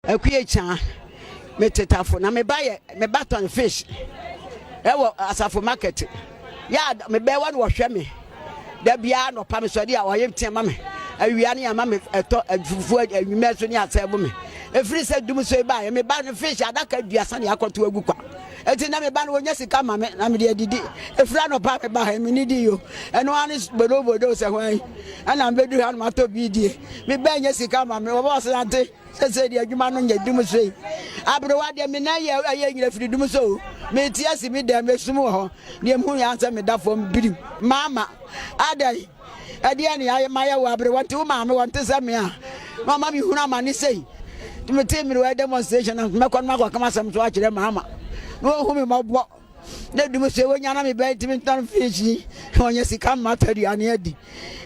Akuyecha metetafo na me baton fish ewo asafo market ya me be wa no hwe me da bia no pa me so dia oyem tema me awia ne ama me eto afufu awime so ne asebo me efiri se dum so ba me ba no fish adaka duasa ne akoto agu kwa eti na me ba no onya sika ma me na me de didi efira no pa me ba ha me ni di yo eno ani bodo se hwan ana bedu ha no mato bi die me ba nya sika ma me wo bo se ante se di adwuma no nya dum so abro wa de me na ye nyira firi dum so me ti asi me dem esum ho ne mu ya ansa me da fom birim mama adai ade ne ya ma ya wa abro wa ti wo ma me wonte se me a mama mi huna ma ni sei me ti mi we demonstration me kon ma kwa kama sam so a kire mama no hu me mabo na dum so wonya na me be ti me tan fishi wonya sika matari ane adi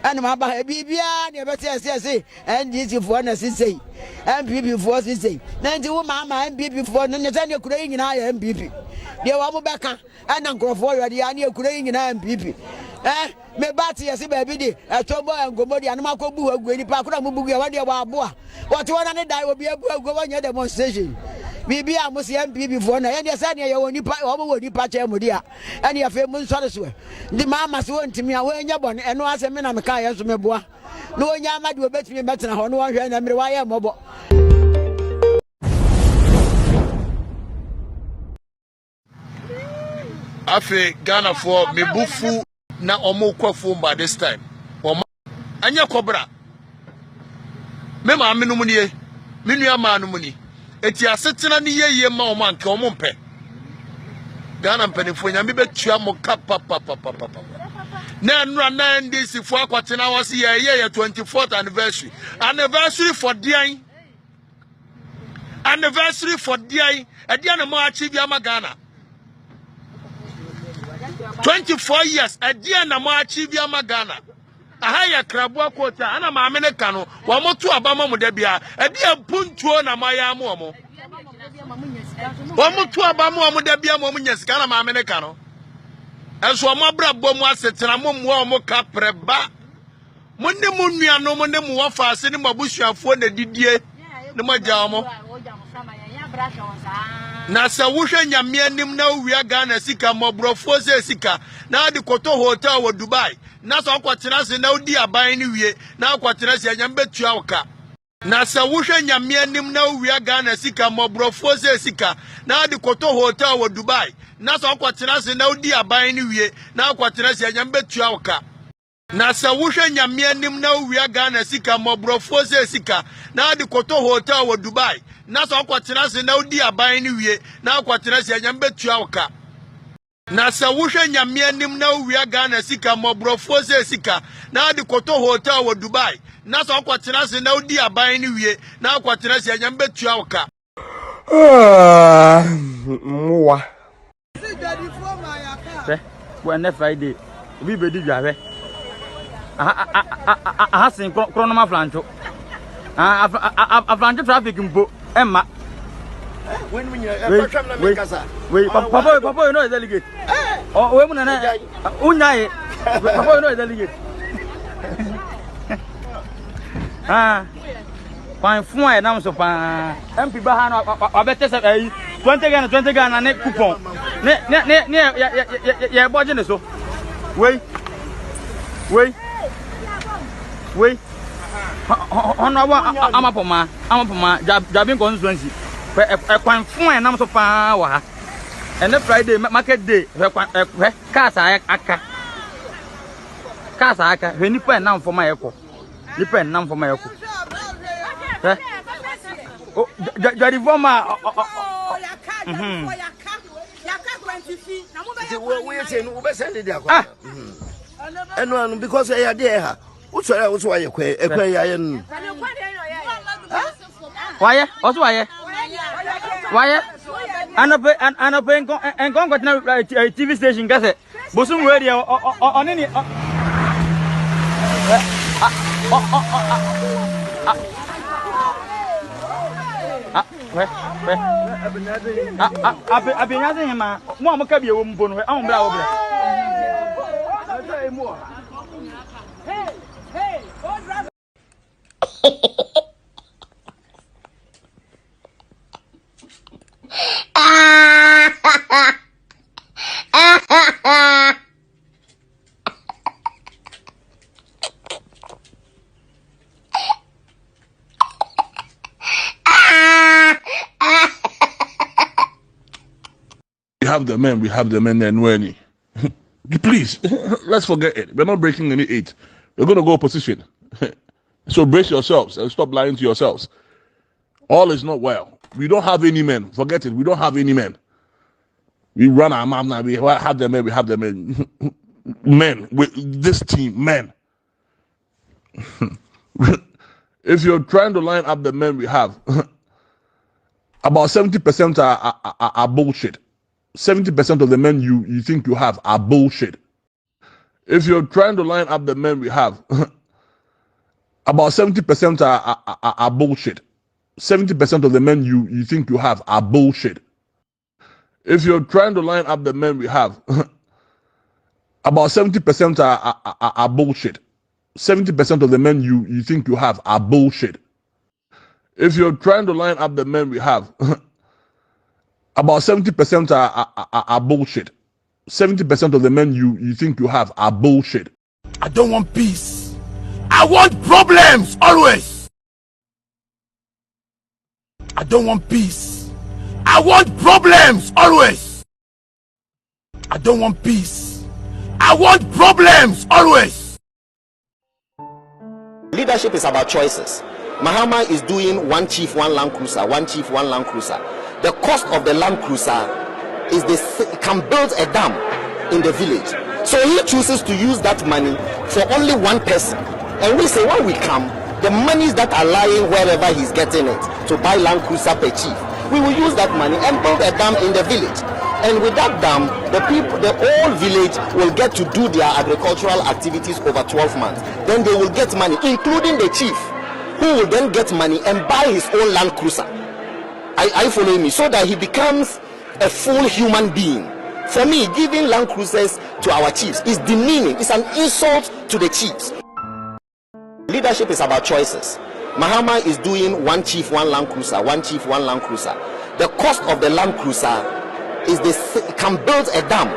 ane ma ba bibia ne be se NDC fo na sisei MPP fo sisei na nti wo mama MPP fo no ne tane kura nyina ya MPP de wa mo beka ana nkrofo yode ya ne kura nyina MPP me bati yesi ba bi di etobo ngomo di anuma ko bu agu ni pa kura mo bugu ya wade wa aboa wote wona ne dai obi abu agu wonya demonstration bibi a mo se MPP fo na ye de sa ne ye woni pa wo mo woni pa che mo dia ene ya fe mo nsore so di mama se wontimi a wonya bone eno ase me na me ka ye so me boa no wonya amade obetimi betena ho no hwe na mere wa ye mobo afe Ghana for me bufu na omo kwafo by this time omo anya kobra me ma menum nie me nua ma no ni eti asetena ne yeye ma omo anke omo mpe Ghana mpanifo nya me betua mo kapa na nura na ndc fo akwatena wose ye 24th anniversary for dian edia na mo achieve ama Ghana 24 years edia na mo achieve ama Ghana ahaya krabua quota ana maame ne ka no wo moto abama mu da bia e bia puntuo na maya mo mo wo moto abama mu da bia mo nyesika na maame ne ka no enso mo brabbo mu asetena mo mo ka preba mo ne mo nuano mo ne mo wafa ase ne mabusuafo na didie ne magya mo na se wohwe nyame anim na wia Ghana sika mobrofo se sika na de koto hotel wo Dubai na so kwatena se na odi aban ne wie na kwatena se nyam betua woka na se wohwe nyame anim na wia Ghana sika mobrofo se sika na de koto hotel wo Dubai na so kwatena se na odi aban ne wie na kwatena se nyam betua woka na se wohwe nyame anim na wia Ghana sika mobrofo se sika na de koto hotel wo Dubai na so kwatena se na odi aban ne wie na kwatena se nyam betua woka na se wohwe nyame anim na wia Ghana sika mobrofo se sika na de koto hotel wo Dubai na so kwatena se na odi aban ne wie na kwatena se nyam betua woka mwa when Friday we be di dware aha sin kronoma flancho aflancho traffic mpo emma when we papa you know delegate oh we mun na unyaye papa you know delegate fine fun e na so pa MP ba ha no abete se 20 Ghana ne coupon ne ya boje ne so we ono wa amapoma jabin constituency e kwan fun e na so pa wa ha and Friday market day kasa aka we ni pa na mfoma yeko ni pa na mfoma yeko oh jadi voma we say no be send it akwa eno because e dey ha usore wo so aye ekwe ya ye no waye oso waye anope engon got na TV station gase bosum radio onini abenyaze hema mo amaka bie wo mbo no ahom bra wo bra We have the men and when please let's forget it. We're not breaking any age. We're going to go opposition. So brace yourselves and stop lying to yourselves. All is not well. We don't have any men. Forget it. We don't have any men. We run our mouth now. We have the men. We have the men. Men with this team, men. If you're trying to line up the men we have, about 70% are bullshit. 70% of the men you think you have are bullshit. If you're trying to line up the men we have, about 70% are bullshit. 70% of the men you think you have are bullshit. If you're trying to line up the men we have, about 70% are bullshit. 70% of the men you think you have are bullshit. If you're trying to line up the men we have, about 70% are bullshit. 70% of the men you think you have are bullshit. I don't want peace. I want problems always. I don't want peace. I want problems always. I don't want peace. I want problems always. Leadership is about choices. Mahama is doing one chief, one Land Cruiser, one chief, one Land Cruiser. The cost of the Land Cruiser is can build a dam in the village. So he chooses to use that money for only one person. And we say when we come, the monies that are lying wherever he's getting it to buy Land Cruiser per chief, we will use that money and build a dam in the village. And with that dam, the whole village will get to do their agricultural activities over 12 months. Then they will get money, including the chief, who will then get money and buy his own land cruiser. Are you following me? So that he becomes a full human being. For me, giving land cruisers to our chiefs is demeaning. It's an insult to the chiefs. Leadership is about choices. Mahama is doing one chief, one land cruiser, one chief, one land cruiser. The cost of the land cruiser is can build a dam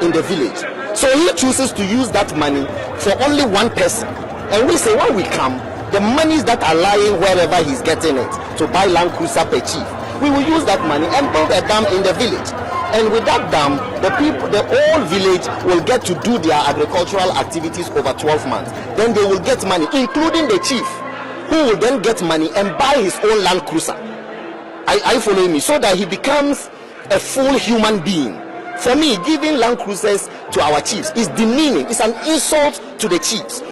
in the village. So he chooses to use that money for only one person. And we say when we come, the monies that are lying wherever he's getting it to buy land cruiser per chief, we will use that money and build a dam in the village. And with that dam, the whole village will get to do their agricultural activities over 12 months. Then they will get money, including the chief, who will then get money and buy his own land cruiser. Are you following me? So that he becomes a full human being. For me, giving land cruisers to our chiefs is demeaning. It's an insult to the chiefs.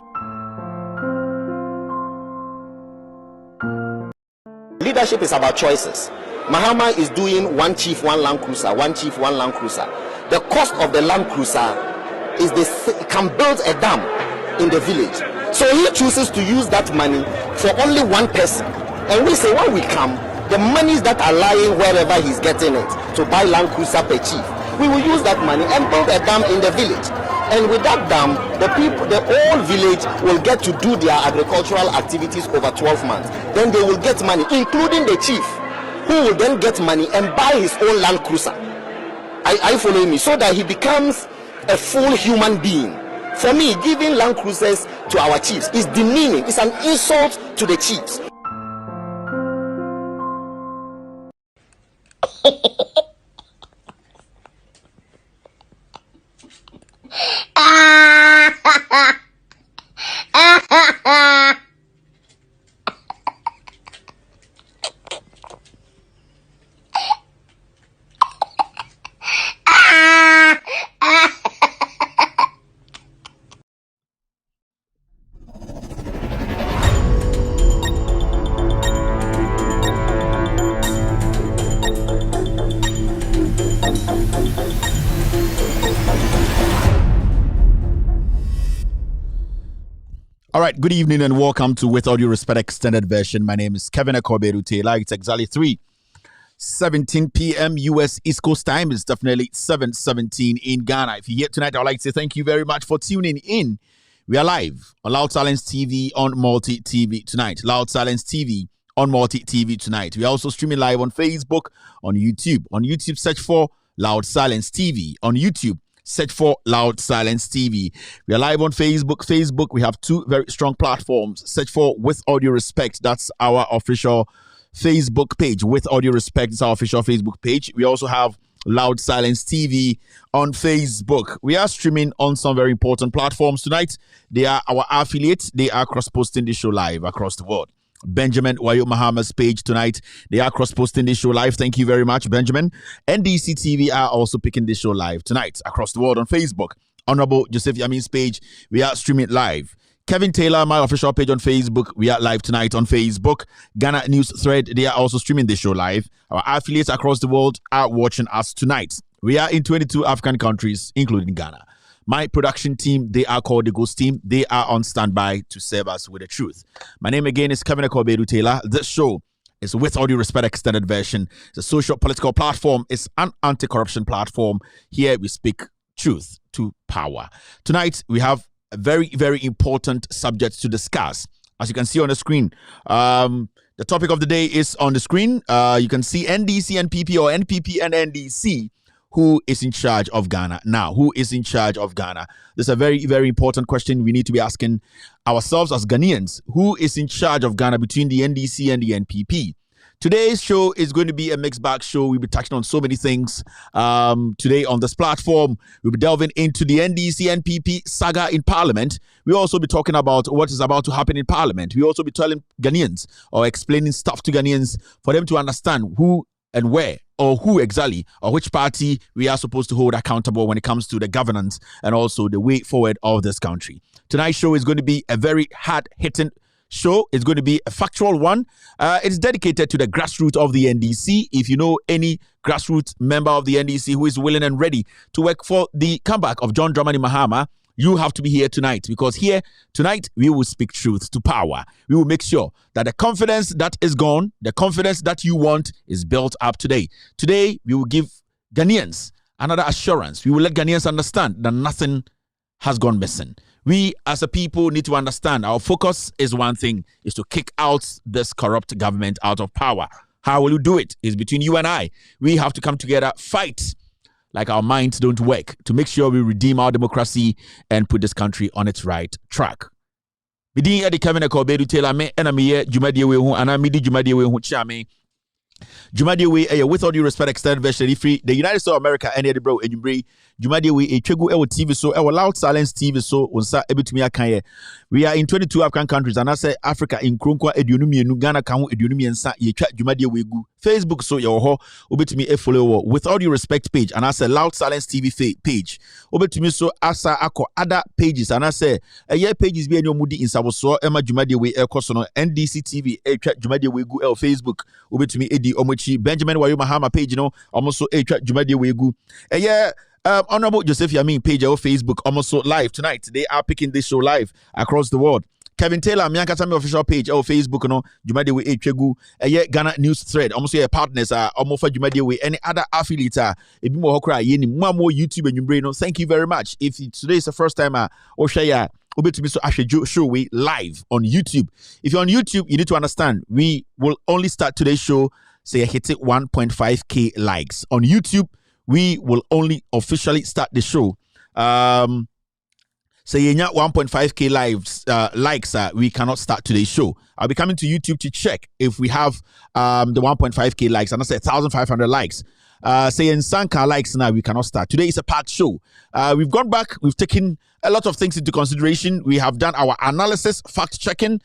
Leadership is about choices. Mahama is doing one chief, one land cruiser, one chief, one land cruiser. The cost of the land cruiser is can build a dam in the village. So he chooses to use that money for only one person. And we say when we come, the monies that are lying wherever he's getting it to buy land cruiser per chief, we will use that money and build a dam in the village. And with that dam, the whole village will get to do their agricultural activities over 12 months. Then they will get money, including the chief, who will then get money and buy his own land cruiser. Are you following me? So that he becomes a full human being. For me, giving land cruisers to our chiefs is demeaning. It's an insult to the chiefs. All right, good evening and welcome to With All Due Respect Extended Version. My name is Kevin Akoberu Taylor. It's exactly 3:17 p.m. U.S. East Coast time. It's definitely 7:17 in Ghana. If you're here tonight, I'd like to say thank you very much for tuning in. We are live on Loud Silence TV on Multi TV tonight. Loud Silence TV on Multi TV tonight. We are also streaming live on Facebook, on YouTube. On YouTube, search for Loud Silence TV. On YouTube, search for Loud Silence TV. We are live on Facebook. Facebook, we have two very strong platforms. Search for With All Due Respect. That's our official Facebook page. With All Due Respect is our official Facebook page. We also have Loud Silence TV on Facebook. We are streaming on some very important platforms tonight. They are our affiliates. They are cross-posting the show live across the world. Benjamin Wayo Mahama's page tonight. They are cross-posting this show live. Thank you very much, Benjamin. NDC TV are also picking this show live tonight across the world on Facebook. Honorable Joseph Yamin's page, we are streaming live. Kevin Taylor, my official page on Facebook, we are live tonight on Facebook. Ghana News Thread, they are also streaming this show live. Our affiliates across the world are watching us tonight. We are in 22 African countries, including Ghana. My production team, they are called the Ghost Team. They are on standby to serve us with the truth. My name again is Kevin Akoberu Taylor. This show is With All Due Respect Extended Version. It's a social political platform. It's an anti-corruption platform. Here we speak truth to power. Tonight, we have a very, very important subject to discuss. As you can see on the screen, the topic of the day is on the screen. You can see NDC, NPP, or NPP and NDC. Who is in charge of Ghana now? Who is in charge of Ghana? This is a very, very important question we need to be asking ourselves as Ghanaians. Who is in charge of Ghana between the NDC and the NPP? Today's show is going to be a mixed bag show. We'll be touching on so many things today on this platform. We'll be delving into the NDC NPP saga in Parliament. We'll also be talking about what is about to happen in Parliament. We'll also be telling Ghanaians or explaining stuff to Ghanaians for them to understand who and where or who exactly or which party we are supposed to hold accountable when it comes to the governance and also the way forward of this country. Tonight's show is going to be a very hard-hitting show is going to be a factual one. It's dedicated to the grassroots of the NDC. If you know any grassroots member of the NDC who is willing and ready to work for the comeback of John Dramani Mahama, you have to be here tonight, because here tonight we will speak truth to power. We will make sure that the confidence that is gone, the confidence that you want, is built up today. Today we will give Ghanaians another assurance. We will let Ghanaians understand that nothing has gone missing. We as a people need to understand our focus is one thing, is to kick out this corrupt government out of power. How will you do it? It's between you and I. We have to come together, fight like our minds don't work, to make sure we redeem our democracy and put this country on its right track. Bidin Eddie Kevin Kobedu Taylor me enemy Jumadi we hu ana midi Jumadi we hu chame. Jumadi we with all due respect extended version free the United States of America and the bro enumbre Jumadi we twegu ewo TV so ewo loud silence TV so onsa ebetumi akan. We are in 22 African countries, and I say Africa in Kronkwa edunumienu, Ghana kan edunumiensa ye twa Jumadi we gu. Facebook so your ho obetumi follow with all due respect page, and I say loud silence TV page. Obetumi so asa akọ other pages, and I say pages bi enyo mudi insaboso ema Jumadi we ekoso no NDC TV twa Jumadi we gu Facebook. Obetumi edi omochi Benjamin Wayo Mahama page no almost twa Jumadi we gu. Honorable Joseph Yamin page on Facebook almost so live tonight. They are picking this show live across the world. Kevin Taylor, Mianka Sami official page on Facebook, no Jumadi we Chegu, Ghana news thread. Almost your partners are almost for Jumadi we any other affiliates are a bit more hokra yeni more YouTube and you brain. Thank you very much. If today is the first time or share to be so actually show we live on YouTube. If you're on YouTube, you need to understand we will only start today's show say hit it 1.5k likes on YouTube. We will only officially start the show. Say you 1.5k likes. We cannot start today's show. I'll be coming to YouTube to check if we have the 1.5k likes. And I say 1,500 likes. Say in Sanka likes now. We cannot start. Today is a packed show. We've gone back. We've taken a lot of things into consideration. We have done our analysis, fact checking.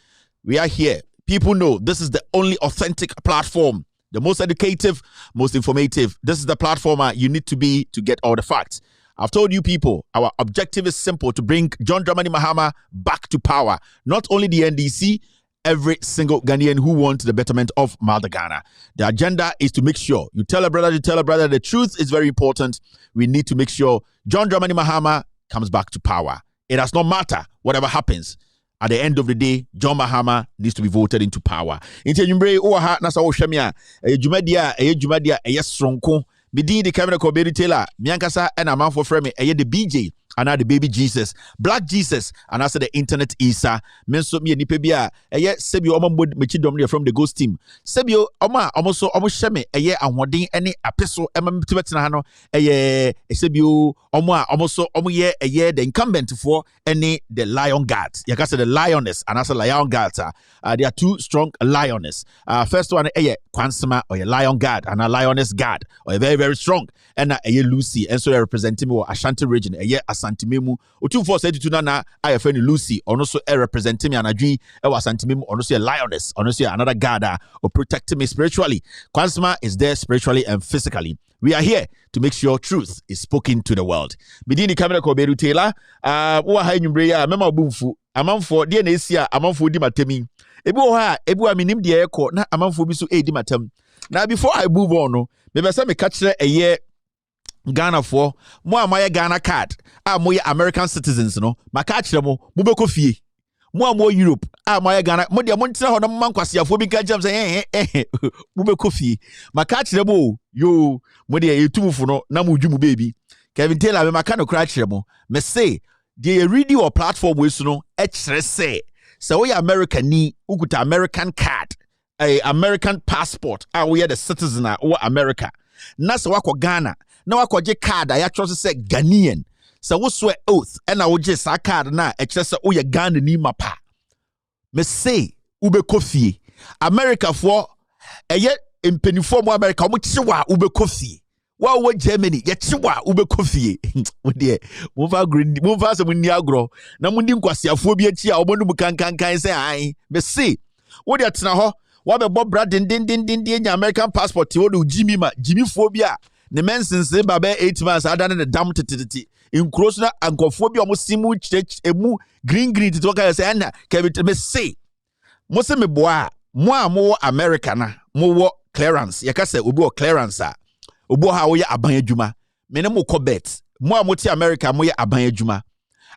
We are here. People know this is the only authentic platform. The most educative, most informative. This is the platform you need to be to get all the facts. I've told you people, our objective is simple: to bring John Dramani Mahama back to power. Not only the NDC, every single Ghanaian who wants the betterment of Mother Ghana. The agenda is to make sure you tell a brother, the truth is very important. We need to make sure John Dramani Mahama comes back to power. It does not matter whatever happens. At the end of the day, John Mahama needs to be voted into power. Inti nyumbre oha na sa wo hwemia Jumadia stronko bidi the Kevin Kobedu Taylor miankasa and a man for frame the BJ and the baby Jesus, Black Jesus, and also the internet Isa. Menso me ni pebia sebio omambod mechi domre from the Ghost team. Sebio oma omoso omohye me ahoden ene apeso emamtibetena ha no sebio omoso omoye the incumbent for any the lion guards. You can say the lioness and also lion guards. They are two strong lioness. First one Kwansama or a lion guard and a lioness guard or very very strong, and Lucy, and so they representing me Ashanti region Santimemu, Otumfo said to Nana, I have friend Lucy, or also representing me and Adri, Santimemu, or also a lioness, or also another guard or protecting me spiritually. Kwansama is there spiritually and physically. We are here to make sure truth is spoken to the world. Bidini Kamera Kobedu Taylor, Mema Bumfu, Amanfo, dear Nasia, Amanfo di Matemi. Ebu aminim de eko na Amanfo bi so edi matem. Now before I move on, maybe say me catch a year Ghana for mo my Ghana card. Mo American citizens no. Ma catch them mo beko fie. Mo Europe. My Ghana mo dia mo ntira ho no man kwasiafo bi ka jam say mo beko fie. Ma catch them yo mo dia yetumfo no na mo dwumu baby. Kevin Taylor me maka no crash them. Me say the radio platform we so no e kire say we American ni ukuta American card. A American passport. We are the citizen of America. Na se wako Ghana. Na wako je card. I actually say Ghanaian. So we swear oath. And I would just say card na. I just say we are Ghana ni mapa. Me say ube kofi. America for yet in penifo mo America. Mo chiwa ube kofi. Wa Germany. Ye chiwa ube kofi. Mudie. Mova green. Mova se mundi agro. Na mundi nkwasi afobia chia. Omondu mukankan say ai. Me say. What you atena ho? What about Brad din American passport? You do Jimmy phobia. The men since babe 8 months I done the damn titty. In crossna and phobia musimu church emu green to talk say Kevin me say. mo se me boa mo America na mo clearance yaka say obi clearance a obi ha wo ye aban adwuma me ne mo bet mo ti America mo ye aban adwuma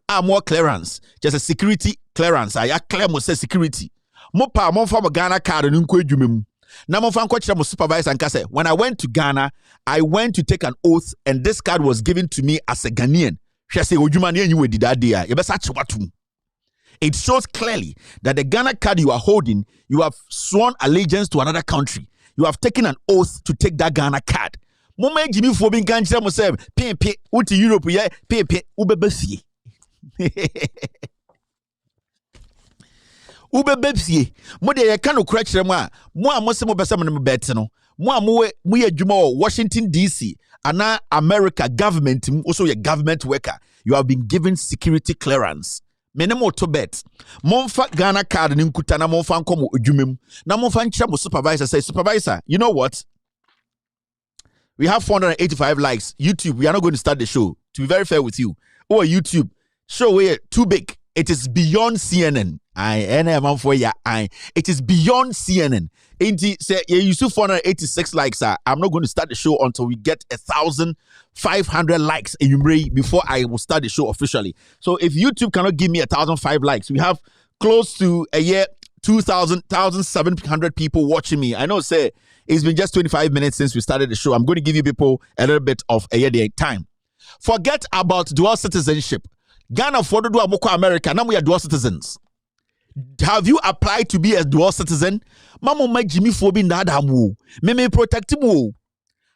a mo clearance just a security clearance ya clear mo say security mo pa mo fa mo Ghana card no nko adwuma mu na mo fa nko kire mo supervisor and say when I went to Ghana I went to take an oath and this card was given to me as a Ghanaian she say odwuma na enyi wedi that day ye be sa chewatum. It shows clearly that the Ghana card you are holding, you have sworn allegiance to another country. You have taken an oath to take that Ghana card. Mama Jimmy for being cancer myself, pay, uti Europe, yeah, pay, ubebesi. Ubebesi. Mode ye kanu correct them, moi, Mosemo Besam Betano, moi, we Washington, D.C., and now America government, also a government worker. You have been given security clearance. Menemo to bet. Monfa Ghana card ninkuta na monfa nkomo odwumem. Na monfa nchira mo supervisor say supervisor, you know what? We have 485 likes. YouTube, we are not going to start the show. To be very fair with you. Oh, YouTube, show we too big. It is beyond CNN. It is beyond CNN. Inti say you see 486 likes. I'm not going to start the show until we get 1,500 likes before I will start the show officially. So if YouTube cannot give me 1,005 likes, we have close to a year 1,700 people watching me. I know, say it's been just 25 minutes since we started the show. I'm going to give you people a little bit of a year time. Forget about dual citizenship. Ghana for the dual America. Now we are dual citizens. Have you applied to be a dual citizen? Mama my Jimmy Fobi Nadamu. Me protect him.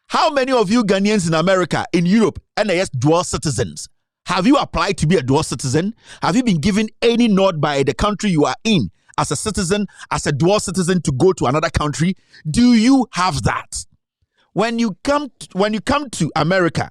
How many of you Ghanaians in America, in Europe, and yes, dual citizens? Have you applied to be a dual citizen? Have you been given any nod by the country you are in as a citizen, as a dual citizen to go to another country? Do you have that? When you come to America,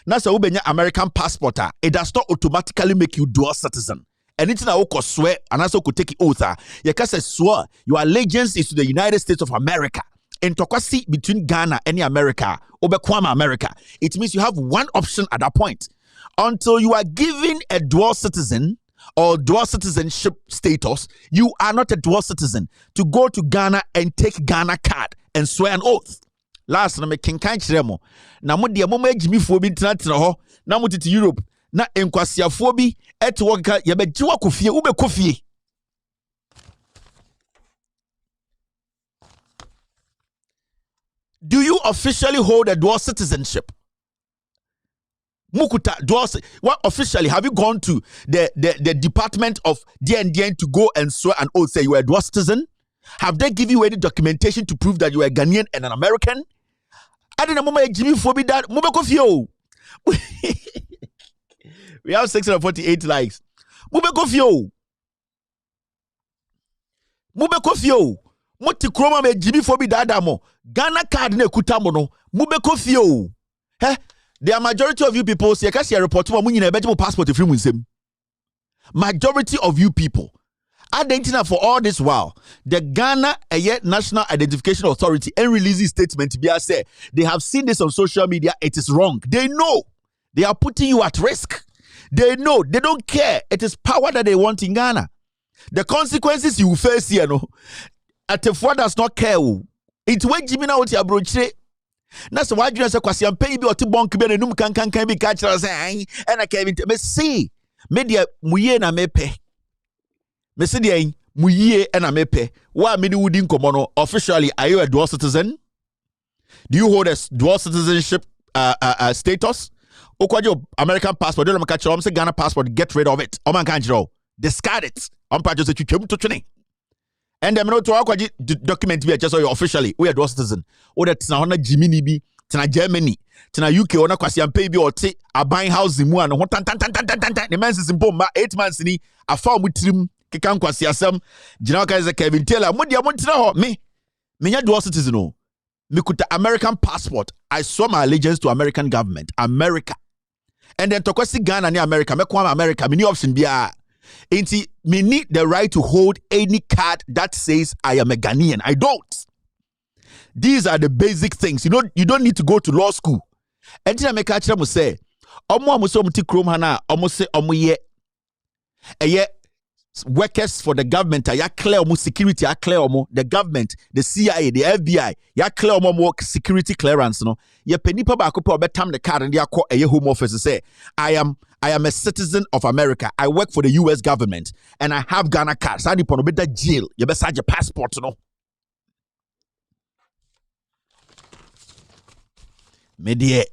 that's a American passport. It does not automatically make you dual citizen. Anything I could swear and also could take it oath. You can say swear your allegiance is to the United States of America. In Tokasi between Ghana and America, Obekwama America, it means you have one option at that point. Until you are given a dual citizen or dual citizenship status, you are not a dual citizen to go to Ghana and take Ghana card and swear an oath. Last na me kenkan chiremo. Na mo de mo magimi fo bi tena ho, na mo titi Europe. Na enkwasiafo bi etwoka ye begiwa kofie ube kofie. Do you officially hold a dual citizenship? Mukuta dual. What officially have you gone to the Department of DNDN to go and swear an oath say you are a dual citizen? Have they given you any documentation to prove that you are a Ghanaian and an American? I didn't know Jimmy Fobi that mube kofie. We have 648 likes. Mube kofio. Mube kofio. Moti kroma me Jimmy Fobi dadamo. Ghana card ne kutamono. Mube kofio. There are majority of you people say kasi ya report mo nyina be passport free munsem. Majority of you people. Identity for all this while, the Ghana National Identification Authority and releasing statement be say they have seen this on social media. It is wrong. They know they are putting you at risk. They know they don't care. It is power that they want in Ghana. The consequences you face here, no, Atefua does not care. It's when Jimmy now your brochure. That's why you say kwasi ampe bi otibonk be nenum kan bi ka kira say and I came into me see media muye na mepe. Mese de muye na mepe. Wa me di wudi nkomo no officially are you a dual citizen? Do you hold a dual citizenship status? Okwajo American passport, don't make a say Ghana passport, get rid of it. Oman can't discard it. Just that you came to training. And them no to akwaji document be just so officially we are dual citizen. O that na hona Jimmy bi, tina Germany, tina UK ona kwasi ampe bi ote aban house mu an ho tan. The man is in bomb 8 months ni afa mu trim kekan kwasi asem. Gina ka is Kevin Taylor. Mo dia mo tina ho me nya dual citizen o. Me kuta American passport. I swear my allegiance to American government, America. And then tokwasi Ghana ni America, me kwa America, me ni option biya. Inti, me need the right to hold any card that says I am a Ghanaian. I don't. These are the basic things. You don't need to go to law school. And then I make a chira say, omo amuso muti krom hana, omo se omo ye workers for the government, ya clear omo security, ya clear omo the government, the CIA, the FBI, ya clear omo security clearance no. Ya penipa ba ko pe obetam the card and ya call a home office say, I am a citizen of America. I work for the US government and I have Ghana card. Sa di pono be da jail. You be sa your passport no. Media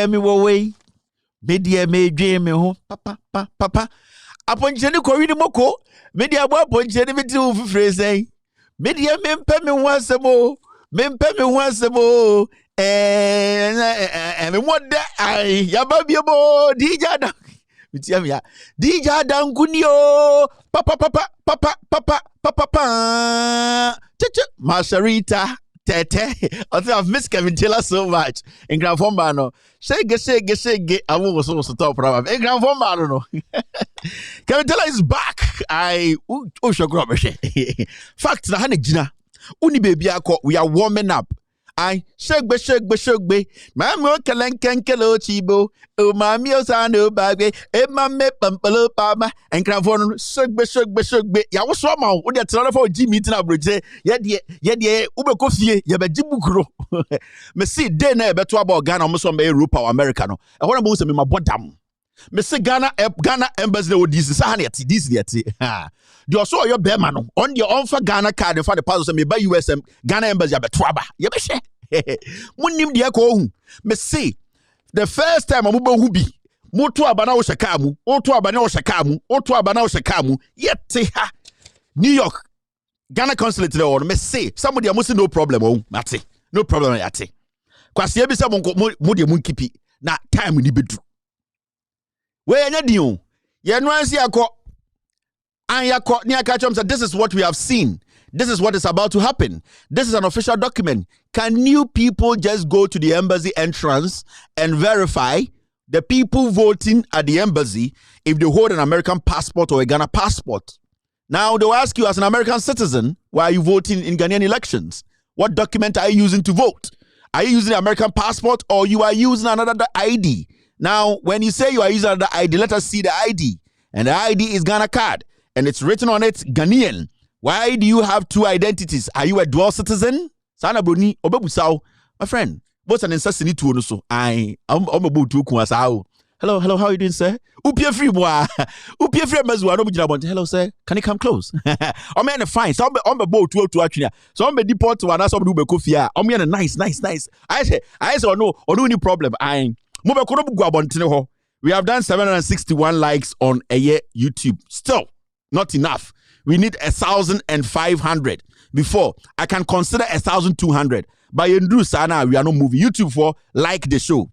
me wo way. Media me dream me ho. Papa. Aponcheni ko wi ni moko. Media bo aponcheni me ti wo fufre say. Media me mpe me ho asemo. Me mpe me ho asemo. Me modda ai yaba biebo dija da. Mitiam ya. Dija dankunio. Papa. Chichi Margarita. Tete, I think I've missed Kevin Taylor so much. In Grand Fombano, shake. I was supposed to talk problem. In Grand Fombano, no. Kevin Taylor is back. Fact, the honey Gina. Uni baby, we are warming up. I shake be. Mamma kelo chibo. Oh, mammy, no baggy. Mamma pampalo pama. And Cravon, shake be. Ya was swam out. What you're for Jimmy to bridge. Yet, Uber coffee, Yabajibukro. Me see, then better about Ghana, almost on Rupa or Americano. I want to move them in my bottom. Me see Ghana embassy with this sanity. This yet. You saw your bearman on your own for Ghana card for the passport me by USM Ghana embassy betraba. You be share. Munim dia ko me see the first time amuba hubi moto abana wo shakamu oto abana wo shakamu yet ha New York Ghana consulate there on me see somebody almost no problem mate no problem yate kwase e bi se mo de mun kipi na time ni bedu we anya dion ye no ansi akọ anyakọ ni aka chom say this is what we have seen. This is what is about to happen. This is an official document. Can you people just go to the embassy entrance and verify the people voting at the embassy if they hold an American passport or a Ghana passport? Now, they'll ask you as an American citizen, why are you voting in Ghanaian elections? What document are you using to vote? Are you using an American passport or you are using another ID? Now, when you say you are using another ID, let us see the ID. And the ID is Ghana card. And it's written on it, Ghanaian. Why do you have two identities? Are you a dual citizen? Sana broni obebusao. My friend, what's an incessant to no so? I'm about to kuasao. Hello, how are you doing, sir? Upia free boy. Upia free mazwa no bujina bonte. Hello, sir. Can you come close? I'm in a fine. So I'm a boat to actually. So I'm a deport to another somebody who be coffee. I'm in a nice. I say no any problem. We have done 761 likes on a year YouTube. Still not enough. We need 1,500 before I can consider 1,200. But in do sana, we are not moving. YouTube for like the show.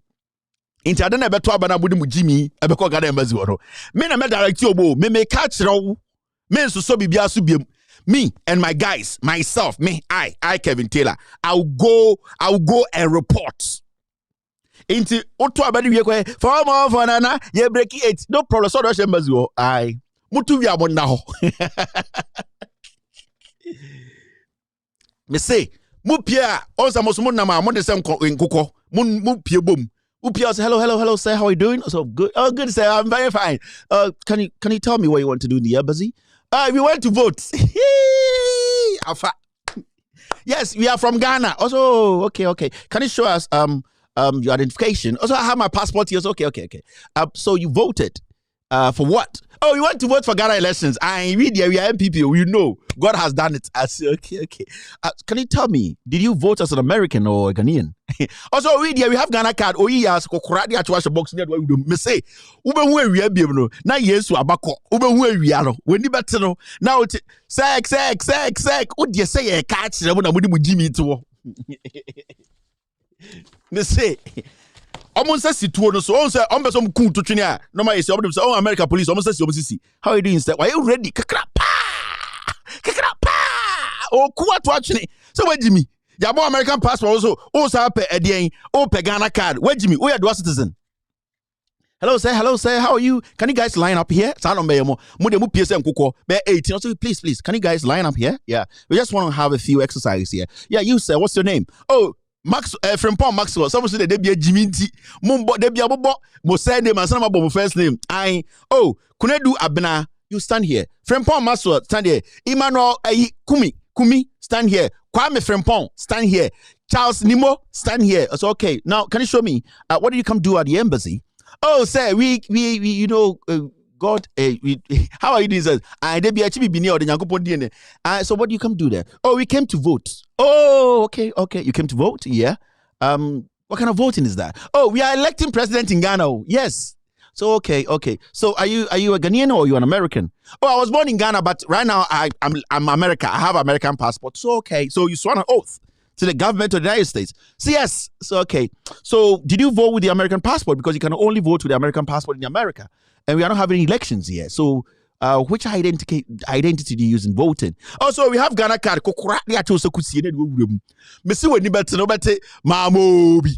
Inti adana beto abana budi mu Jimmy ebeko Ghana embassy woro. Me na me direct you obo. Me catch raw. Me so bibia so biem. Me and my guys, myself, I Kevin Taylor. I'll go and report. Inti oto abani we kwa for more for nana ye break it. No problem. So do embassy wo. I mutu wi abon na ho. Me say mu pia onsa mosumo na ma mo de sem nkokọ mu pie bom. Upia say hello sir, how are you doing? So good. Oh good sir, I'm very fine. Can you tell me what you want to do in the embassy? We want to vote. Alpha. Yes, we are from Ghana. Also, okay. Can you show us your identification? Also, I have my passport here. Okay. So you voted for what? Oh, you want to vote for Ghana elections? I read here, we are MPP. We know God has done it. I say, okay. Can you tell me, did you vote as an American or a Ghanaian? Also, read here, we have Ghana card. Oh, yes, kokuradi atuasha box near what we do. Me say, ube huwe we be no. Na yesu abako. Ube huwe we alo. We ni better no. Now sek. What you say? Catch na mudi Jimmy to. Me say. Almost says situo no so on say on person kun to twene no my say oh American police almost says you how are you doing sir? Why you ready kakra pa oh kuwa to atwene so where Jimmy ya bo American passport also oh say pe edien oh pe Ghana card where Jimmy oh you dual citizen. Hello sir, how are you? Can you guys line up here? Sa no be mo de mu pie say nkokọ be 18 so please can you guys line up here? Yeah, we just want to have a few exercises here. Yeah, you sir, what's your name? Oh Max from Paul Maxwell. Someone said they be a Jimmy T. Mumbo, they be a bobo. Mo say name and some about my first name. Kunedu Abena. you stand here. Frimpong Maswa, stand here. Emmanuel Kumi, stand here. Kwame Frimpong, stand here. Charles Nimo, stand here. I said, okay, now can you show me what did you come do at the embassy? Oh, sir, we you know, God, how are you doing? So what do you come do there? Oh, we came to vote. Oh, okay, you came to vote, yeah. What kind of voting is that? Oh, we are electing president in Ghana. Yes. So okay. So are you a Ghanaian or are you an American? Oh, I was born in Ghana, but right now I'm America. I have American passport. So okay. So you sworn an oath to the government of the United States. So yes. So okay. So did you vote with the American passport? Because you can only vote with the American passport in America, and we are not having elections here. So which identity do you use in voting? Also, we have Ghana card. Missy when you better no better. Mamobi.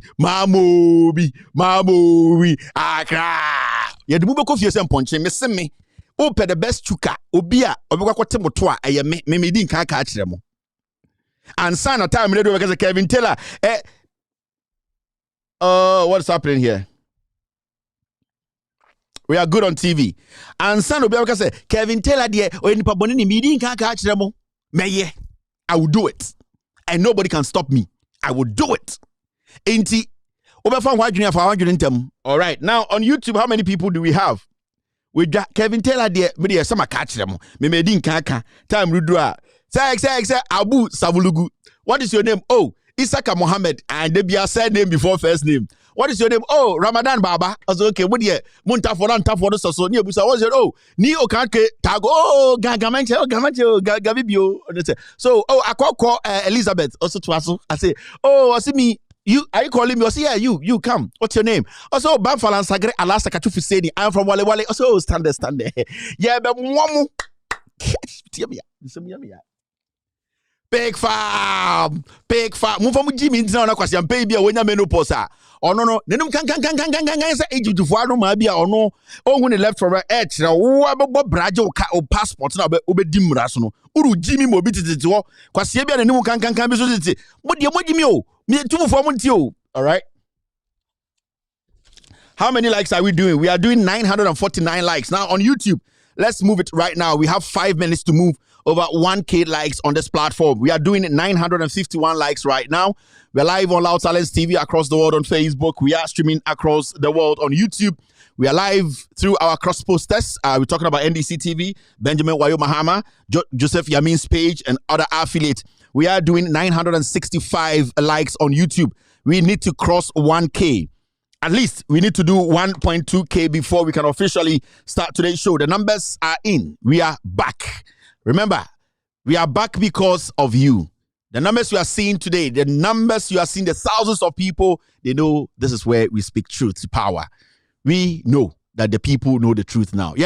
Yeah, the move confuse and punch. Missy me. Open the best chuka. Obia. Obiwa kwa temo toa. Aya me din kaka catch them. And sign a time. Because Kevin Taylor. What's happening here? We are good on TV. And son of Bianca say, Kevin Taylor, dear, or any Pabonini meeting can't catch them. May I will do it. And nobody can stop me. I will do it. Ain't he? Over for 100 them. All right. Now on YouTube, how many people do we have? We got Kevin Taylor, dear, but some catch them. Me didn't kaka. Time Rudra. Say, Abu Savulugu. What is your name? Oh, Isaka Mohammed. And they be a said name before first name. What is your name? Oh, Ramadan Baba. I was okay. What do you? Muntaforan so near Busa. What's your Neo Kanke Tago? Oh, Gavibio. So, I call Elizabeth also to us. I say, oh, I see me. You are you calling me? I say, yeah, you come. What's your name? Also, Bamfalan Sagre Alasa Katufi Seni. I'm from Wale. Also, stand there. Yeah, but one Big farm. Move from Jimmy down a question, baby, when you menopause. Oh no, Nenum can say age to Fuano Mabia or no. Oh, when he left from her edge, now what Brajo or passport now, Obedim Rasno. Uru Jimmy mobility to all. Quasibia and no can be so. What do you me two for you? All right. How many likes are we doing? We are doing 949 likes now on YouTube. Let's move it right now. We have 5 minutes to move over 1K likes on this platform. We are doing 951 likes right now. We're live on Loud Silence TV across the world on Facebook. We are streaming across the world on YouTube. We are live through our cross posters. We're talking about NDC TV, Benjamin Wayo Mahama, Joseph Yamin's page, and other affiliates. We are doing 965 likes on YouTube. We need to cross 1K. At least we need to do 1.2K before we can officially start today's show. The numbers are in. We are back. Remember, we are back because of you. The numbers you are seeing today, the numbers you are seeing, the thousands of people, they know this is where we speak truth to power. We know that the people know the truth now. So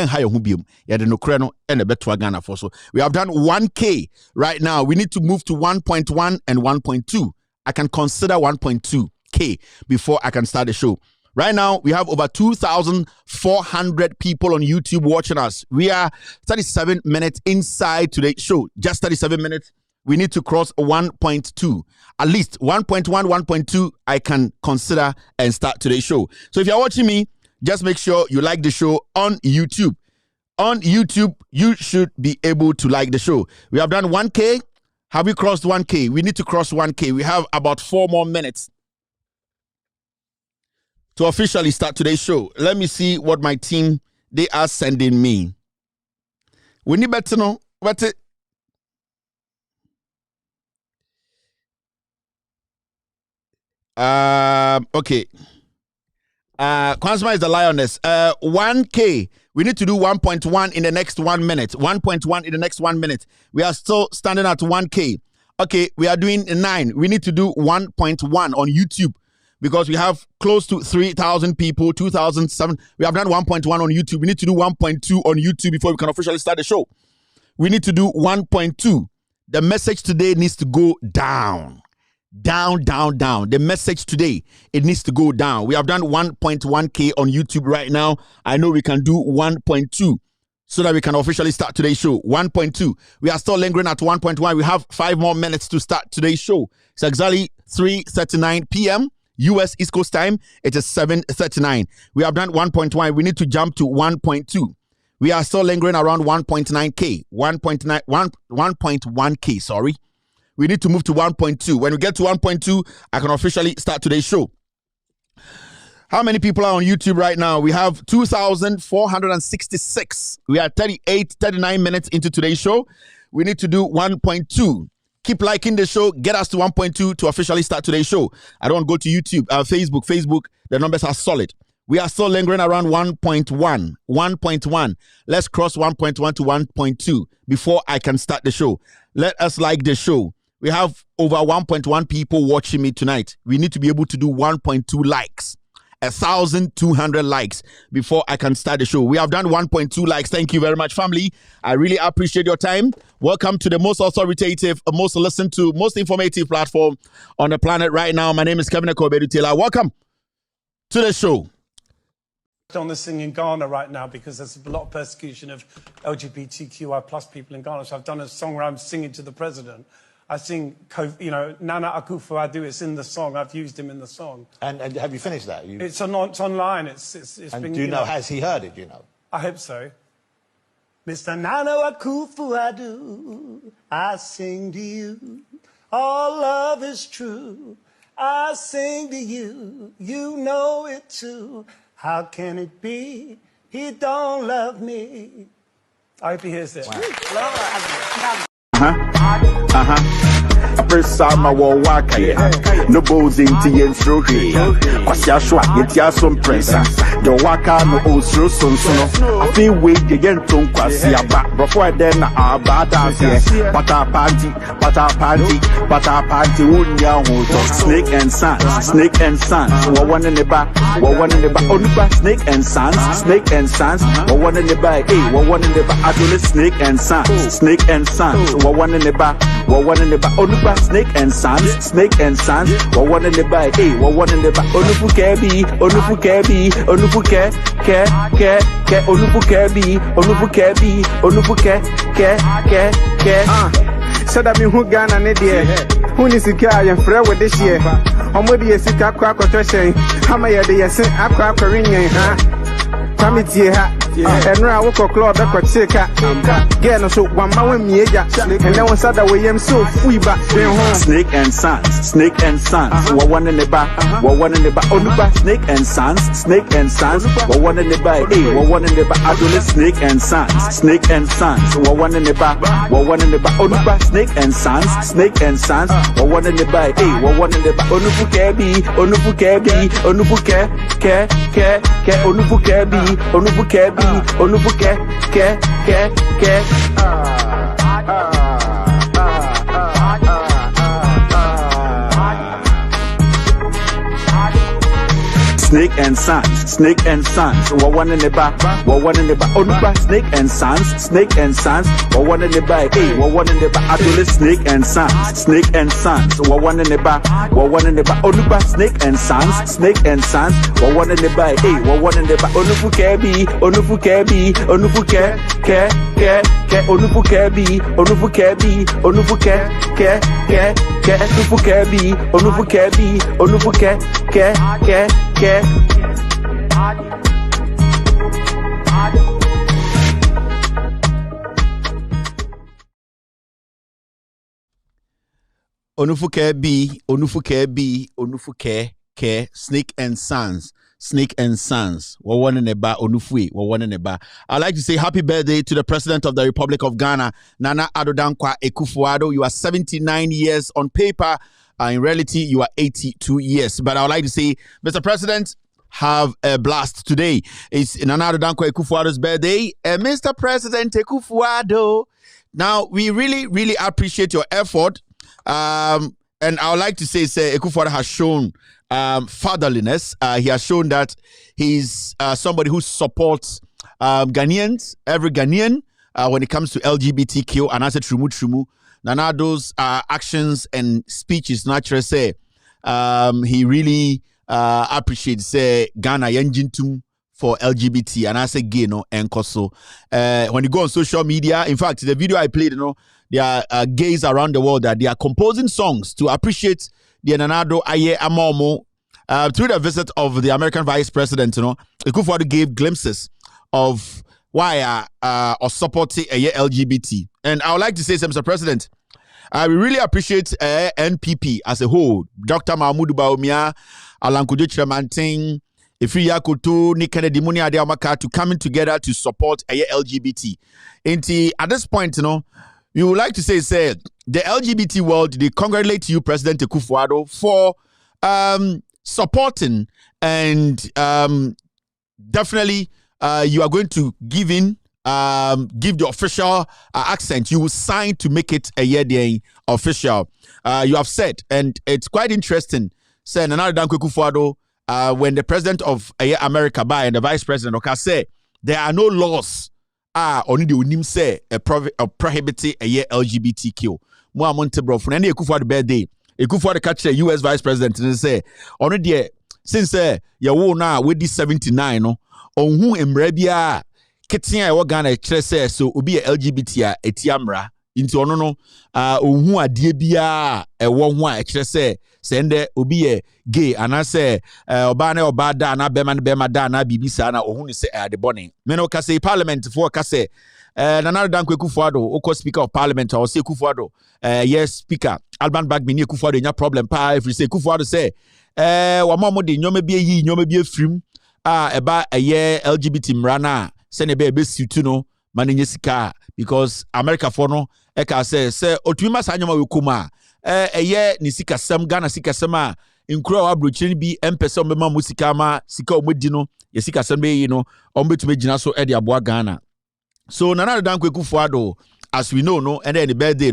we have done 1K right now. We need to move to 1.1 and 1.2. I can consider 1.2K before I can start the show. Right now, we have over 2,400 people on YouTube watching us. We are 37 minutes inside today's show. Just 37 minutes. We need to cross 1.2. At least 1.1, 1.2, I can consider and start today's show. So if you're watching me, just make sure you like the show on YouTube. On YouTube, you should be able to like the show. We have done 1K. Have we crossed 1K? We need to cross 1K. We have about 4 more minutes to officially start today's show. Let me see what my team, they are sending me. We need better know what it. Okay. Kwansma is the lioness. 1K. We need to do 1.1 in the next 1 minute. 1.1 in the next 1 minute. We are still standing at 1K. Okay, we are doing 9. We need to do 1.1 on YouTube because we have close to 3,000 people, 2,007. We have done 1.1 on YouTube. We need to do 1.2 on YouTube before we can officially start the show. We need to do 1.2. The message today needs to go down. Down. The message today, it needs to go down. We have done 1.1K on YouTube right now. I know we can do 1.2 so that we can officially start today's show. 1.2. We are still lingering at 1.1. We have 5 more minutes to start today's show. It's exactly 3:39 p.m. U.S. East Coast time. It is 7:39. We have done 1.1. We need to jump to 1.2. We are still lingering around 1.9K, 1.1K, sorry. We need to move to 1.2. When we get to 1.2, I can officially start today's show. How many people are on YouTube right now? We have 2,466. We are 39 minutes into today's show. We need to do 1.2. Keep liking the show. Get us to 1.2 to officially start today's show. I don't go to YouTube, Facebook, the numbers are solid. We are still lingering around 1.1. 1.1. Let's cross 1.1 to 1.2 before I can start the show. Let us like the show. We have over 1.1 people watching me tonight. We need to be able to do 1.2 likes. 1,200 likes before I can start the show. We have done 1.2 likes. Thank you very much, family. I really appreciate your time. Welcome to the most authoritative, most listened to, most informative platform on the planet right now. My name is Kevin Kobedu-Taylor. Welcome to the show. On this thing in Ghana right now because there's a lot of persecution of LGBTQI plus people in Ghana. So I've done a song where I'm singing to the president. I sing, Nana Akufo-Addo. It's in the song. I've used him in the song. And have you finished that? It's online. It's and been, do you know, has he heard it, do you know? I hope so. Mr. Nana Akufo-Addo, I sing to you. All love is true. I sing to you. You know it too. How can it be he don't love me? I hope he hears it. Wow. Presama wa wakaya no bozi nti yensrohwe kwasia so yetia so pressa the waka no osro sonsono afi we de yenton kwasia ba before then na abada here pata panty unya ho snake and sons wo one in the back onuba snake and sons wo one in the back wo one in the back adole snake and sons wo one in the back onuba snake and sons wo one in the back wo one in the back onufu kebi onufu ke said I mean who Ghana ne there who ni sika ya frɛ with this year omodi sika akwa akotoshen hama ye de yesi akwa akwarinyen ha Committee ha enra wo koklo be kwacheka get no so one ma wen mieja and then one said that we am so free back snake and sons wo one in the back onuba snake and sons wo one in the back wo one in the back adole snake and sons wo one in the back onuba snake and sons wo one in the back wo one in the back onufu kebi onufu ke snake and sons wo one in the back onuba snake and sons wo one in the back wo one in the back adole snake and sons wo one in the back onuba snake and sons wo one in the back wo one in the back onufu kebi snake and sons wo one in the ba onufue wo one in the ba. I'd like to say happy birthday to the President of the Republic of Ghana, Nana Addo Dankwa Akufo-Addo. You are 79 years on paper. In reality, you are 82 years. But I would like to say, Mr. President, have a blast today. It's Nana Addo Dankwa Akufo-Addo's birthday. Mr. President Akufo-Addo, now we really appreciate your effort. And I would like to say, Akufo-Addo has shown fatherliness. He has shown that he's somebody who supports Ghanaians, every Ghanaian, when it comes to LGBTQ. And I said, Trumu. Nana Addo's actions and speeches naturally say he really appreciates Ghana Yenjintum for LGBT and I say gay no and koso. When you go on social media, in fact, the video I played, there are gays around the world that they are composing songs to appreciate the Nana Addo Aye Amomo. Through the visit of the American Vice President, Akufo-Addo gave glimpses of why or supporting LGBT. And I would like to say, Mr. President, I really appreciate NPP as a whole. Dr. Mahmoud Baumia, Alan Kudu Tremantin, Ifri Yakutu, Nikene Dimuni Adeamaka to coming together to support LGBT. And at this point, we would like to say, the LGBT world, they congratulate you, President Akufo-Addo, for supporting and definitely you are going to give the official accent. You will sign to make it a year day official. You have said, and it's quite interesting. Say Nana Akufo-Addo, when the president of America by and the vice president okay say there are no laws only the unim say prohibiting LGBTQ. Mo amonte bro for any Akufo-Addo birthday. Akufo-Addo catch the US vice president and say only there since you wo na we 79 no onhu emra bia ketia e wo Ghana kire say so obi LGBT a etiamra nti ono no onhu ade bia e wo ho a kire say sende obi gay anase oba na oba da na bema da na bibisa na ohun se ade bone me no ka say parliament for ka say Nana Akufo-Addo oko speaker of parliament or say Akufo-Addo yes speaker Alban Bagbi ni Akufo-Addo nya problem pa if you say Akufo-Addo say wa mamo de nyoma bi yi nyoma bi afrim eba LGBT mrana se ne be suit no manenye sika because America for no e ka say otuma sa nyoma we kuma ni sika sam Ghana sika sam a nkura wa brochiri bi empese ombema musika ma sika omodi no ye sika sam be yi no ombetuma gina so e de aboa Ghana. So Nana Akufo-Addo, as we know, and then the birthday,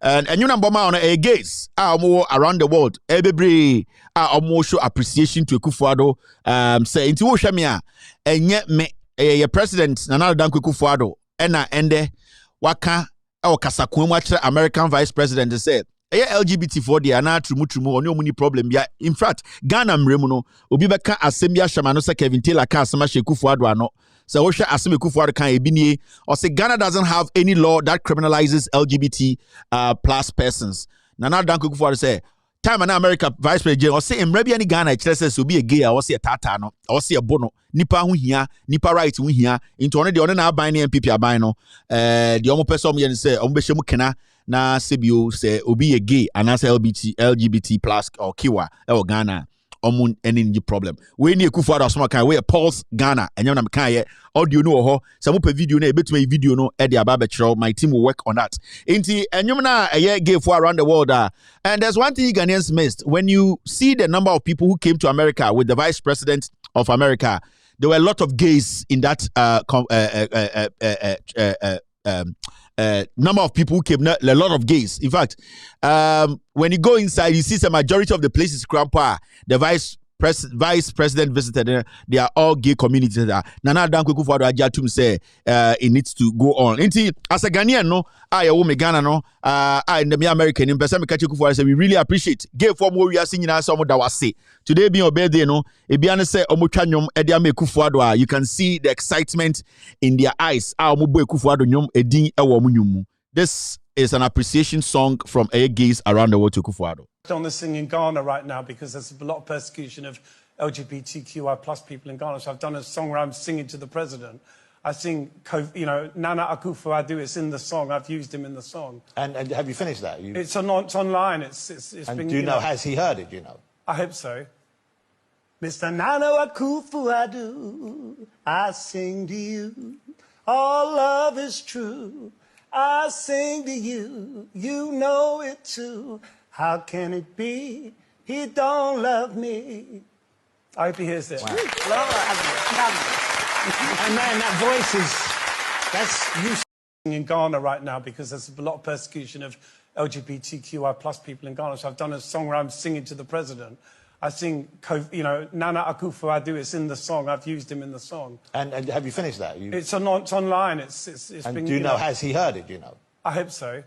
and you number on a gays around the world, every almost show appreciation to Akufo-Addo. Say into Oshamia, and yet me a president Nana Akufo-Addo, and waka or Kasakun watch American vice president said. LGBT for the ana trumu no money problem ya in fact Ghana mremuno obi beka asembia shamano se Kevin Taylor ka asema Akufo-Addo ano so osha asema Akufo-Addo kan ebinie or say Ghana doesn't have any law that criminalizes LGBT plus persons. Nana Akufo-Addo say time in America vice president or say emrebia ni Ghana kire so be a gay or say a tata no or say a bono nipa hu hia nipa right hu hia into one de na aban na MPP aban no the omo person yen say omo behye mu kena na sebio say obi a gay and as LGBT plus or kiwa or Ghana omun any problem we ni Akufo-Addo asoma kan we pulse Ghana enye na kan ye audio no ho some pe video na ebetuma video no e de aba be kire my team will work on that enti enyum na gay for around the world and there's one thing Ghanaians missed when you see the number of people who came to America with the vice president of America. There were a lot of gays in that number of people who came, a lot of gays. In fact, when you go inside, you see the majority of the places, Grandpa, the vice president visited, they are all gay communities. Nana Akufo-Addo ajatum say it needs to go on. As a Ghanaian, no, I me Ghana, no, I in the American in person, Akufo-Addo say we really appreciate gay form where we are singing as some that was say today being your birthday, no, Ebiane say Omuchanyom Ediame Akufo-Addo, you can see the excitement in their eyes. Akufo-Addo nyom edin ewo munyumu. This is an appreciation song from gays around the world to Akufo-Addo. On this thing in Ghana right now because there's a lot of persecution of LGBTQI plus people in Ghana. So I've done a song where I'm singing to the president. I sing, Nana Akufo-Addo. It's in the song. I've used him in the song. And have you finished that? It's online. It's and been. Do you know? Has he heard it? Do you know? I hope so. Mr. Nana Akufo-Addo, I sing to you. All love is true. I sing to you. You know it too. How can it be he don't love me? I hope he hears this. Wow. And man, that voice is, that's you in Ghana right now because there's a lot of persecution of LGBTQI plus people in Ghana. So I've done a song where I'm singing to the president. I sing, Nana Akufo-Addo. It's in the song. I've used him in the song. And have you finished that? It's online. It's and been. Do you know? Has he heard it? Do you know? I hope so.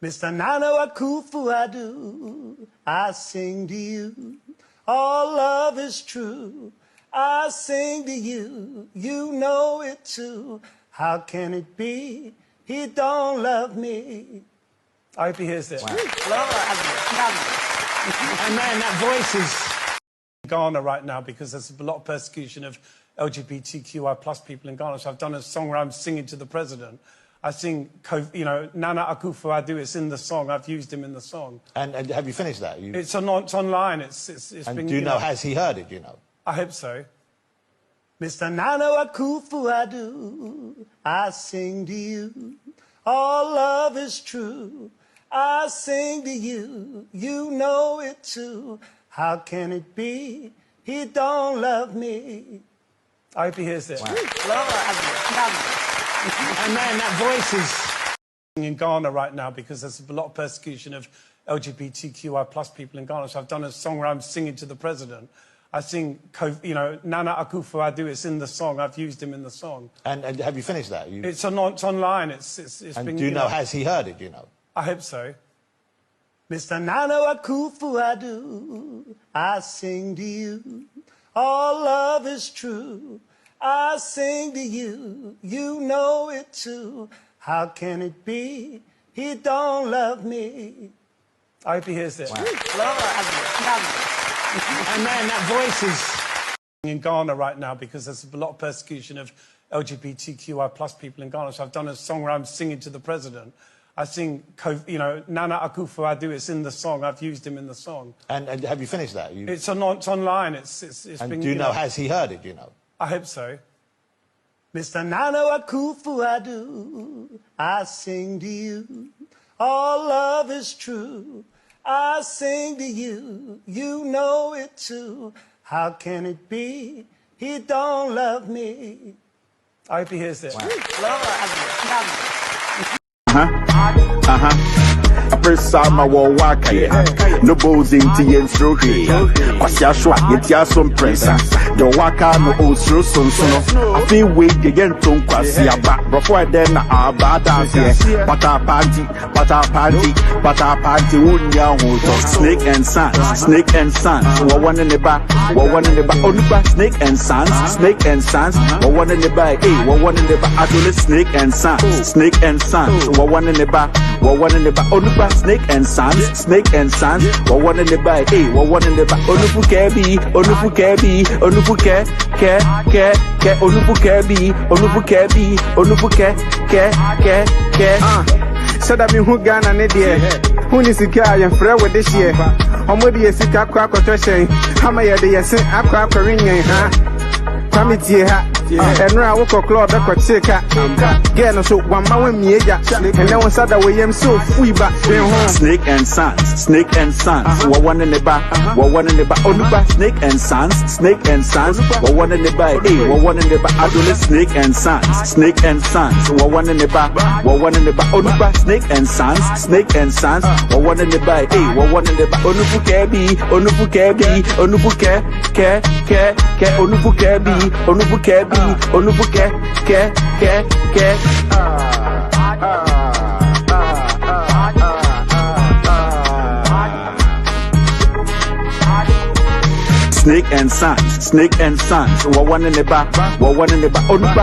Mr. Nana Akufo-Addo, I sing to you. All love is true. I sing to you. You know it too. How can it be he don't love me? I hope he hears this. Wow. And man, that voice is Ghana right now because there's a lot of persecution of LGBTQI plus people in Ghana. So I've done a song where I'm singing to the president. I sing, Nana Akufo-Addo. It's in the song. I've used him in the song. And have you finished that? It's online. It's and been, do you know, has he heard it, you know? I hope so. Mr. Nana Akufo-Addo, I sing to you. All love is true. I sing to you. You know it too. How can it be he don't love me? I hope he hears it. Wow. And then that voice is in Ghana right now because there's a lot of persecution of LGBTQI plus people in Ghana. So I've done a song where I'm singing to the president. I sing, Nana Akufo-Addo. It's in the song. I've used him in the song. And have you finished that? It's online. It's and been, do you know, has he heard it, you know? I hope so. Mr. Nana Akufo-Addo, I sing to you. All love is true. I sing to you. You know it too. How can it be he don't love me? I hope he hears it. Wow. And then that voice is in Ghana right now because there's a lot of persecution of LGBTQI plus people in Ghana. So I've done a song where I'm singing to the president. I sing, Nana Akufo-Addo. It's in the song. I've used him in the song. And have you finished that? It's online. It's and been, do you know, has he heard it, you know? I hope so. Mr. Nana Akufo-Addo, I sing to you. All love is true. I sing to you. You know it too. How can it be he don't love me? I hope he hears it. Wow. Persama wa wakaya no bozi nti yensrohwe kwasia hwa yetia som prensa de waka no osro sonsono afi we de yenton kwasia ba before then na abada se pata party unya ho snake and sons wo one in the back onuba snake and sons wo one in the back wo one in the back adole snake and sons wo one in the back onuba snake and sons wo one in the back wo one in the back onufu kebi onufu said I mean who Ghana ne dear who ni sika ya frɛ with this year omodi yesika kwa kotoshen hama ye de yesen akwa akwarinyen ha committee ha enra wo ko club e ko cheka girl no so one ma wan mieja and then one sada we yam so fui ba ben ho snake and sons wo one in the back onuba snake and sons wo one in the back wo one in the back adole snake and sons wo one in the back onuba snake and sons wo one in the back wo one in the back onufu kebi onufu snake and sons wo one in the back onuba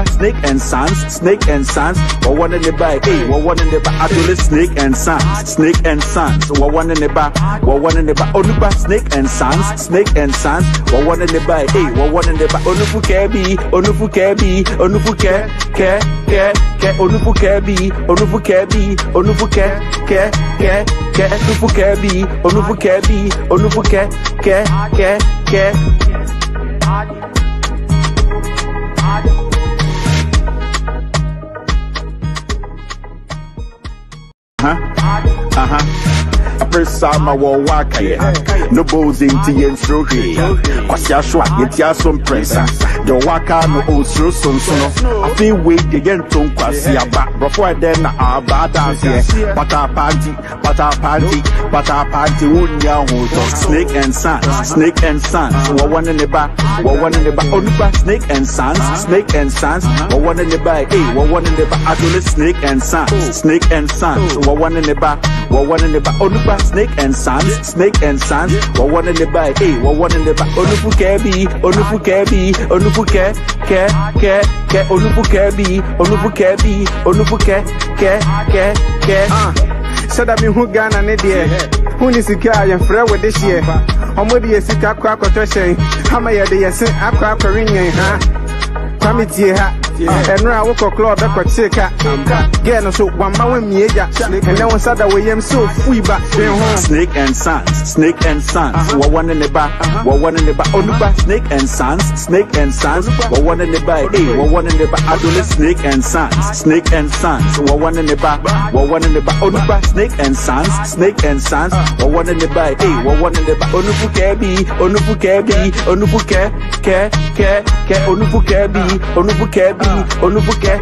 snake and sons wo one in the back wo one in the back adole snake and sons wo one in the back onuba snake and sons wo one in the back wo one in the back onufu kebi Persama wa wakaya no bozi nti yensrohwe kwasia hwa yetia som prensa de waka no osro sonsono afi we de yenton kwasia ba before then na abada se pata party unya ho snake and sons wo one in the back onuba snake and sons wo one in the back wo one in the back adole snake and sons wo one in the back onuba snake and sons wo one in the back wo one in the back onufu kebi said I mean who Ghana ne dear who ni sika ya frɛ with this year omodi yesika kwa kotoshen hama ye de yesen akwa akwarinyen ha Kwamiti ha. And now I walk a club that could take get so one man with me, and then one side that we am so free back. Snake and Sons, Snake and Sons, one in the back, one in the back, Onuba, Snake and Sons, Snake and Sons, one in the back, one in the back, Adolescent Snake and Sons, Snake and Sons, one in the back, one in the back, Onuba, Snake and Sons, Snake and Sons, one in the back, one in the back, Onubu Kebi, Onubu Kebi, Onubu Ke, Onubu Kebi, Onubu Kebi, Onubu Ke.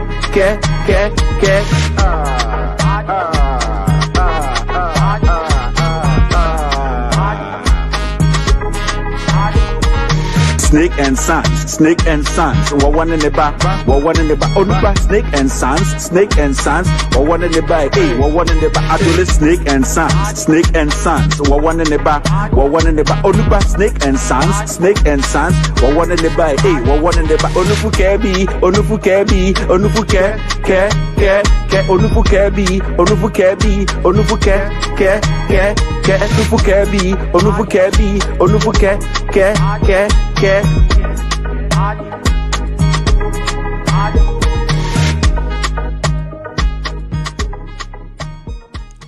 Snake and Sons, one in the back, one in the back, Onuba, Snake and Sons, one in the back, one in the back, Adolescent Snake and Sons, one in the back, one in the back, Onuba, Snake and Sons, one in the back, one in the back, Onubu Kebi, Onubu Kebi, Onubu Ke, Onubu Kebi, Onubu Kebi, Onubu Ke, Onubu Kebi, Onubu Kebi, Onubu Ke.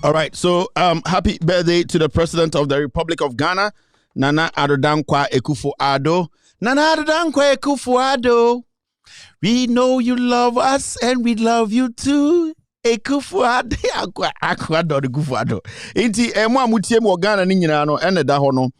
All right, so happy birthday to the President of the Republic of Ghana, Nana Addo Dankwa Akufo-Addo. Nana Addo Dankwa Akufo-Addo. We know you love us and we love you too. Akufo-Addo, Akufo-Addo. Inti emo amutie mo Ghana ni nyina no ene da ho no.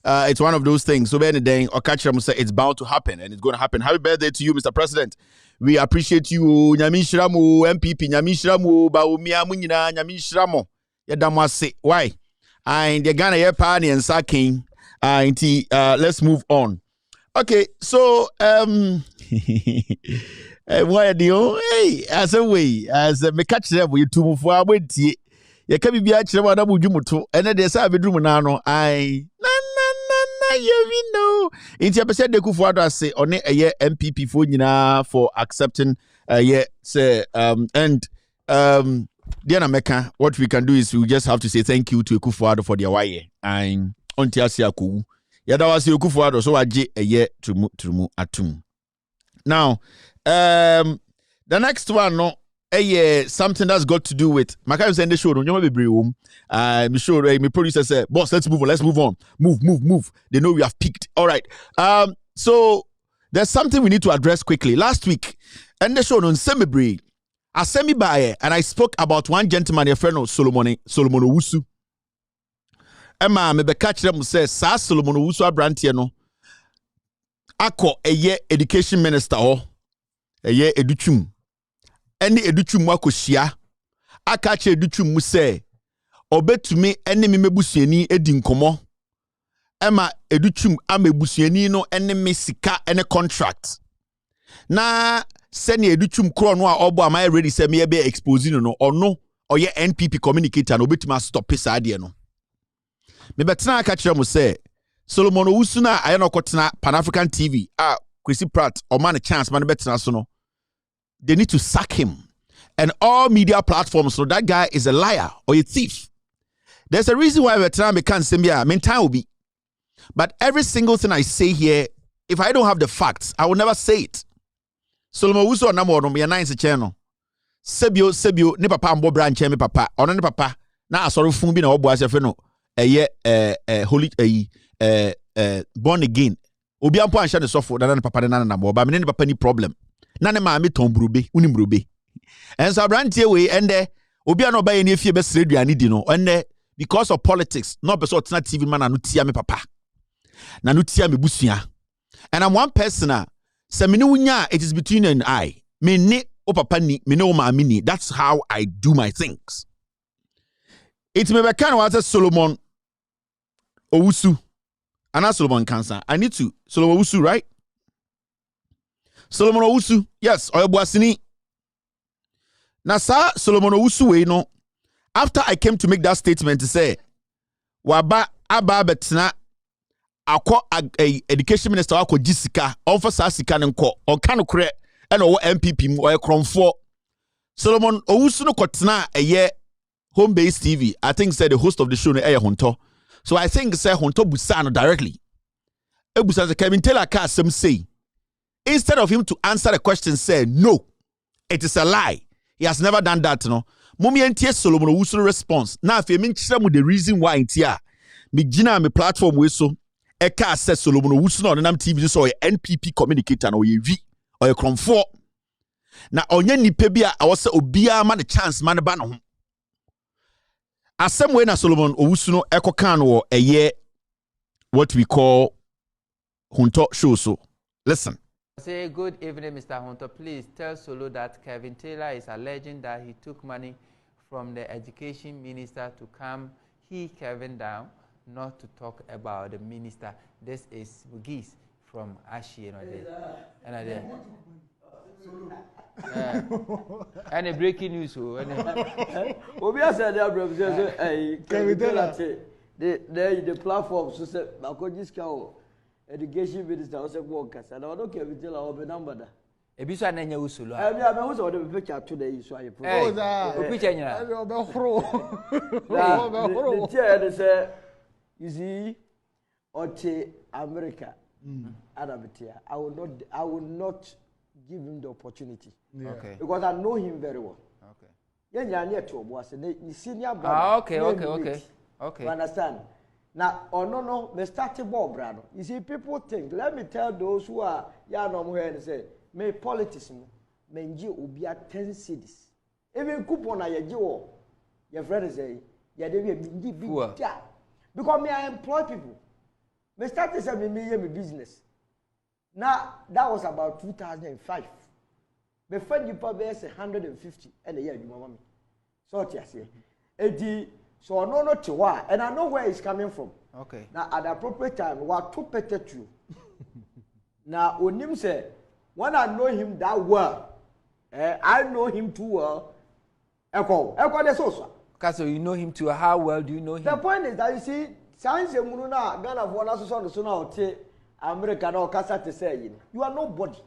It's one of those things. So many days, Okachram say it's bound to happen, and it's going to happen. Happy birthday to you, Mr. President. We appreciate you, Nyamishramu, MPP, Nyamishramu, Baumia Munina, Nyamishramu. Yadamase. Why? And the Ghana Air Party and Saking. Let's move on. Okay, so why are you? Hey, as a way, as a catch them, you two for our way. You can't be actually what I would do, and then there's a bedroom now. You know, in the episode, the Kufuado say on a year MPP for accepting say and Diana Mecca. What we can do is we just have to say thank you to Kufuado for their why and on Tiasiaku. Yada was Kufuado, so I a year to atum. Now, the next one, no. Something that's got to do with my guy was in the show. Don't you want to be room? I'm sure my producer said, "Boss, let's move on. Move. They know we have peaked." All right. So there's something we need to address quickly. Last week, in the show on Semibri, I sent me by and I spoke about one gentleman, your friend Solomon Owusu. Emma, me be catch them say, "Sa Solomon Owusu abrantie no, ako eye education minister ho, eye educhum." Any educhum wakoshia akache educhum mu se obetumi ene me mebusuani edi nkomo ema educhum amebusuani no ene me sika ene contract na seni educhum kro no a obo am ready se me be exposing no ono oye NPP communicator no obetuma stop esa ade no me betena akache mu se Solomon Owusu na aye no kotena Pan African TV Chrissy Pratt o man a chance man betena so no. They need to sack him. And all media platforms, so that guy is a liar or a thief. There's a reason why we're trying to can't say time will be. But every single thing I say here, if I don't have the facts, I will never say it. Solomon Owusu on number one, me a channel. Sebio, ne papa ambo branch me papa. Ono ne papa. Na asori fun bi na obo ase fe no. Holy born again. Obi ampo anhye ne sofo na ne papa na mo ba me ne papa ni problem. Na ne maame ton brube unim brube and so brantie we ende obi an oba ye ne fie be sre duane di no ende because of politics no be so tena TV man anu tia me papa na no tia me busua and I'm one person se me ne wunya it is between you and I me ne o papa ni me ne o maame ni that's how I do my things. It me be kan what Solomon Owusu ana Solomon Kansa I need to Solomon Owusu right. Solomon Owusu, yes, Oyeboasini. Nasa Solomon Owusu we no. After I came to make that statement to say, waba aba betna akwa education minister akwa jisika officer sika nko onka kre ena wo MPP mu oyekromfo. Solomon Owusu no kotena home based TV. I think said the host of the show no Honto. So I think say Honto busa no directly. E busa say Kevin Taylor ka asem say Instead of him to answer the question, say no, it is a lie. He has never done that, no. Mummy NTS Solomon Owusu response. Now, if you mean the reason why in tia, me jina me platform we so eka says Solomon Owusu no nam TV so NPP communicator no ye V or ye kromfo. Na onye nipa bia a wose obia ma the chance man ba no ho. Asem we na Solomon Owusu no ekokan wo eye what we call Hunto show so. Listen. Say good evening, Mr. Hunter. Please tell Solo that Kevin Taylor is alleging that he took money from the education minister to calm Kevin down, not to talk about the minister. This is Bugis from Ashi and a breaking news. Obia said Kevin Taylor the platform so say Makojis education minister was a worker, and I don't care if you tell our number. A bit of Nanya Usula. I mean, I was on the picture today, so I put a picture. They say, you see, Ote America, Adabatia. I will not give him the opportunity. Okay. Because I know him very well. Okay. Yeah, near to was a senior brother. Okay. You understand? Now, no, me start to ball, brother. You see, people think, let me tell those who are young and say, may politics, may you be at 10 cities. Even coupon, I do. Your friend say, yeah, they will be big. Because me, I employ people. Me start to say, me business. Now, that was about 2005. Me friend you probably 150 and a year, you mamma. So, I say, so no to why, and I know where it's coming from. Okay. Now at the appropriate time, what to pet you. Now Onim said, when I know him that well, I know him too well. Echo the sosa. So you know him too. How well do you know him? The point is that you see, science and Muruna, Ghana for us on the sooner American or Casa to say you are nobody.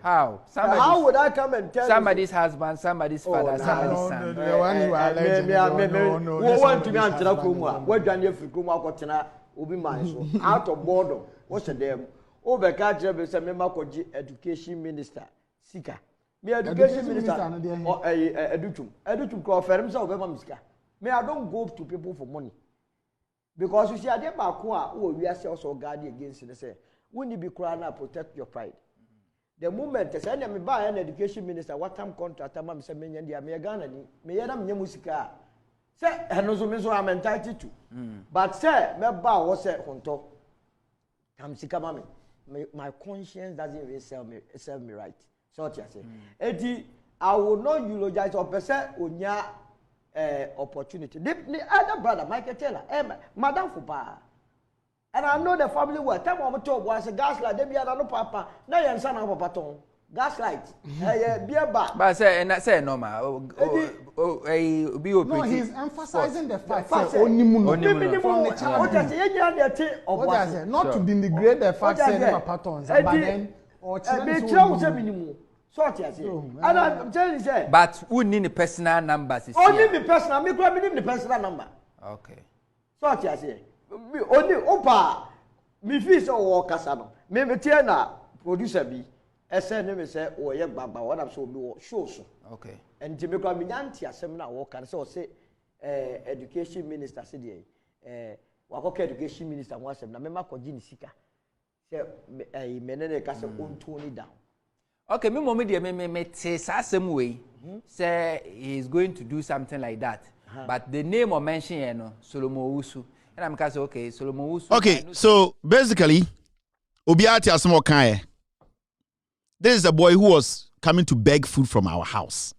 How? How would I come and tell somebody's husband, somebody's father, somebody's son? No. Want to be answered? What Daniel Fikuma Kotina will be mine. Out of boredom. What's the name? Over Kaja, some Makoji education minister. Sika. Me education minister. Edutum call firms of Mamska. May I don't go to people for money. Because you see, I did Bakua, who we are also guarding against it. Say, when you be crying, protect your pride. The moment I said, I buy an education minister, what time contract, I'm saying, me a Ghana, me a musica. Say, and also means I'm entitled to. But, say, my bar was said, Honto. I'm sick of my conscience doesn't even serve me right. So, I say, Eddie, I will not eulogize or percent on your opportunity. The other brother, Michael Taylor, Madame Fupa. And I know the family well. Time I'm told was a gaslight. They be a no papa. Now you're son of a paton. Gaslight. Beer bar. But say and that say normal. No, he's emphasizing the fact that only from the child. Not to denigrate the fact that patons, but then or children. So I say. And I'm telling you, but who need the personal numbers? Only the personal. Me grabbing the personal number. Okay. So I say. Only opa mi fi so wo kasa no me tie na producer bi ese ne me say o ye gbagba what am so bi wo show so okay and me kwa me nyanti asem na wo kan say education minister say dey wakoka education minister wo asem na me makoji ni sika say menene ka say on tone down. Okay, me mom dey me say asem we say he is going to do something like that. But the name or mention here no Solomon Owusu. And I'm saying, okay, Solomon Owusu. Okay, so basically, Obiati Asmo. This is a boy who was coming to beg food from our house.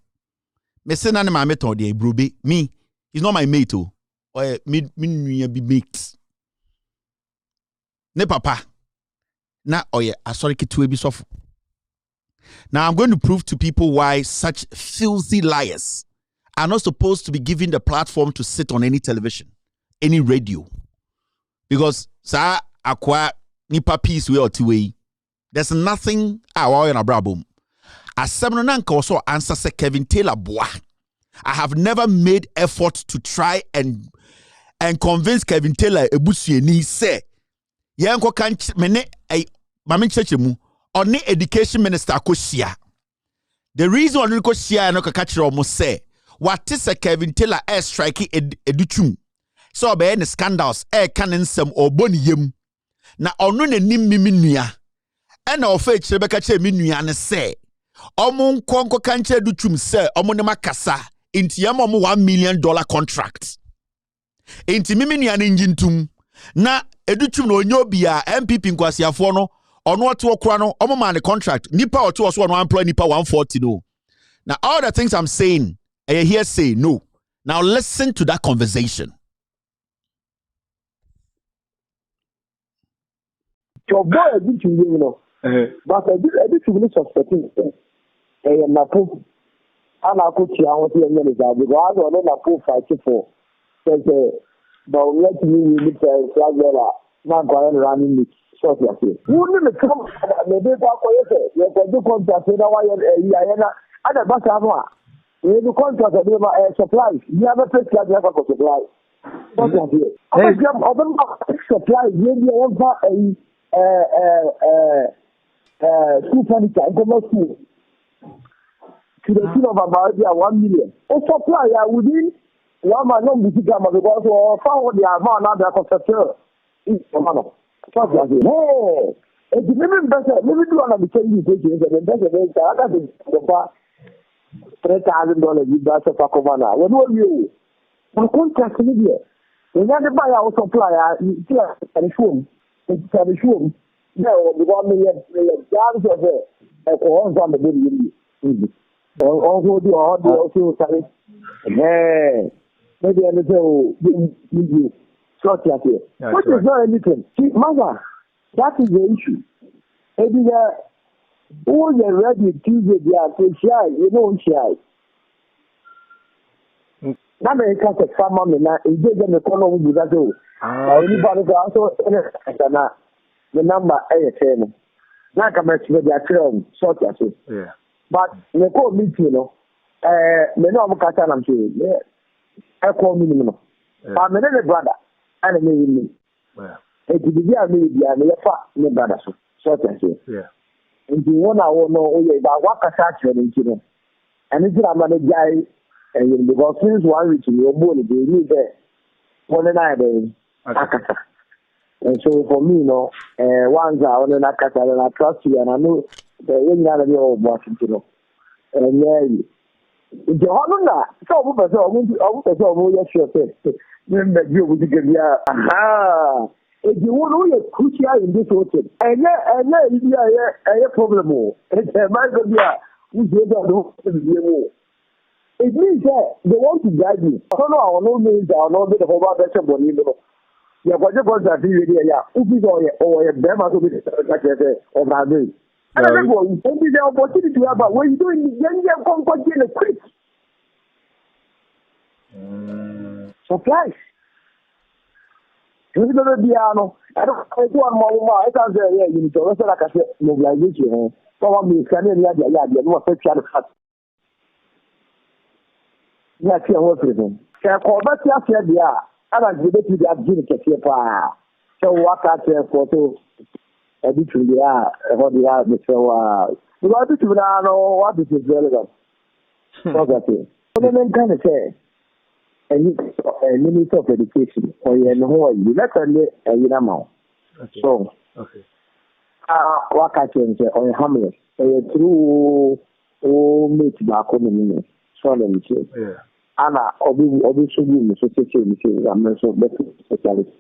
Me say nane ma mate ode brobe. Me, he's not my mate oh. Or me be mates. Ne papa. Na oye asori kitu ebi sofu. Now I'm going to prove to people why such filthy liars are not supposed to be given the platform to sit on any television. Any radio, because sa akwa nipa peace way or two way. There's nothing awa na brabum. Asem no nka also answer say Kevin Taylor boy. I have never made effort to try and convince Kevin Taylor ebusueni say yenko kan mene mame church mu on the education minister koshia. The reason on ko shia no ka kire omo say what is a Kevin Taylor air strike educhum. So be any scandals air nsem oboni yem. Na onu na nim mi nua. E na ofa kire be ka kire mi nua ne say omo nkonko kan kire educhum say omo ne makasa inti yam omo $1 million contract. Inti mi nua ne njintum na educhum no onyo bia MPP nkwasiafo no ono oto okra no omo man the contract nipa oto so no employ nipa 140 no. Now all the things I'm saying I hear say no. Now listen to that conversation. Your boy educhum you know. But educhum is suspecting na po ana ko tia won ti enye ni za because I don't na po fight for say but let me meet Flagella na go running it short ya say who ni come na be kwa ko yese ye ko do contract na wa ye na ada ba sa no a we do contract be ma supply you have a first class for supply short ya say open supply ye be one for school furniture and school to the tune of about 1 million. O supply within one man no music because found the amount now the constructor is man. Hey, it's even better. Maybe do one of the changes and better than the $3,000 you buy for Pacomana. When will you? The contract in here. When you buy our supplier, you see a show. It's a show. No, the 1 million jobs of it. On the baby. Also, do also say, hey, maybe a little you short here. What is not anything? See, mother, that is the issue. Maybe all the ready Tuesday, they are to shy, you know, shy. Now, they can't say, farmer, and give them the corner with that. Anybody also, the number 8. Like a match with their film, short here. But me call meeting, me no am kata na mche. I call me no. But me ne brother, and me. E di bia me fa me brother so. So thank you. Yeah. And you wanna know oye ba wa kasa chere nti no. And it's na man guy and because since 1 week you obo ni dey need there. One na dey akata. And so for me no once I want to kasa and I trust you and I know the young man be all watching you know. And yeah, the honor so we person we yes sure say remember you would give ya aha if you want to crucial in this hotel and yeah problem it's a man go be we do it means that they want to guide me I don't know I know means I know the whole better body no yeah but you got that yeah if you or them as we like of our day. And everyone, maybe the opportunity to have, but when you're doing the young comfort in a quick supplies. You're going to be I don't want more. I can't say, yeah, you need to also like I said, mobilization. Someone may send in the idea, you are such a fat. That's your work with him. So I call back your said, yeah, and I give it to that gym to keep so what I say for two. Editing the what they have so because this is now what is relevant. Okay. So then kind of say a minister of education or you know you let you know. So what I can say or harmless through meet back on so let me say Anna obi should be so say I'm so better specialist.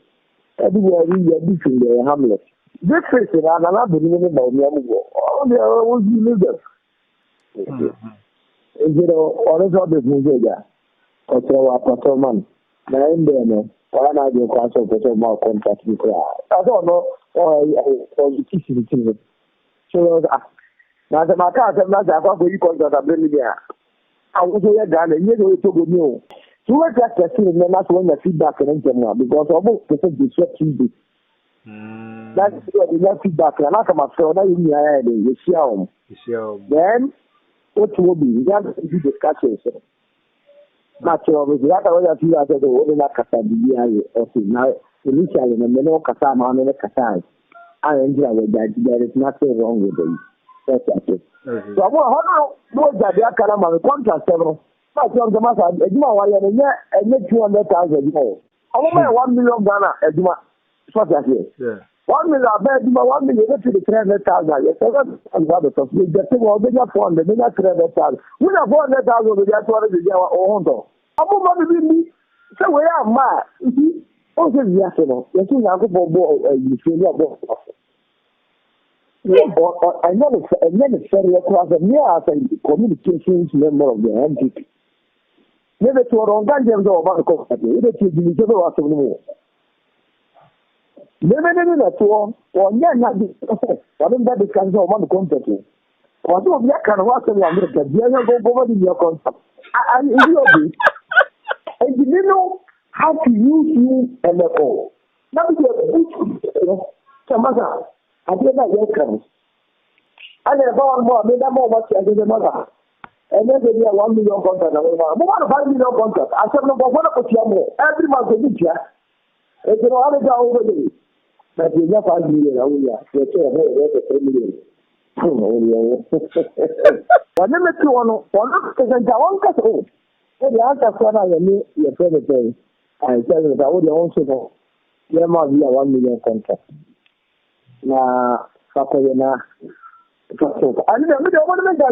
Everywhere we are between the harmless. This is another beginning about me. Oh, they are always leaders. You know, all the movie, or so a man. Now, in there, or I do class of the more contract. I don't know, or you teach it. So, now the matter of the you contract, I bring there. I was here done, and you know, to go new. So, what that's the thing, and that's when the feedback and general, because almost the same disruption. That's the feedback. And I come up so that you see then what will be? We have to do discussions. Natural, we have to do that. The order like now initially, and then no Kasa, man, and Kasa. I enjoy that. There is nothing wrong with them. So I want no that they are calling contract several. But you have the matter, a Juma, why and 200,000 more. I want 1 million Ghana, a Juma. What I say. 1 million, 1 million to the 300,000. Yes, I got the thing will be a fund, the bigger 300,000. We have 400,000 with that one is our own. I'm going to be so we are mad. Oh, yes, you see, I'm going to you feel your boss. I never said across the near communications member of the MPP. Never to a Ganjam about the company, it is the other of the war. Never in a tour, or not the I don't that the country of one company. Or do you can watch them America, the other go over in your contract. And you know how to use you and the call. Now we have some other. I did not welcome. I never more, made more much as the mother. And then they have 1 million contract. But what 5 million contract? I said, no, but what about you? Every month they did, yeah. It's an other guy over there. But you have 5 million. Oh, yeah. You're saying, hey, 10 million. But let me see one because I want to say, the answer for your friend, I tell you that I would also know. There must be a 1 million contract. Now, Kapayana. And then we don't want to make that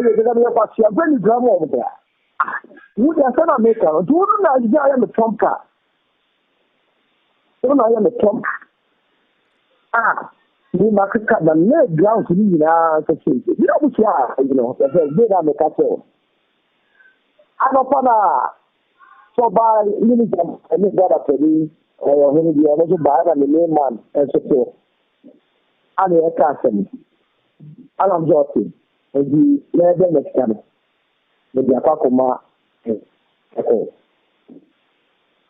you're very drama over there. Would I say I make out? Do you know I am a Trump car? I am a Trump. The market cut the leg ground to me now. You know, which are, you know, the big I'm a castle. I'm upon so by Minister and Miss Dada Penny or the other bad and the main man and so forth. And the castle. I'm joking. And the level next time. The Yakakoma.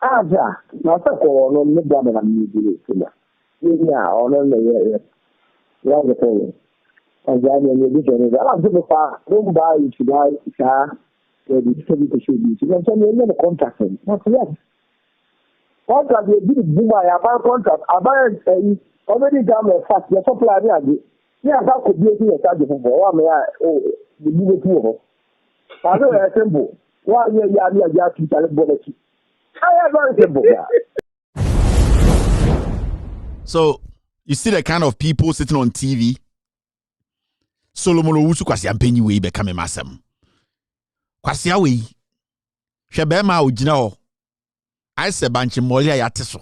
Now, no, no, no, no, yeah, on the thing. And then you do I'm going to buy it to buy a car. You can send me a contract. Not yet. Contract, you did boom. I buy a contract. I buy already done a fast. You're so planning. Yeah, that could be a charge for one. The movie tour. I know a simple. 1 year, you have to tell it. I have very simple. So you see the kind of people sitting on TV. Solomon Owusu kwasi ampenyi we be kame masem. Kwasi awe. Hwebe ma ogina ho. I say banchi molia ya teso.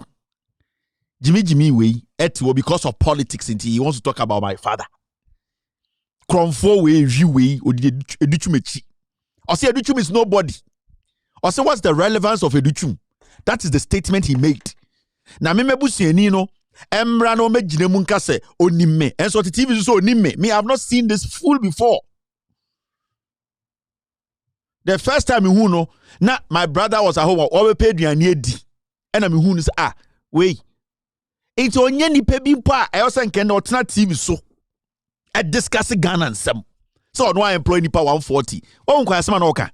Jimmy we etiwo because of politics he wants to talk about my father. Kromfo we view we odi educhumechi. Or say educhum is nobody. Or say what's the relevance of educhum? That is the statement he made. Na me mebusieni no Emra no mejine munkase onime. And so the TV is so onime. Me, I have not seen this fool before. The first time who know, na my brother was at home, or paid me and and I'm who is wait. It's only ni pebimpa. I also can not TV so. I discuss Ghana and some. So no I employ nipa 140. Oh, kwasema oka.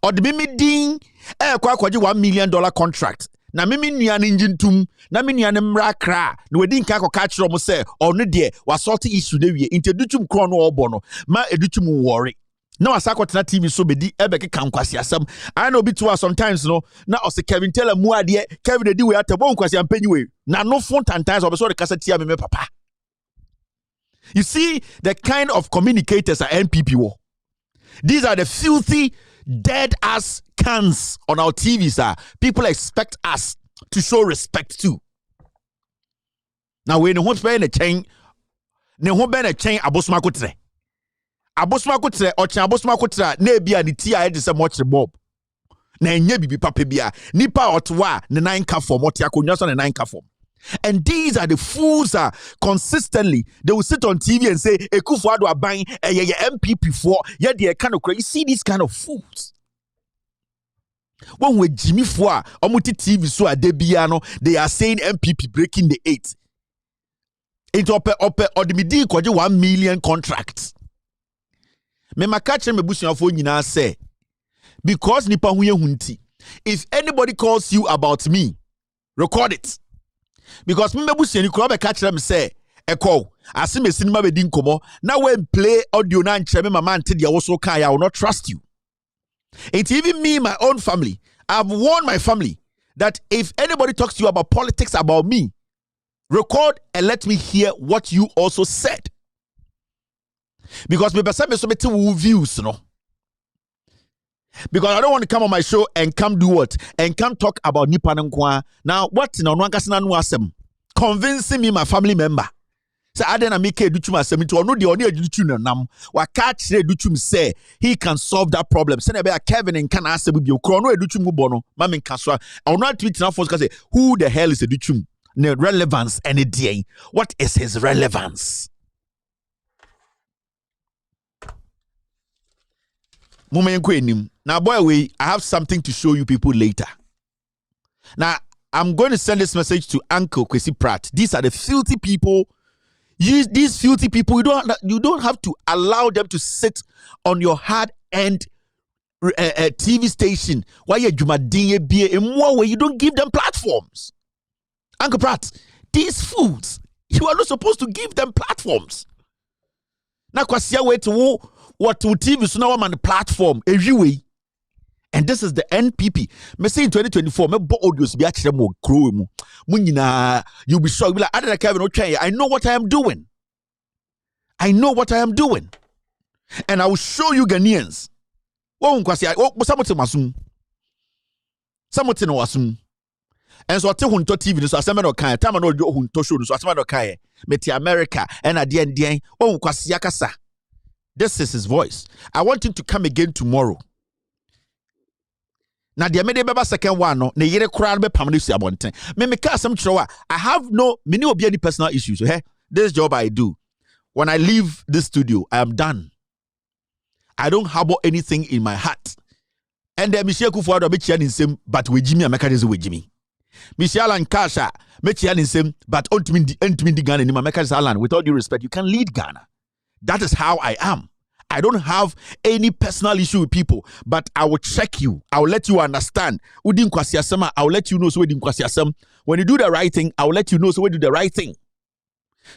Or the mimi ding kwa $1 million contract. Na mimi nuane njintum na me nuane mra kra na wedi nka ko ka kire mo se ono de wasort issue de wie intedutum kro no obo no ma edutum worry na wasakotena TV so bedi ebeke kankwasi asem I know be to sometimes no na ose Kevin Taylor mu ade Kevin edi we atabo nkwasi ampanyi we na no phone tantimes obeso de kasa tia me papa. You see the kind of communicators are NPP wo. These are the filthy dead ass cans on our TVs. People expect us to show respect too. Now when you spend a chain, ne ho ben a chain abosma kotre. Abosma kotre or chan abosma kotre na bia ni tia de se much bob. Na enye bibi papa bia nipa otwa ne 9 ka form otia konwa so ne 9 ka form. And these are the fools consistently they will sit on TV and say Ekufuado aban MPP for yeah they kind of crazy. You see these kind of fools. When we Jimmy Fua omuti TV so adebiano they are saying MPP breaking the 8. It's ope or the midi kwaje 1 million contracts. Me makache me busuafo nyina say because nipa huye hunti if anybody calls you about me record it. Because me busiani kura be catch them say Echo. I see me cinema with Dinkomo. Now when play audio na ncheme mama ante dia woso kai, I will not trust you. It's even me, my own family. I've warned my family that if anybody talks to you about politics about me, record and let me hear what you also said. Because me so many views, you know. Because I don't want to come on my show and come do what? And come talk about Nipankwa. Now, what in Onwankasina convincing me my family member. So I didn't make a duchum assembly to know the only duchum nam. What catch the duchum say he can solve that problem. Send a Kevin and can answer with you. Chrono a duchum bono, Mammy Caswa. I'll not tweet enough for say who the hell is a duchum? No relevance any day. What is his relevance? Now, boy, I have something to show you people later. Now, I'm going to send this message to Uncle Kwesi Pratt. These are the filthy people. These filthy people, you don't have to allow them to sit on your hard-earned TV station while you're jumadinye beer in more way. You don't give them platforms. Uncle Pratt, these fools, you are not supposed to give them platforms. Now, kwasia way to what to TV so now I'm on the platform every way. And this is the NPP. Me say in 2024, me bo audios be actually more grow mu. You'll be shocked. You'll be like, I know what I am doing. I know what I am doing. And I will show you Ghanaians. Samote no wasum. And so I tell hunto TV so asema no kan time no hunto show so asema no kan meti America and adien kwasia kasa. This is his voice. I want him to come again tomorrow. Now the mede beba second one no ne yere kura be pamne si abonten. Me ka asem kiro I have no many obi any personal issues. This job I do. When I leave this studio, I am done. I don't harbor anything in my heart. And then Michelle Kufuado be chia nsem but we Jimmy America is we Jimmy. Michelle and Kasha me chia nsem but ultimately Ghana in America land. With all due respect, you can lead Ghana. That is how I am. I don't have any personal issue with people, but I will check you. I will let you understand. I will let you know so when you do the right thing, I will let you know so we do the right thing.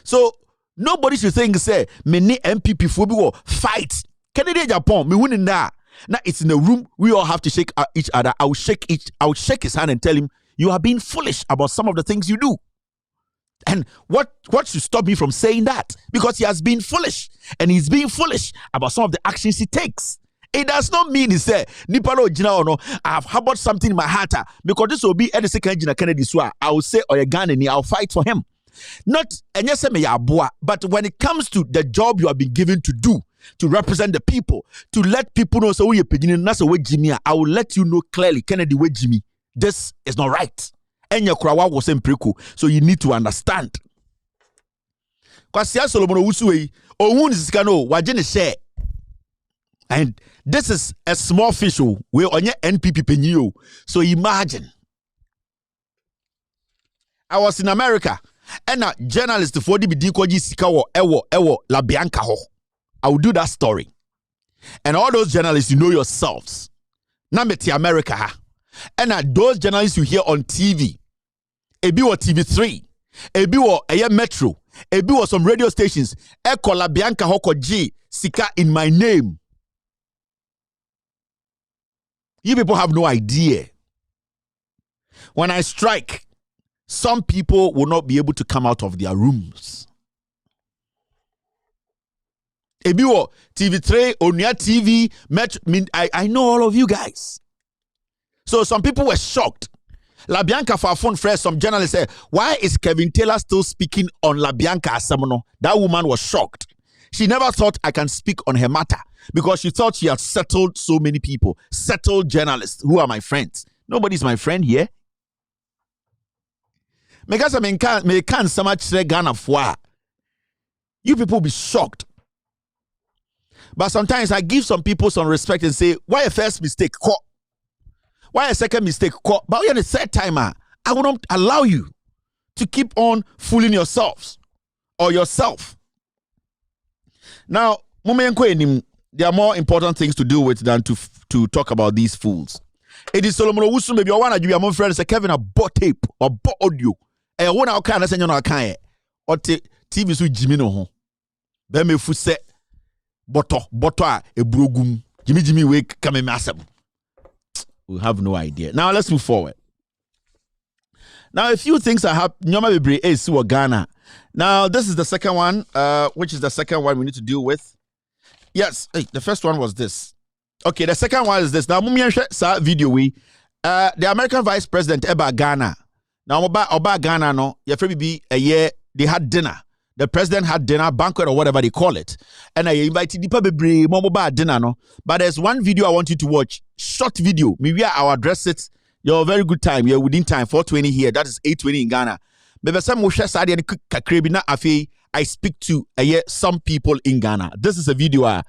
So nobody should think say many MPP for fight. Canada Japan, me winning that. Now it's in a room. We all have to shake each other. I will shake his hand and tell him you are being foolish about some of the things you do. And what should stop me from saying that? Because he has been foolish. And he's being foolish about some of the actions he takes. It does not mean he said, Nipalo Jina no, I have harbored something in my heart. Because this will be any second Jina Kennedy Swa. I will say, or a gun and I'll fight for him. Not but when it comes to the job you have been given to do, to represent the people, to let people know so you're beginning, that's the way Jimmy, I will let you know clearly, Kennedy way Jimmy, this is not right. And your krawa was impreku. So you need to understand. Kwasia Solomon Usui, Owun Zikano, Wajene share. And this is a small fish where on your NPP penio. So imagine. I was in America and a journalist for the Bidikoji Sikawo Ewo La Bianca ho. I will do that story. And all those journalists, you know yourselves. Nameti America. And those journalists you hear on TV, ebi was TV3, ebi was Metro, ebi was some radio stations, Eko La Bianca Hoko G, Sika in my name. You people have no idea. When I strike, some people will not be able to come out of their rooms. Ebi was TV3, Onia TV, Metro, I know all of you guys. So some people were shocked. La Bianca for a phone fresh, some journalists said, why is Kevin Taylor still speaking on La Bianca Asamono? That woman was shocked. She never thought I can speak on her matter because she thought she had settled so many people, settled journalists who are my friends. Nobody's my friend here. You people be shocked. But sometimes I give some people some respect and say, why a first mistake? Why a second mistake? But when the third timer, I will not allow you to keep on fooling yourselves or yourself. Now, there are more important things to do with than to talk about these fools. It is Solomon Owusu, maybe I want to give you my friend say Kevin a bought tape or bought audio. I want to kind of send you no kind or TV so Jimmy no ho. Be me fu se boto a ebrogum. Jimmy wake come massive. We have no idea. Now let's move forward. Now a few things I have nyoma bebre is Ghana. Now this is the second one, which is the second one we need to deal with. Yes, the first one was this. Okay, the second one is this. Now sa video we the American Vice President Eba Ghana. Now oba Ghana no be a year they had dinner. The president had dinner, banquet or whatever they call it. And I invited the people momoba dinner no. But there's one video I want you to watch. Short video. Maybe I'll address it. You're a very good time. You're within time. 4:20 here. That is 8:20 in Ghana. Maybe some I speak to some people in Ghana. This is a video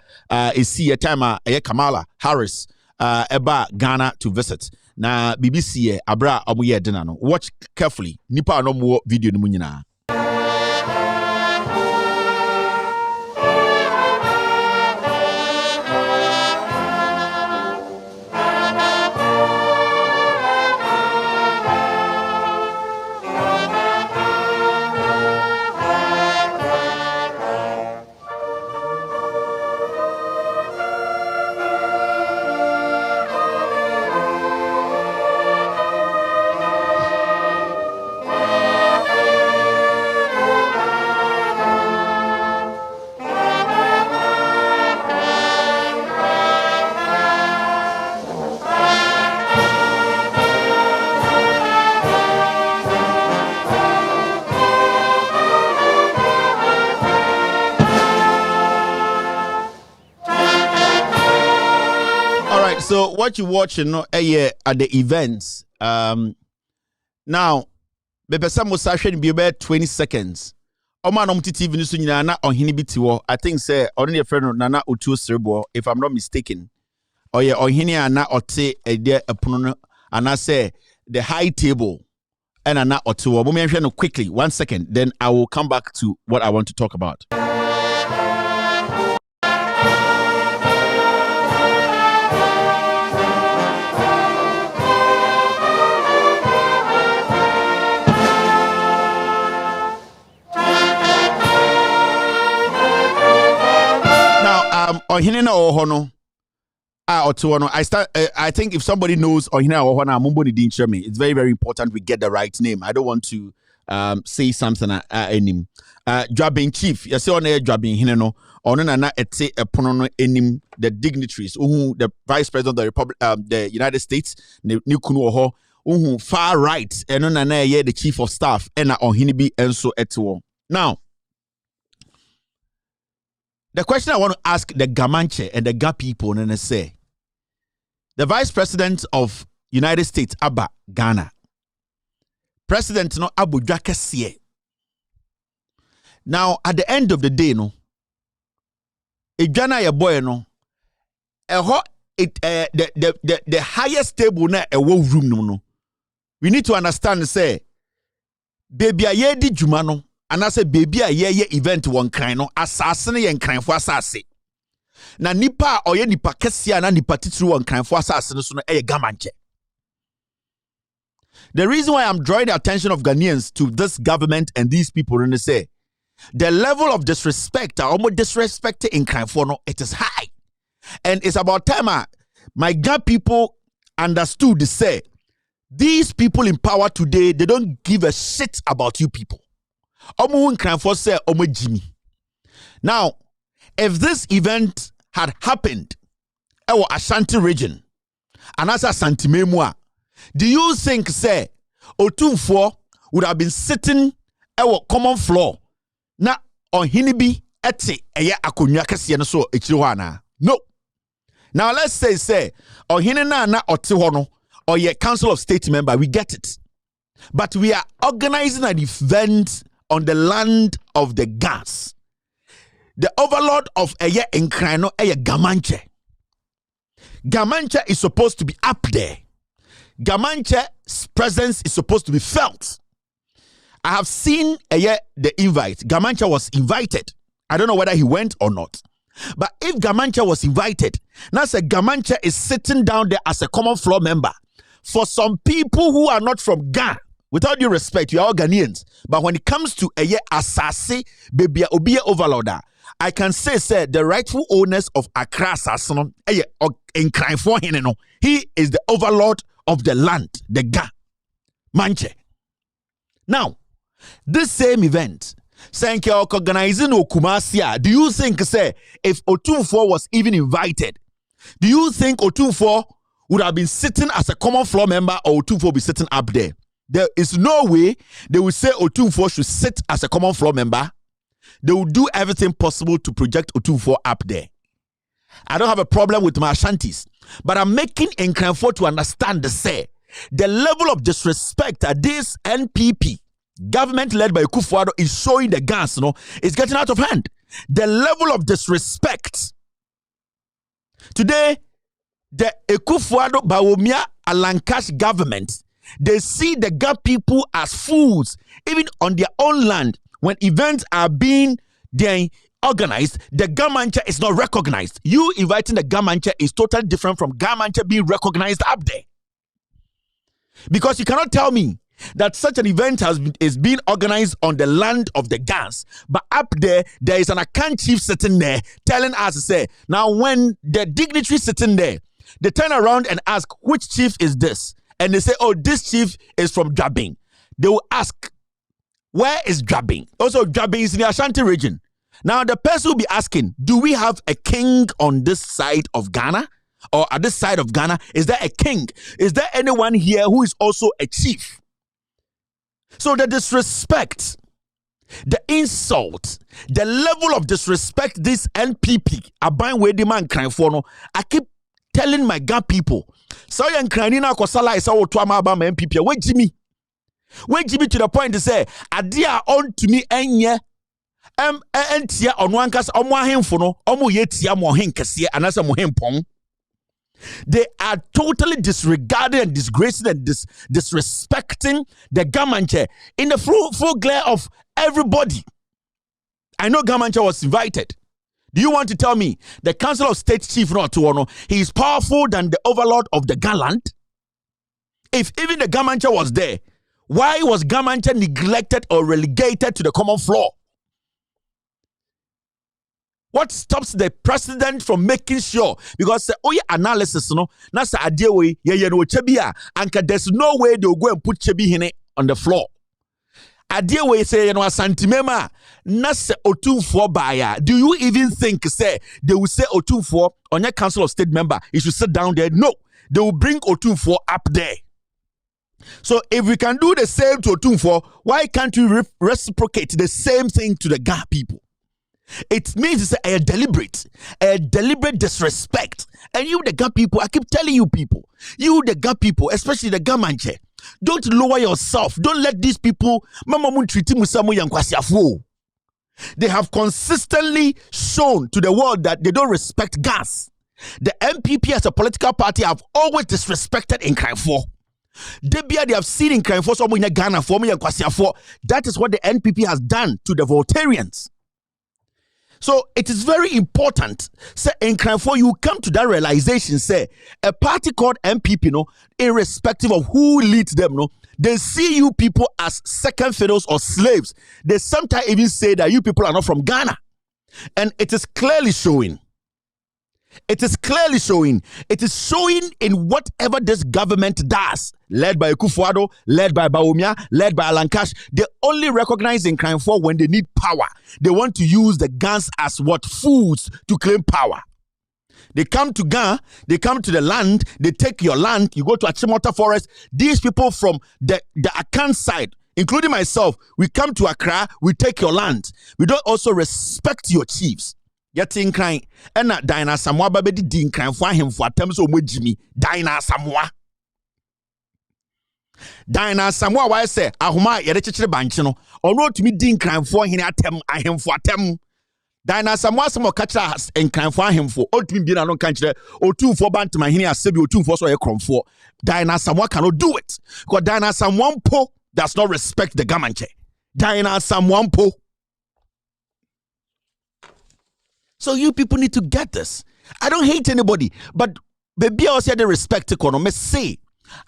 is see a time Kamala Harris eba Ghana to visit. Na BBC abra amuye dinner no. Watch carefully. Nipa no more video no munyina. So what you watching at the events now bebe some was be about 20 seconds. Oma no TV ni so nyina na ohene biti wo. I think say on your friend Nana Otuo Serebo if I'm not mistaken. Oye ohene ana ote ede epono no ana say the high table and ana ote wo. Bo me hwe no quickly 1 second then I will come back to what I want to talk about. Ohinena Ohono. I think if somebody knows Ohinena Ohona, Mumboni didn't show me. It's very, very important we get the right name. I don't want to say something enim. Drabin chief, you see on air Drabin Hineno, Onana ete epono enim the dignitaries, the Vice President of the Republic, the United States, Nikunu Oho, far right, and onana the Chief of Staff, and Ohinibi enso etuo. Now, the question I want to ask the Gamanche and the Ga people and say, the Vice President of United States, Abba Ghana, President no Abu Drakasiye. Now, at the end of the day, no, if Ghana ya boy no, the highest table na a room no. We need to understand say, baby a ye di juma no. And I say baby a ye event one kind no asasene ye nkran fo asase na nipa oye nipa kesia na nipa titru one kind fo asase so no e gamanche. The reason why I'm drawing the attention of Ghanaians to this government and these people in the say the level of disrespect almost disrespect in nkran fo no it is high, and it's about time my Ga people understood to say these people in power today they don't give a shit about you people. Now, if this event had happened in Ashanti region, and as a Santimemua, do you think say Otumfo would have been sitting at common floor na on hinibi eti eye akonya kese so echiwana? No. Now let's say ohinena na ote ho no or ye Council of State member, we get it. But we are organizing an event on the land of the gas. The overlord of Eye Enkrano Eye Gamanche. Gamanche is supposed to be up there. Gamanche's presence is supposed to be felt. I have seen the invite. Gamanche was invited. I don't know whether he went or not. But if Gamanche was invited, now say Gamanche is sitting down there as a common floor member. For some people who are not from Ghana, with all due respect, you are all Ghanaians. But when it comes to a year asase, baby, obi overloader, I can say the rightful owners of Accra Sasono, he is the overlord of the land, the Ga Manche. Now, this same event, Sanke organizing Okumasia, do you think, say, if Otumfuo was even invited, do you think Otumfuo would have been sitting as a common floor member or Otumfuo be sitting up there? There is no way they will say Otumfuo should sit as a common floor member. They will do everything possible to project Otumfuo up there. I don't have a problem with my Ashantis, but I'm making Nkranfo to understand the level of disrespect that this NPP government led by Akufo-Addo is showing the gas, is getting out of hand. The level of disrespect. Today, the Akufo-Addo Bawumia Alankash government, they see the Ga people as fools, even on their own land. When events are being organized, the Ga Mancha is not recognized. You inviting the Ga Mancha is totally different from Ga Mancha being recognized up there. Because you cannot tell me that such an event is being organized on the land of the Gans, but up there is an account chief sitting there telling us, now when the dignitary sitting there, they turn around and ask, which chief is this? And they say, oh, this chief is from Dwabing. They will ask, where is Dwabing? Also, Dwabing is in the Ashanti region. Now, the person will be asking, do we have a king on this side of Ghana? Or at this side of Ghana, is there a king? Is there anyone here who is also a chief? So the disrespect, the insult, the level of disrespect this NPP, Aban Wediman Nkranfo, I keep telling my Ga people, so yan Nkranina Kosala is our Tuama Abama NPP, wait Jimmy to the point to say, Adia on to me enye, entia on one cast on one hemfono, omo yetia mohin kasia, and as a mohempong. They are totally disregarding and disgracing and disrespecting the Ga Mancha in the full glare of everybody. I know Ga Mancha was invited. Do you want to tell me the Council of State Chief he is powerful than the overlord of the Ga land? If even the Ga Mancha was there, why was Ga Mancha neglected or relegated to the common floor? What stops the president from making sure? Because analysis, there's no way they'll go and put Chebi Hine on the floor. Say Santimema, nase Otumfuo baya. Do you even think they will say Otumfuo on your Council of State member? You should sit down there. No, they will bring Otumfuo up there. So if we can do the same to Otumfuo, why can't we reciprocate the same thing to the Ga people? It means it's a deliberate disrespect. And you, the Ga people, I keep telling you people, you, the Ga people, especially the Ga Manche, don't lower yourself. Don't let these people, they have consistently shown to the world that they don't respect gas. The MPP as a political party have always disrespected Nkranfo. They have seen Nkranfo so in Ghana for me. That is what the NPP has done to the Voltarians. So it is very important, say, Nkranfo, you come to that realization, say, a party called MPP, irrespective of who leads them, they see you people as second fiddles or slaves. They sometimes even say that you people are not from Ghana. And it is clearly showing. It is clearly showing. It is showing in whatever this government does, led by Akufo-Addo, led by Bawumia, led by Alankash. They only recognize Nkranfo when they need power. They want to use the guns as what? Fools to claim power. They come to Ghana, they come to the land, they take your land, you go to Achimota Forest. These people from the Akan side, including myself, we come to Accra, we take your land. We don't also respect your chiefs. Yatin crying, and not Diana Samoa Babedi Dean crying for him for attempts of Jimmy, Diana Samoa. Diana Samoa, why say, Ahuma, Yetiche Banchino, or wrote to me Dean crying for him at him, I him for them. Diana Samoa, some more catch us and crying for him for old me being a non country, or 2 for Bantama, here, Sebi, or 2 for so a crumb for. Diana Samoa cannot do it. Because Diana Samoa Po does not respect the Ga Mancha. Diana Samoa Po. So you people need to get this. I don't hate anybody, but baby, I say the respect economy. Say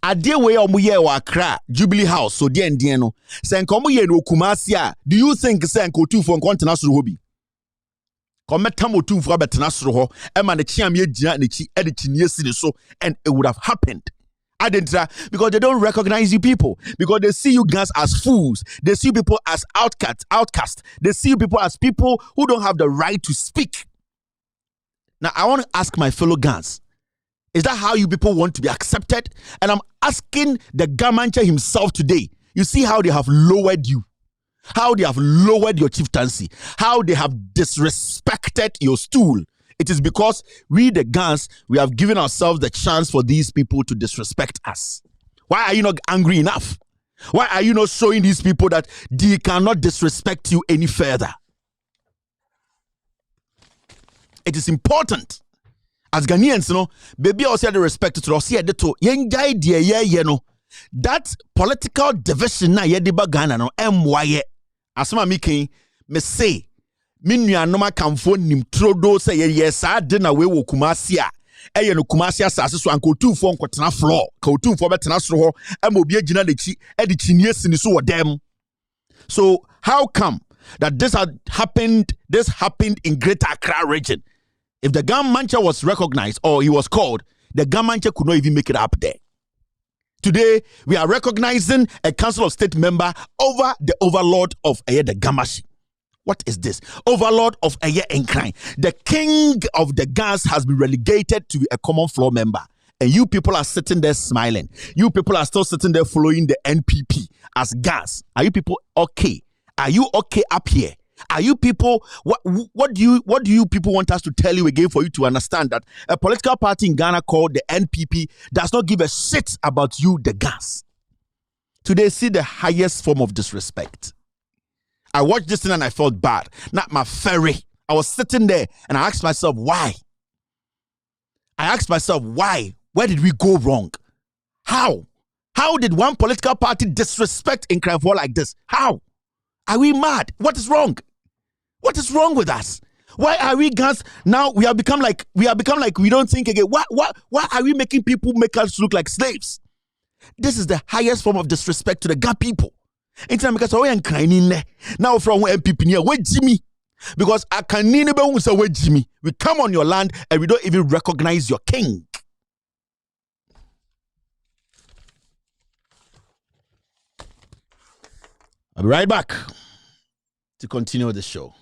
Ade we omuye wa Accra Jubilee House so die ndie no se nko omuye no Kumasi a do you think se nko tufo nko ntena soro ho bi kometam otufo abetena soro ho e ma ne chiam ye gina ne chi e de chinie si ne so and it would have happened. Because they don't recognize you people, because they see you guys as fools, they see people as outcasts, they see people as people who don't have the right to speak. Now I want to ask my fellow guys, is that how you people want to be accepted? And I'm asking the Gamancha himself today. You see how they have lowered you, how they have lowered your chieftaincy, how they have disrespected your stool. It is because we, the Gans, we have given ourselves the chance for these people to disrespect us. Why are you not angry enough? Why are you not showing these people that they cannot disrespect you any further? It is important. As Ghanaians, you know, baby also the respect to us here to yengai die no. That political division na yediba Ghana no MY. Asma miki me say Minua noma kamfo nim trodo say yes ade na we wo Kumasi a eye no Kumasi asase so anko tufo nkotena floor ka otufo betena soro ho am obi agina lechi e de chinie sini so wodem. So how come that this happened in Greater Accra region? If the Gamancha was recognized or he was called, the Gamancha could not even make it up there. Today we are recognizing a Council of State member over the overlord of the Gamashi. What is this? Overlord of Eye Enkran. The king of the Gas has been relegated to be a common floor member. And you people are sitting there smiling. You people are still sitting there following the NPP as Gas. Are you people okay? Are you okay up here? Are you people, what do you people want us to tell you again for you to understand that a political party in Ghana called the NPP does not give a shit about you, the Gas? Today, see the highest form of disrespect. I watched this thing and I felt bad. Not my ferry. I was sitting there and I asked myself, why? Where did we go wrong? How? How did one political party disrespect Nkrumah like this? How? Are we mad? What is wrong? What is wrong with us? Why are we guys now? We have become like we don't think again. Why are we making people make us look like slaves? This is the highest form of disrespect to the Ga people. Now from MPP near where Jimmy, because I can never say where Jimmy. We come on your land and we don't even recognize your king. I'll be right back to continue the show.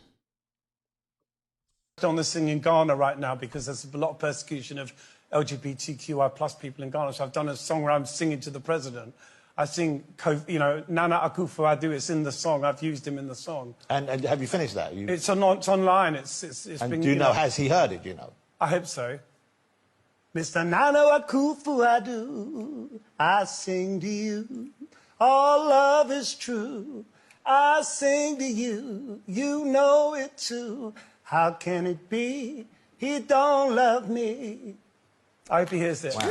On this thing in Ghana right now because there's a lot of persecution of LGBTQI plus people in Ghana. So I've done a song where I'm singing to the president. I sing, Nana Akufo-Addo. It's in the song. I've used him in the song. And have you finished that? It's online. It's and been, do you know, has he heard it, I hope so. Mr. Nana Akufo-Addo, I sing to you. All love is true. I sing to you. You know it too. How can it be he don't love me? I hope he hears this. Wow.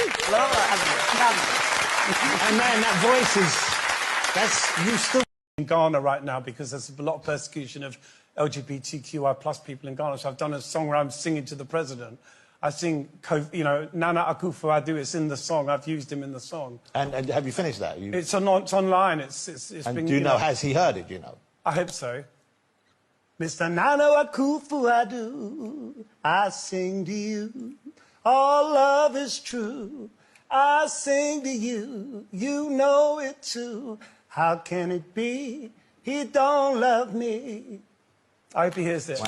And man, that voice that's you still in Ghana right now because there's a lot of persecution of LGBTQI plus people in Ghana. So I've done a song where I'm singing to the president. I sing, Nana Akufo-Addo. It's in the song. I've used him in the song. And have you finished that? It's online. It's and been, do you know, has he heard it, I hope so. Mr. Nana Akufo-Addo, I sing to you. All love is true. I sing to you. You know it too. How can it be he don't love me? I hope he hears this. Wow.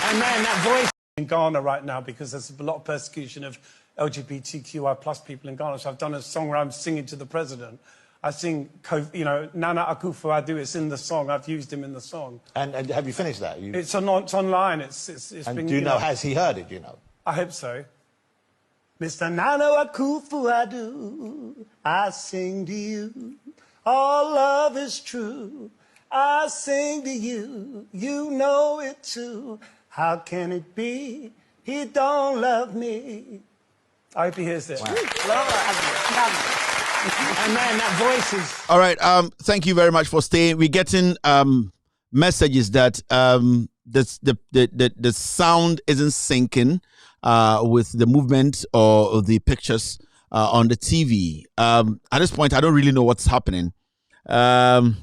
And man, that voice in Ghana right now because there's a lot of persecution of LGBTQI plus people in Ghana. So I've done a song where I'm singing to the president. I sing, Nana Akufo-Addo. It's in the song. I've used him in the song. And have you finished that? It's online. It's and been, do you know, has he heard it, I hope so. Mr. Nana Akufo-Addo, I sing to you. All love is true. I sing to you. You know it too. How can it be he don't love me? I hope he hears this. Wow. And man, that voice is... All right. Thank you very much for staying. We're getting messages that the sound isn't syncing. with the movement or the pictures on the TV. At this point, I don't really know what's happening. What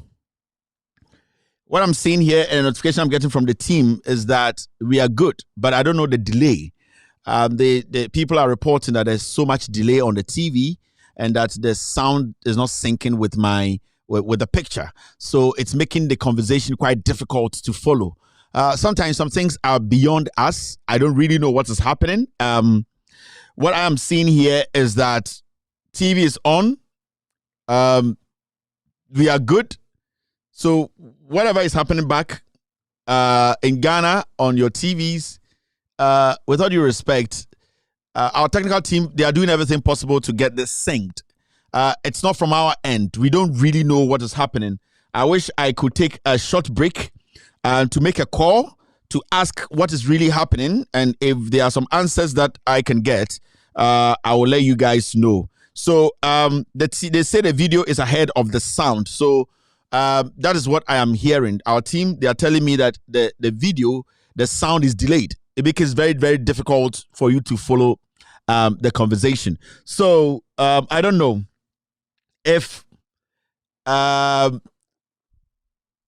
I'm seeing here and the notification I'm getting from the team is that we are good, but I don't know the delay. The people are reporting that there's so much delay on the TV and that the sound is not syncing with with the picture. So it's making the conversation quite difficult to follow. Sometimes some things are beyond us. I don't really know what is happening. What I am seeing here is that TV is on. We are good. So whatever is happening back in Ghana on your TVs, with all due respect, our technical team, they are doing everything possible to get this synced. It's not from our end. We don't really know what is happening. I wish I could take a short break to make a call to ask what is really happening. And if there are some answers that I can get, I will let you guys know. So they say the video is ahead of the sound. So that is what I am hearing. Our team, they are telling me that the video, the sound is delayed. It becomes very, very difficult for you to follow the conversation. So I don't know if...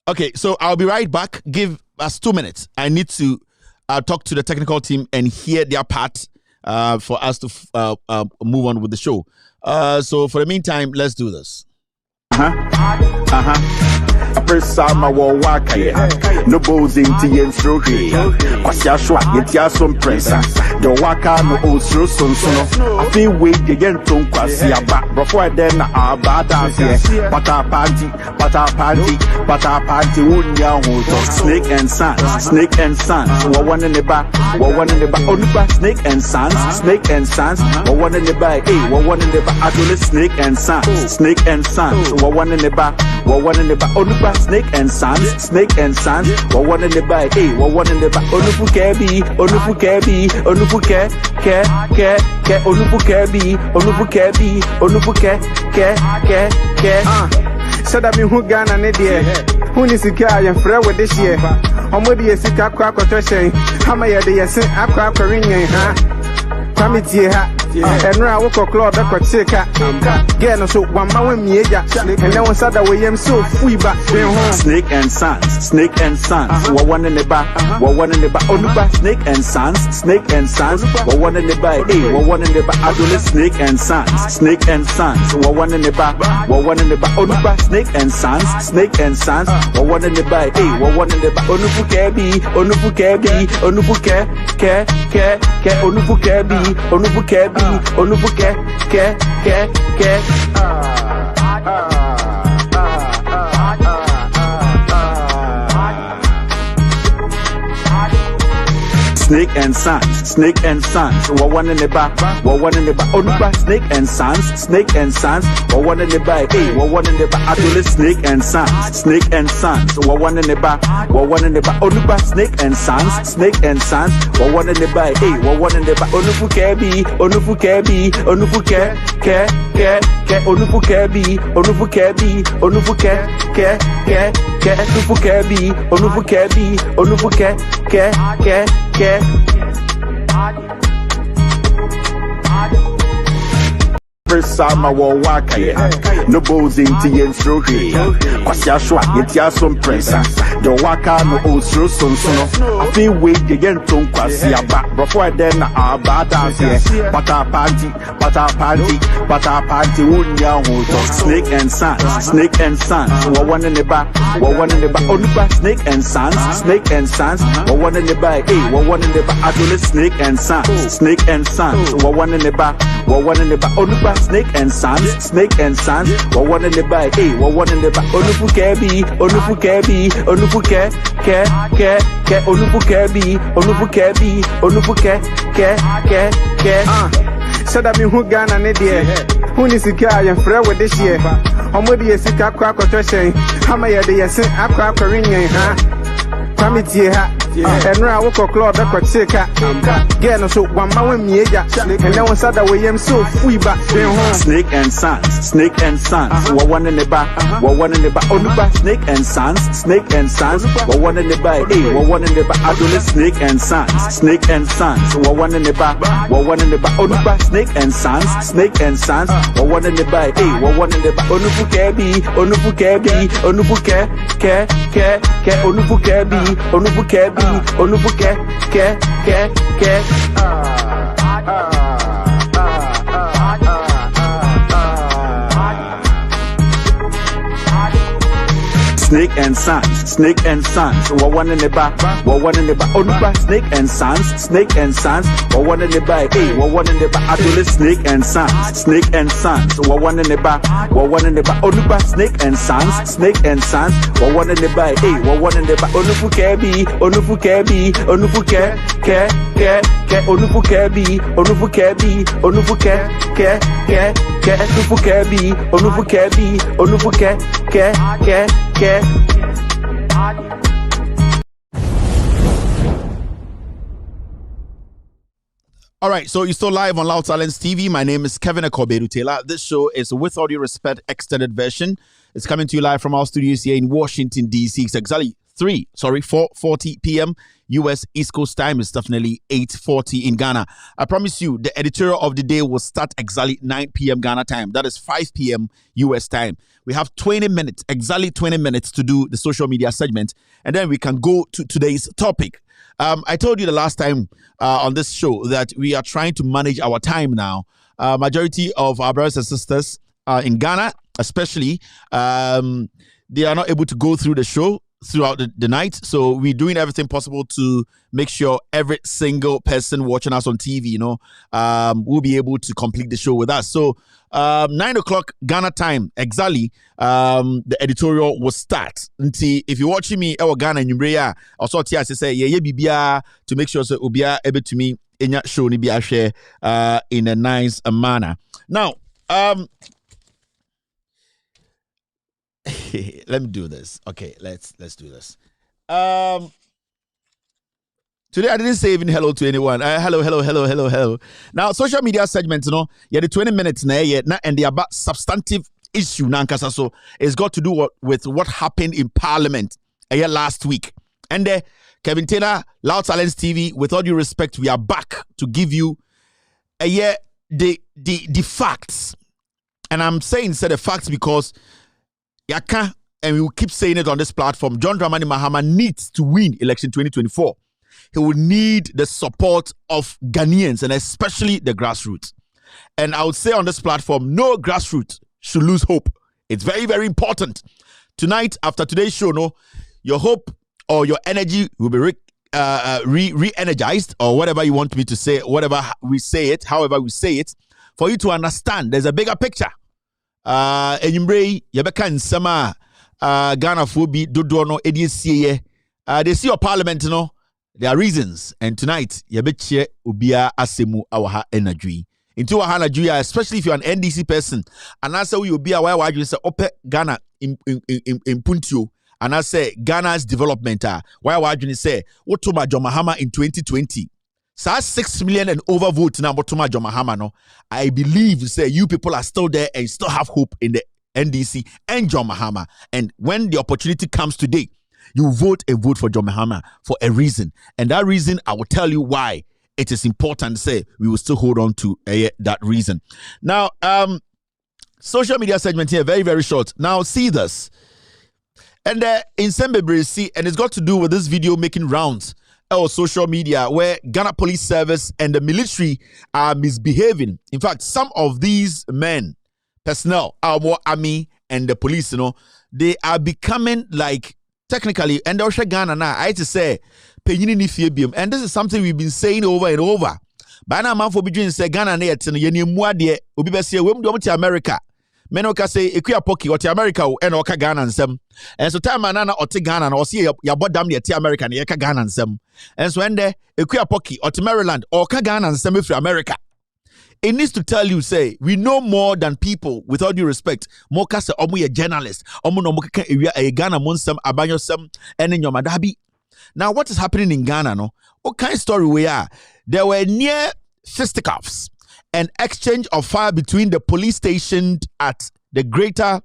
okay, so I'll be right back. Give us 2 minutes. I need to talk to the technical team and hear their part for us to move on with the show. So for the meantime, let's do this. Sama wa waka ya no bows into yensro he kwasia shwa yetia some pressa the waka no osro sonsono afi we de yenton kwasia ba before then aba dance pata party unya ho snake and sons wo one in the back onuba snake and sons wo one in the back wo one in the back adole snake and sons wo one in the back onuba snake and sons what one in the back what one in the back onufu kebi onufu said that me who Ghana ne dear who is the guy and friend with this year omodi esika kwa kwatoshen hama ye de yesen akwa ring Committee and I walk a club back with Sika. Get so one man meja, and then one side away am so free back. Snake and sons, what one in the back, Onuba, snake and sons, what one in the back, what one in the back, Adole, snake and sons, what one in the back, Onuba, snake and sons, what one in the back, what one in the back, Onufu Snake and sons, what one in the back, Onuba, snake and sons, what one in the back, what one in the back, Adole, snake and sons, what one in the back, Onuba, snake and sons, what one in the back, what one in the back, Onufu Sama wa waka ya no bows into yensro he kwasia shwa yetia some pressa the waka no osro sonsono afi we de yenton kwasia ba before then aba dance pata party unya ho snake and sons what one in the back onuba snake and sons what one in the back what one in the back adole snake and sons what one in the back onuba snake and sons what one in the back what one in the back onufu kebi said that me who Ghana ne dear who is the guy and friend with this year omodi esika kwa kwatoshen hama ye de yesen akwa ring Committee And now I walk a club that could take a get so one man me, and then one side away, I'm so free back home. Snake and Sons, Snake and Sons, one in the back, one in the back, on the back, Snake and Sons, Snake and Sons, one in the back, one in the back, Adonis, Snake and Sons, Snake and Sons, one in the back, one in the back, on the back, Snake and Sons, Snake and Sons, one in the back, one in the back, onufu kebi, onufu kebi, onufu ke, onufu kebi, onufu kebi, onufu ke. Snake and Sons, Snake and Sons, one in the back, one in the back, on the back, Snake and Sons, Snake and Sons, one in the back, one in the back, Adonis, Snake and Sons, Snake and Sons, one in the back, one in the back, on the back, Snake and Sons, Snake and Sons, one in the back, one in the back, onufu kebi, onufu kebi, onufu ke, onufu kebi, onufu kebi, onufu ke, onufu kebi, onufu kebi, onufu ke. All right, so you're still live on Loud Silence TV. My name is Kevin Akobedu Taylor. This show is With All Due Respect extended version. It's coming to you live from our studios here in Washington, D.C. It's exactly 4:40 p.m. U.S. East Coast time. It's definitely 8:40 in Ghana. I promise you, the editorial of the day will start exactly 9 p.m. Ghana time. That is 5 p.m. U.S. time. We have 20 minutes, exactly 20 minutes to do the social media segment, and then we can go to today's topic. I told you the last time on this show that we are trying to manage our time now. Majority of our brothers and sisters in Ghana, especially, they are not able to go through the show throughout the night. So we're doing everything possible to make sure every single person watching us on TV, will be able to complete the show with us. So 9 o'clock Ghana time, exactly, the editorial will start. If you're watching me, Ghana and Umbrea, also I say, to make sure so Ubia able to me in your show ni share in a nice manner. Now, let me do this. Okay, let's do this. Today I didn't say even hello to anyone. Hello. Now, social media segment, the 20 minutes and the about substantive issue nankasa, so it's got to do with what happened in Parliament last week. And Kevin Taylor, Loud Silence TV, with all due respect, we are back to give you the facts. And I'm saying the facts because Yaka, and we will keep saying it on this platform, John Dramani Mahama needs to win election 2024. He will need the support of Ghanaians and especially the grassroots. And I would say on this platform, no grassroots should lose hope. It's very, very important. Tonight, after today's show, your hope or your energy will be re-energized, or whatever you want me to say, whatever we say it, however we say it, for you to understand there's a bigger picture. Enyimbre yebeka nsema Ghana fobi dodo no ediesie they see your parliament there are reasons, and tonight yebeche obia asemu awaha energy into wahala juya, especially if you're an NDC person, and I say we obia why you say ope Ghana in puntio, and I say Ghana's development why you say Otoma John Mahama in 2020. So 6 million and over votes now, but John Mahama, I believe say you people are still there and still have hope in the NDC and John Mahama. And when the opportunity comes today, you vote and vote for John Mahama for a reason. And that reason, I will tell you why it is important to say we will still hold on to that reason. Now, social media segment here, very, very short. Now, see this. And in Sembebere, see, and it's got to do with this video making rounds or social media where Ghana Police Service and the military are misbehaving. In fact, some of these men, personnel, our army and the police, they are becoming like technically, and they'll share Ghana now. I to say, and this is something we've been saying over and over. By now, man for between say Ghana and Yeni Ubi Bessia, we to America. Menoka say Ekuya Poki or America and Oka Ghana and some. And so time manana or Ghana or see your bottom near America and Yaka Ghana and some. And so when there Ekuya Poki or Maryland or Ghana and some for America. It needs to tell you, say, we know more than people, with all due respect. Moka say, omu ye journalist. Omu no moka area a Ghana monsam abanyo sem and in your madabi. Now, what is happening in Ghana? No, what kind of story we are? There were near fisticuffs and exchange of fire between the police station at the Greater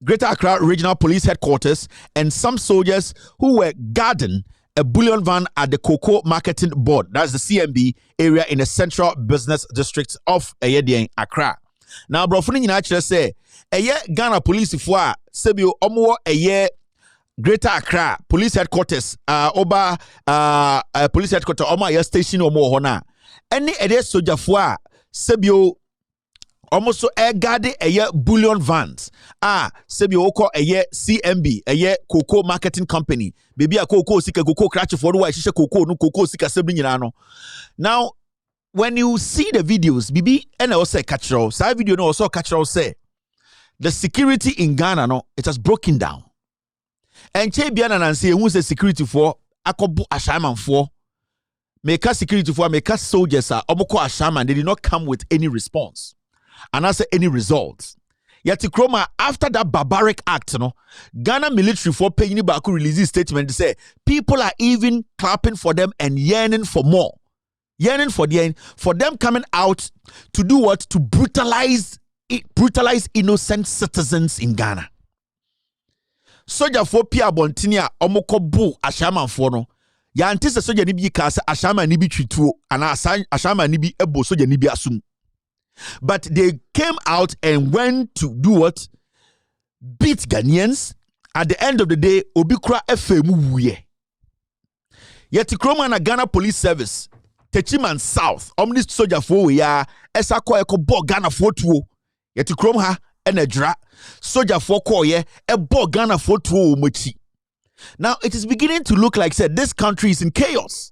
Accra Regional Police Headquarters and some soldiers who were guarding a bullion van at the Cocoa Marketing Board, that's the CMB area in the Central Business District of Accra. Now, brofuni nyina actually say, Ghana police for Sebio Omo Greater Accra Police Headquarters, Oba Police Headquarters, Oma station Omo Hona. Any soldier for Sebio almost so guard bullion vans. Sebio oko CMB, Cocoa Marketing Company. Baby a cocoa sika cocoa cratch for why she cocoa no cocoa sika sebi nyina. Now, when you see the videos, Bibi and also catch-all, side video no also catch-all say the security in Ghana no it has broken down. And che biana nan say who say security for akobu ashaman for make security for make soldiers omoko ashaman, they did not come with any response. And I say any results. Yet Kroma, after that barbaric act, Ghana military for paying back release a statement to say people are even clapping for them and yearning for more. Yearning for them coming out to do what? To brutalize innocent citizens in Ghana. Soja for Pia Bontinia omoko bu ashaman for no. Ya antisa soja nibi kasa ashama nibi trituo and ashama nibi ebo soja nibi asum. But they came out and went to do what? Beat Ghanaians. At the end of the day, Obikura FM wuye. Yet Kroma na Ghana Police Service, Techiman South, Omnis Soldier for ya, Esako Eko Bo Ghana for tuo. Yet Kroma and a dra, Soldier for koye, a Bo Ghana for tuo mochi. Now it is beginning to look like said this country is in chaos.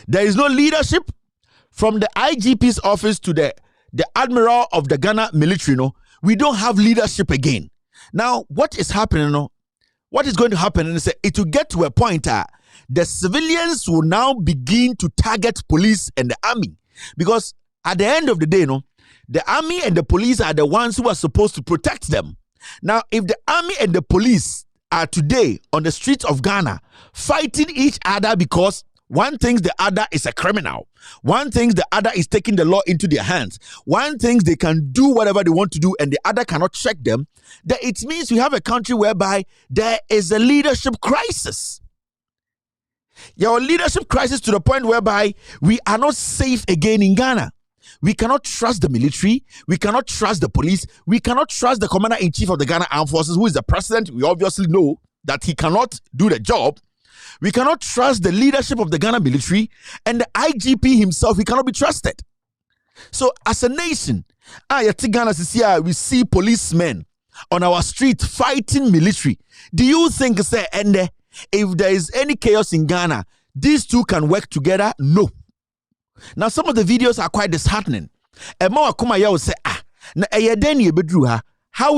There is no leadership from the IGP's office to the admiral of the Ghana military. No, we don't have leadership again. Now, what is happening? No, what is going to happen? And it will get to a point the civilians will now begin to target police and the army, because at the end of the day, no, the army and the police are the ones who are supposed to protect them. Now, if the army and the police are today on the streets of Ghana fighting each other because one thinks the other is a criminal, one thinks the other is taking the law into their hands, one thinks they can do whatever they want to do and the other cannot check them, then it means we have a country whereby there is a leadership crisis. Your leadership crisis to the point whereby we are not safe again in Ghana. We cannot trust the military. We cannot trust the police. We cannot trust the commander-in-chief of the Ghana Armed Forces, who is the president. We obviously know that he cannot do the job. We cannot trust the leadership of the Ghana military, and the IGP himself, he cannot be trusted. So as a nation, we see policemen on our street fighting military. Do you think, say, and if there is any chaos in Ghana, these two can work together? No. Now, some of the videos are quite disheartening. How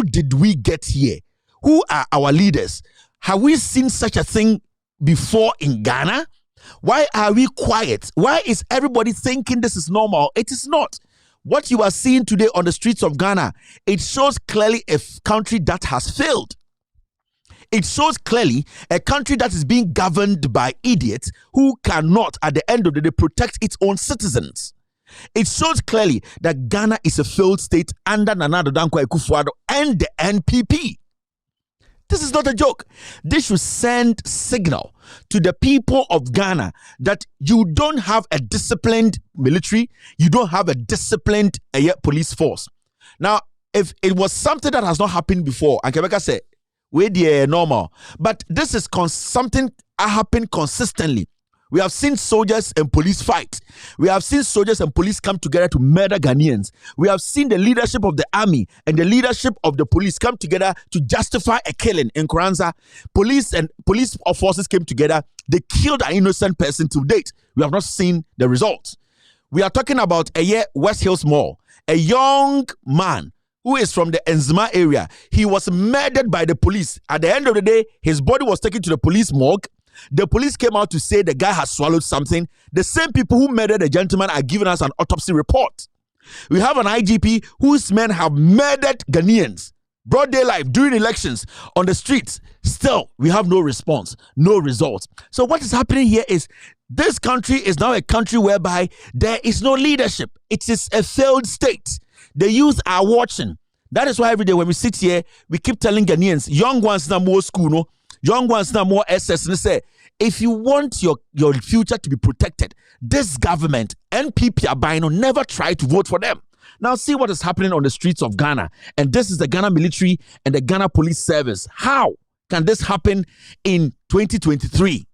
did we get here? Who are our leaders? Have we seen such a thing before in Ghana? Why are we quiet? Why is everybody thinking this is normal? It is not. What you are seeing today on the streets of Ghana, it shows clearly a country that has failed. It shows clearly a country that is being governed by idiots who cannot, at the end of the day, protect its own citizens. It shows clearly that Ghana is a failed state under Nana Addo Dankwa Akufo-Addo and the NPP. This is not a joke. This should send signal to the people of Ghana that you don't have a disciplined military, you don't have a disciplined police force. Now, if it was something that has not happened before, and Quebec said, we're normal, but this is something happened consistently. We have seen soldiers and police fight. We have seen soldiers and police come together to murder Ghanaians. We have seen the leadership of the army and the leadership of the police come together to justify a killing in Koranza. Police and police forces came together. They killed an innocent person to date. We have not seen the results. We are talking about West Hills Mall. A young man who is from the Enzima area. He was murdered by the police. At the end of the day, his body was taken to the police morgue. The police came out to say the guy has swallowed something. The same people who murdered the gentleman are giving us an autopsy report. We have an IGP whose men have murdered Ghanaians broad daylight during elections on the streets. Still, we have no response, no results. So what is happening here is this country is now a country whereby there is no leadership. It is a failed state. The youth are watching. That is why every day when we sit here, we keep telling Ghanaians, young ones now more school, no, young ones now more SS, and say, if you want your future to be protected, this government, NPP are buying, never try to vote for them. Now see what is happening on the streets of Ghana. And this is the Ghana military and the Ghana police service. How can this happen in 2023?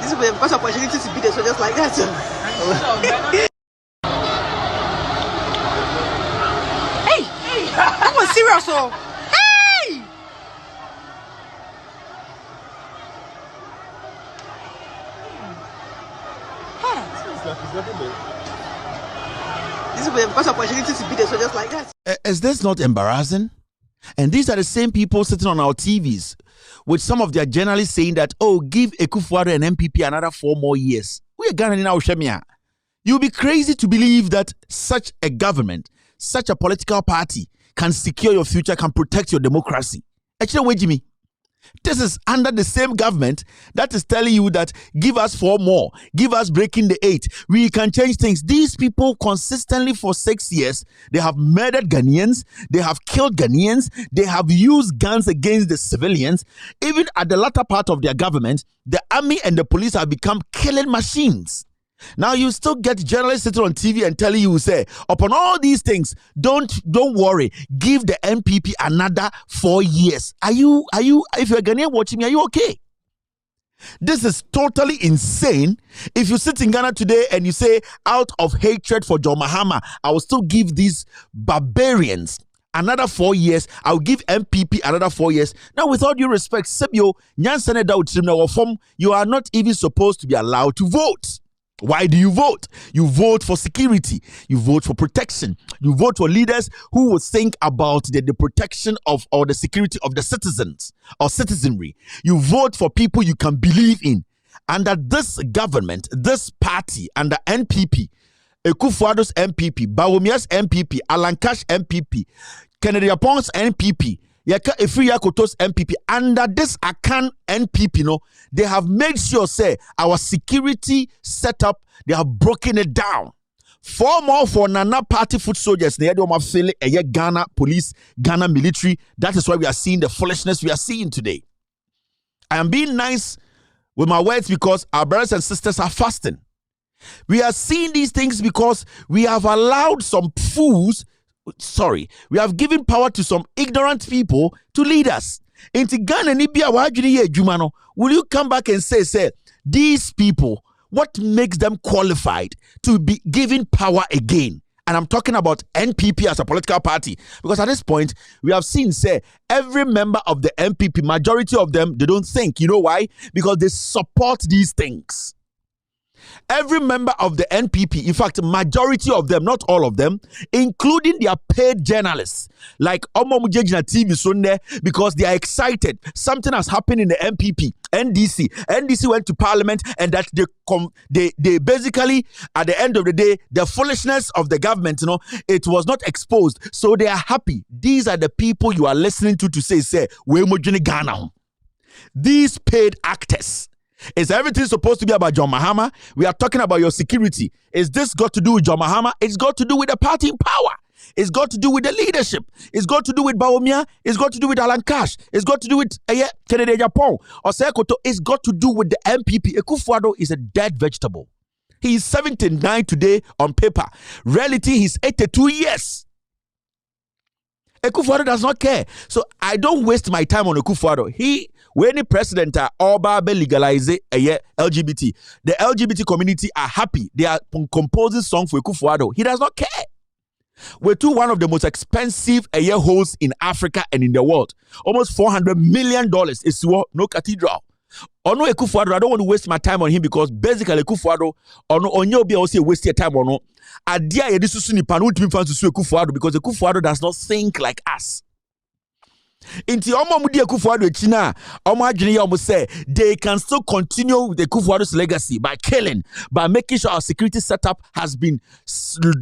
This is because opportunity to be there, so just like that. Hey, that was serious, oh. Hey. This is because opportunity to be there, so just like that. Is this not embarrassing? And these are the same people sitting on our TVs with some of their journalists saying that, oh, give Akufo-Addo and NPP another 4 more years. We are Ghana now, Shemia. You'll be crazy to believe that such a government, such a political party can secure your future, can protect your democracy. Actually, wait, Jimmy. This is under the same government that is telling you that give us 4 more, give us breaking the 8. We can change things. These people consistently for 6 years, they have murdered Ghanaians, they have killed Ghanaians, they have used guns against the civilians. Even at the latter part of their government, the army and the police have become killing machines. Now you still get journalists sitting on TV and telling you, say, upon all these things, don't worry, give the NPP another 4 years. Are you, if you're Ghanaian watching me, are you okay? This is totally insane. If you sit in Ghana today and you say, out of hatred for John Mahama, I will still give these barbarians another 4 years. I'll give MPP another 4 years. Now, with all due respect, Sebio, you are not even supposed to be allowed to vote. Why do you vote? You vote for security. You vote for protection. You vote for leaders who will think about the protection of or the security of the citizens or citizenry. You vote for people you can believe in. Under this government, this party, under NPP, Akufo-Addo's MPP, Bawomia's MPP, Alan Cash MPP, Kennedy Apon's MPP, Yaka Efriya Koto's MPP, under this Akan NPP, no, they have made sure, say, our security setup, they have broken it down. 4 more for Nana party foot soldiers. They had Ghana police, Ghana military. That is why we are seeing the foolishness we are seeing today. I am being nice with my words because our brothers and sisters are fasting. We are seeing these things because we have allowed some fools. We have given power to some ignorant people to lead us. Will you come back and say, these people, what makes them qualified to be given power again? And I'm talking about NPP as a political party. Because at this point, we have seen, every member of the NPP, majority of them, they don't think. You know why? Because they support these things. Every member of the NPP, in fact, majority of them, not all of them, including their paid journalists, like Omomujejina TV Sunday, because they are excited. Something has happened in the NPP, NDC. NDC went to Parliament, and that they basically, at the end of the day, the foolishness of the government, it was not exposed. So they are happy. These are the people you are listening to say, we're Ghana. These paid actors. Is everything supposed to be about John Mahama? We are talking about your security. Is this got to do with John Mahama? It's got to do with the party in power. It's got to do with the leadership. It's got to do with Baumia. It's got to do with Alan Cash. It's got to do with Kennedy Japan or Sekoto. It's got to do with the MPP. Akufo-Addo is a dead vegetable. He is 79 today on paper. Reality, he's 82 years. Akufo-Addo does not care. So I don't waste my time on Akufo-Addo. When the president all legalize LGBT, the LGBT community are happy. They are composing songs for Akufo-Addo. He does not care. We're one of the most expensive halls in Africa and in the world. Almost $400 million is no cathedral. Ono Akufo-Addo, I don't want to waste my time on him because basically Akufo-Addo ono onye obi also waste your time on no. Adia ye disusu ni panu timi fan susu Akufo-Addo because Akufo-Addo does not think like us. Inti omo mudi Akufo-Addo china omo adwene ya omo say they can still continue with Akufo-Addo's legacy by killing, by making sure our security setup has been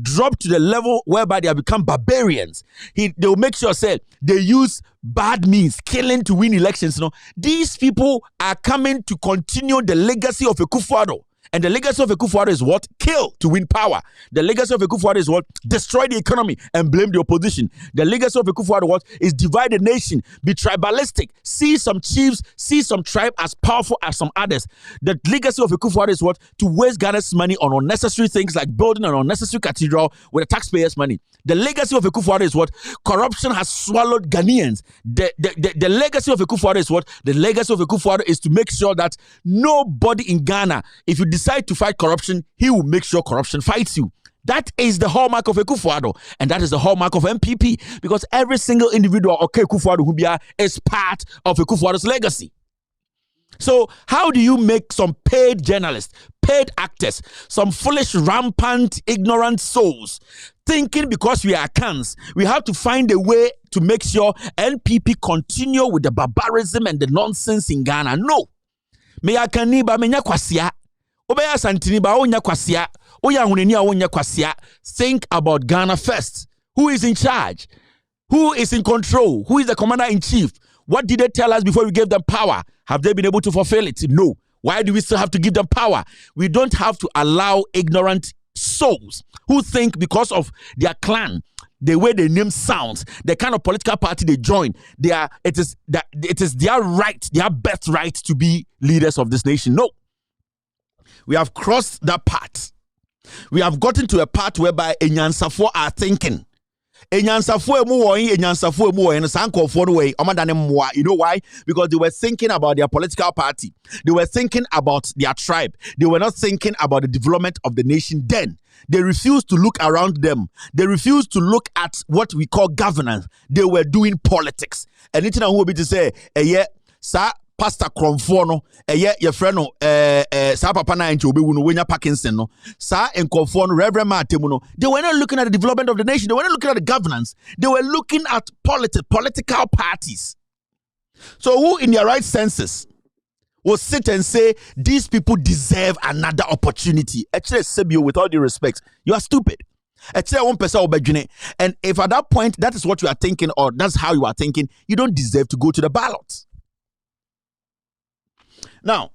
dropped to the level whereby they have become barbarians. They will make sure say they use bad means, killing to win elections. These people are coming to continue the legacy of Akufo-Addo. And the legacy of Akufo-Addo is what? Kill to win power. The legacy of Akufo-Addo is what? Destroy the economy and blame the opposition. The legacy of Akufo-Addo what? Is divide the nation, be tribalistic, see some chiefs, see some tribe as powerful as some others. The legacy of Akufo-Addo is what? To waste Ghana's money on unnecessary things like building an unnecessary cathedral with the taxpayers' money. The legacy of Akufo-Addo is what? Corruption has swallowed Ghanaians. The legacy of Akufo-Addo is what? The legacy of Akufo-Addo is to make sure that nobody in Ghana, if you decide to fight corruption, he will make sure corruption fights you. That is the hallmark of Akufo-Addo, and that is the hallmark of MPP, because every single individual Akufo-Addo who is part of Akufo-Addo's legacy. So how do you make some paid journalists, paid actors, some foolish, rampant, ignorant souls thinking because we are cans, we have to find a way to make sure NPP continue with the barbarism and the nonsense in Ghana? No. Meya kaniba menya kwasia. Obeya santiniba onya kwasia. Oya hunenia onya kwasia. Think about Ghana first. Who is in charge? Who is in control? Who is the commander-in-chief? What did they tell us before we gave them power? Have they been able to fulfill it? No. Why do we still have to give them power? We don't have to allow ignorant souls who think because of their clan, the way their name sounds, the kind of political party they join, it is their right, their birthright to be leaders of this nation. No. We have crossed that part. We have gotten to a part whereby Enyansafo are thinking. You know why? Because they were thinking about their political party. They were thinking about their tribe. They were not thinking about the development of the nation then. They refused to look around them. They refused to look at what we call governance. They were doing politics. And it's not who be to say, sir, Pastor Kromfono, your friend, Sa Papa na Encho Wenya Parkinson, no, Sa and Kromfono, Reverend Matemuno. They were not looking at the development of the nation. They were not looking at the governance. They were looking at political parties. So, who in their right senses will sit and say these people deserve another opportunity? Actually, Sebio, with all due respect, you are stupid. And if at that point that is what you are thinking, or that's how you are thinking, you don't deserve to go to the ballot. Now,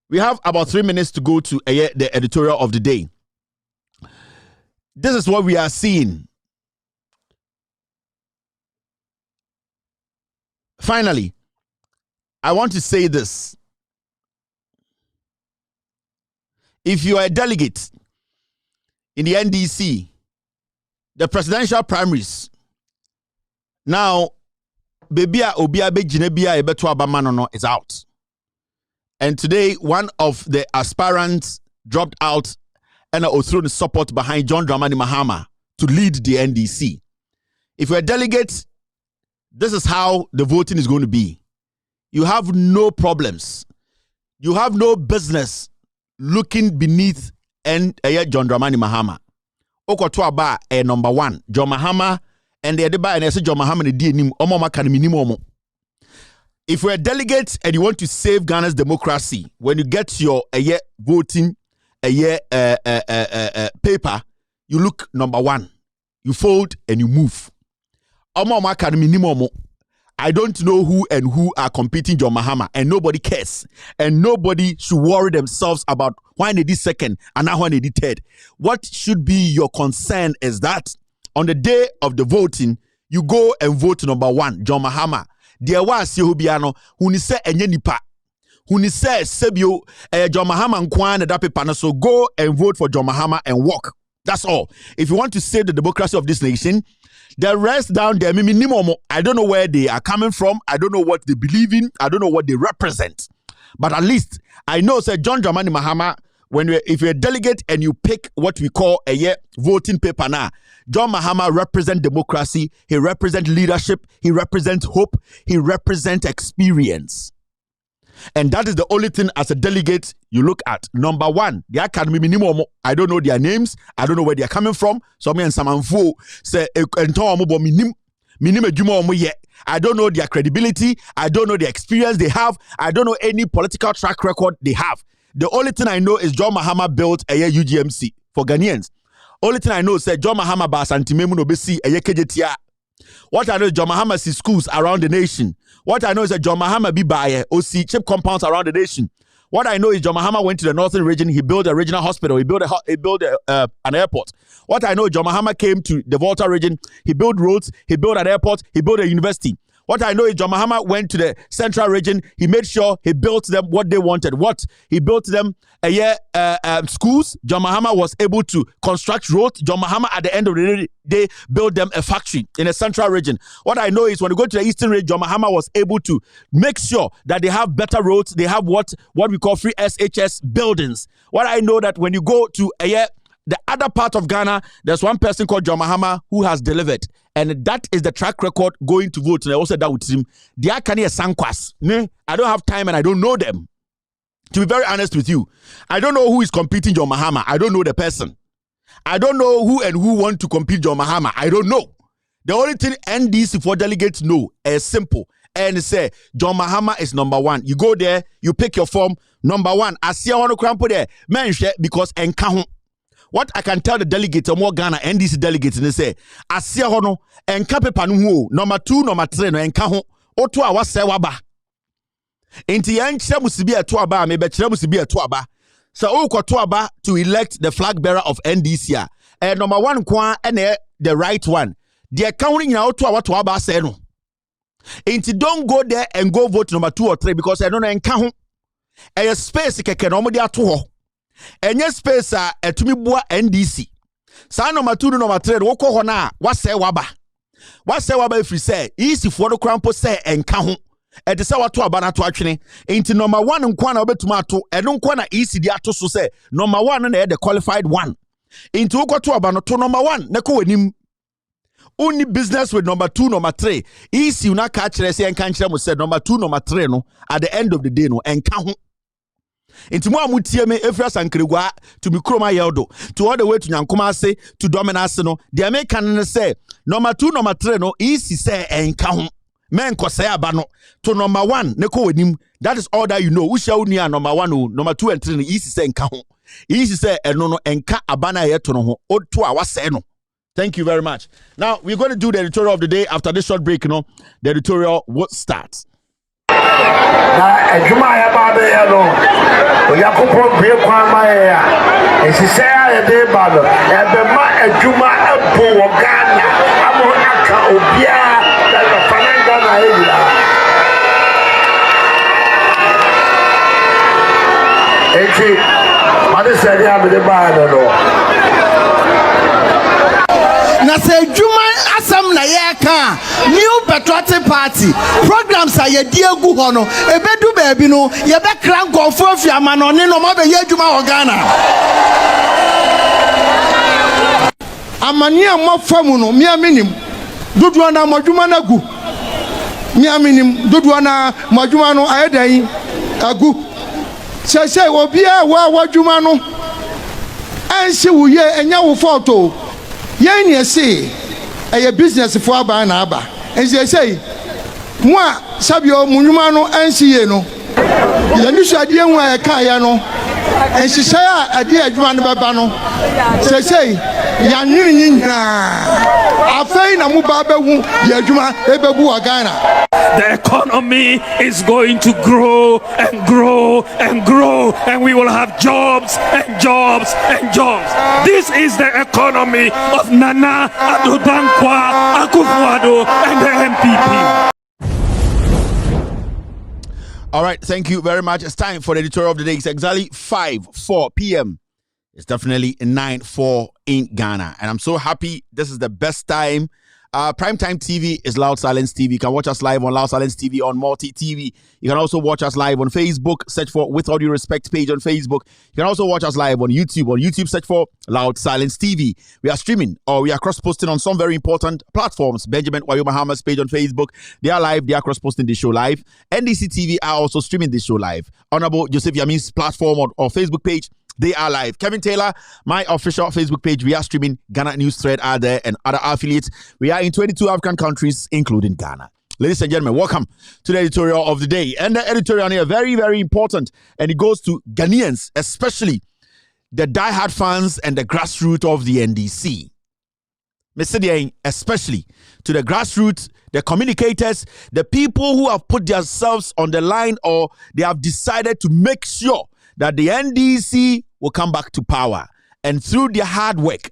we have about 3 minutes to go to the editorial of the day. This is what we are seeing. Finally, I want to say this. If you are a delegate in the NDC, the presidential primaries, now, Bebia Obia Bejinebia Ebeto Abamanono is out. And today, one of the aspirants dropped out and threw the support behind John Dramani Mahama to lead the NDC. If you're a delegate, this is how the voting is going to be. You have no problems. You have no business looking beneath John Dramani Mahama. Okotwa number one, John Mahama, and the other and I say John Mahama the DNM Omoma can minimum. If you're a delegate and you want to save Ghana's democracy, when you get your voting paper, you look number one. You fold and you move. I don't know who and who are competing John Mahama, and nobody cares. And nobody should worry themselves about why they did second and now why they did third. What should be your concern is that on the day of the voting, you go and vote number 1, John Mahama. There was Yehubiano, who ni say enye nipa. Who ni say sebio John Mahama nkwan na paper, so go and vote for John Mahama and walk. That's all. If you want to save the democracy of this nation, the rest down there, minimum, I don't know where they are coming from. I don't know what they believe in. I don't know what they represent. But at least I know, say John Dramani Mahama, if you're a delegate and you pick what we call a voting paper now, John Mahama represents democracy, he represents leadership, he represents hope, he represents experience. And that is the only thing as a delegate you look at. Number 1, the academy minimum. I don't know their names, I don't know where they are coming from. So me and Samanfo say I don't know their credibility, I don't know the experience they have, I don't know any political track record they have. The only thing I know is John Mahama built a UGMC for Ghanaians. Only thing I know is that John Mahama Basantimemu Nobesi a KJTIA. What I know is John Mahama sees schools around the nation. What I know is that John Mahama be by OC chip compounds around the nation. What I know is John Mahama went to the northern region, he built a regional hospital, he built an airport. What I know, John Mahama came to the Volta region, he built roads, he built an airport, he built a university. What I know is John Mahama went to the central region, he made sure he built them what they wanted. He built them schools. John Mahama was able to construct roads. John Mahama at the end of the day built them a factory in the central region. What I know is when you go to the eastern region, John Mahama was able to make sure that they have better roads, they have what we call free SHS buildings. What I know that when you go to the other part of Ghana, there's one person called John Mahama who has delivered. And that is the track record going to vote. And I also that with him. They are kind of sankwas. I don't have time and I don't know them. To be very honest with you, I don't know who is competing John Mahama. I don't know the person. I don't know who want to compete John Mahama. I don't know. The only thing NDC for delegates know is simple. And say John Mahama is number 1. You go there, you pick your form. Number 1. I see I want to cramp there. Mention because enkahu. What I can tell the delegates or more Ghana NDC delegates, and they say, I see a hono and capepanuho, number 2, number 3, no enkaho, or 2 hours sewaba. Inti yan chemusibi a tuaba, maybe chemusibi a tuaba. So oko tuaba to elect the flag bearer of NDC. And number 1 kwa and the right one. They are counting now tuaba say no. Inti don't go there and go vote number 2 or 3 because I don't know enkaho. A space keke no mo dia to. Enye space a etumi bua NDC. Sa number 2 no number 3 wo ko ho na wase waba ifri say easy for the crampo say enka ho. E de say wato aba na to atwene. Enti number 1 nkwa na obetuma ato eno nkwa na easy di ato so say number 1 na the qualified one. Enti wo ko to aba no to number 1 na ko wanim. Only business with number 2 number 3. Easy una ka kire say enka kire mo say number 2 number 3 no at the end of the day no enka ho. Into more mutieme Efra Sankregwa to be Kroma Yeldo to all the way to Yankuma say to Dominas no the American say number 2 number 3 no easy say enka men ko say abano to number 1 neko wenim. That is all that you know. Usha unia number 1 no number 2 and 3 no easy say enka ho easy say eno no enka abana ye to no ho o to awa say no. Thank you very much. Now we're going to do the editorial of the day. After this short break, the editorial will start. Na ejuma ya ba be ya no Oyakopo bie kwa ma ya esise ya de ba no e be ma ejuma ebo wo Ghana amo aka obia da fananga na area eki made se ya be de ba no na se juma asam na ye ka new patriotic party programs are ye diegu ho no ebedu baabi no ye be kran konfo afiama no ne no ma be ye juma ho Ghana amani amafamu no miaminim dodo na modwuma na gu miaminim dodo na modwuma no ayedan agu sese obi a wa wadwuma no ansi wuye enya wo photo yen ye say a business for aba na aba and they say mo sabio munwuma no ansiye no ye ni so ade enwa e ka ya no en sise a ade adwuma no baba no say ya nwini nyina afei na mo ba ba hu ye adwuma e bebu wa Ghana the economy is going to grow and grow and grow, and we will have jobs and jobs and jobs. This is the economy of Nana Addo Dankwa Akufo-Addo and the NPP. All right, thank you very much. It's time for the editorial of the day. It's exactly 5:04 p.m. It's definitely 9:04 in Ghana. And I'm so happy. This is the best time. Primetime TV is Loud Silence TV. You can watch us live on Loud Silence TV on Multi TV. You can also watch us live on Facebook. Search for With All Due Respect page on Facebook. You can also watch us live on YouTube. On YouTube, search for Loud Silence TV. We are streaming or we are cross-posting on some very important platforms. Benjamin Wayo Mahama's page on Facebook. They are live. They are cross-posting the show live. NDC TV are also streaming this show live. Honorable Joseph Yamin's platform or Facebook page. They are live. Kevin Taylor, my official Facebook page. We are streaming. Ghana News Thread are there and other affiliates. We are in 22 African countries, including Ghana. Ladies and gentlemen, welcome to the editorial of the day. And the editorial here, very, very important. And it goes to Ghanaians, especially the diehard fans and the grassroots of the NDC. Mr. Especially to the grassroots, the communicators, the people who have put themselves on the line or they have decided to make sure that the NDC will come back to power. And through their hard work,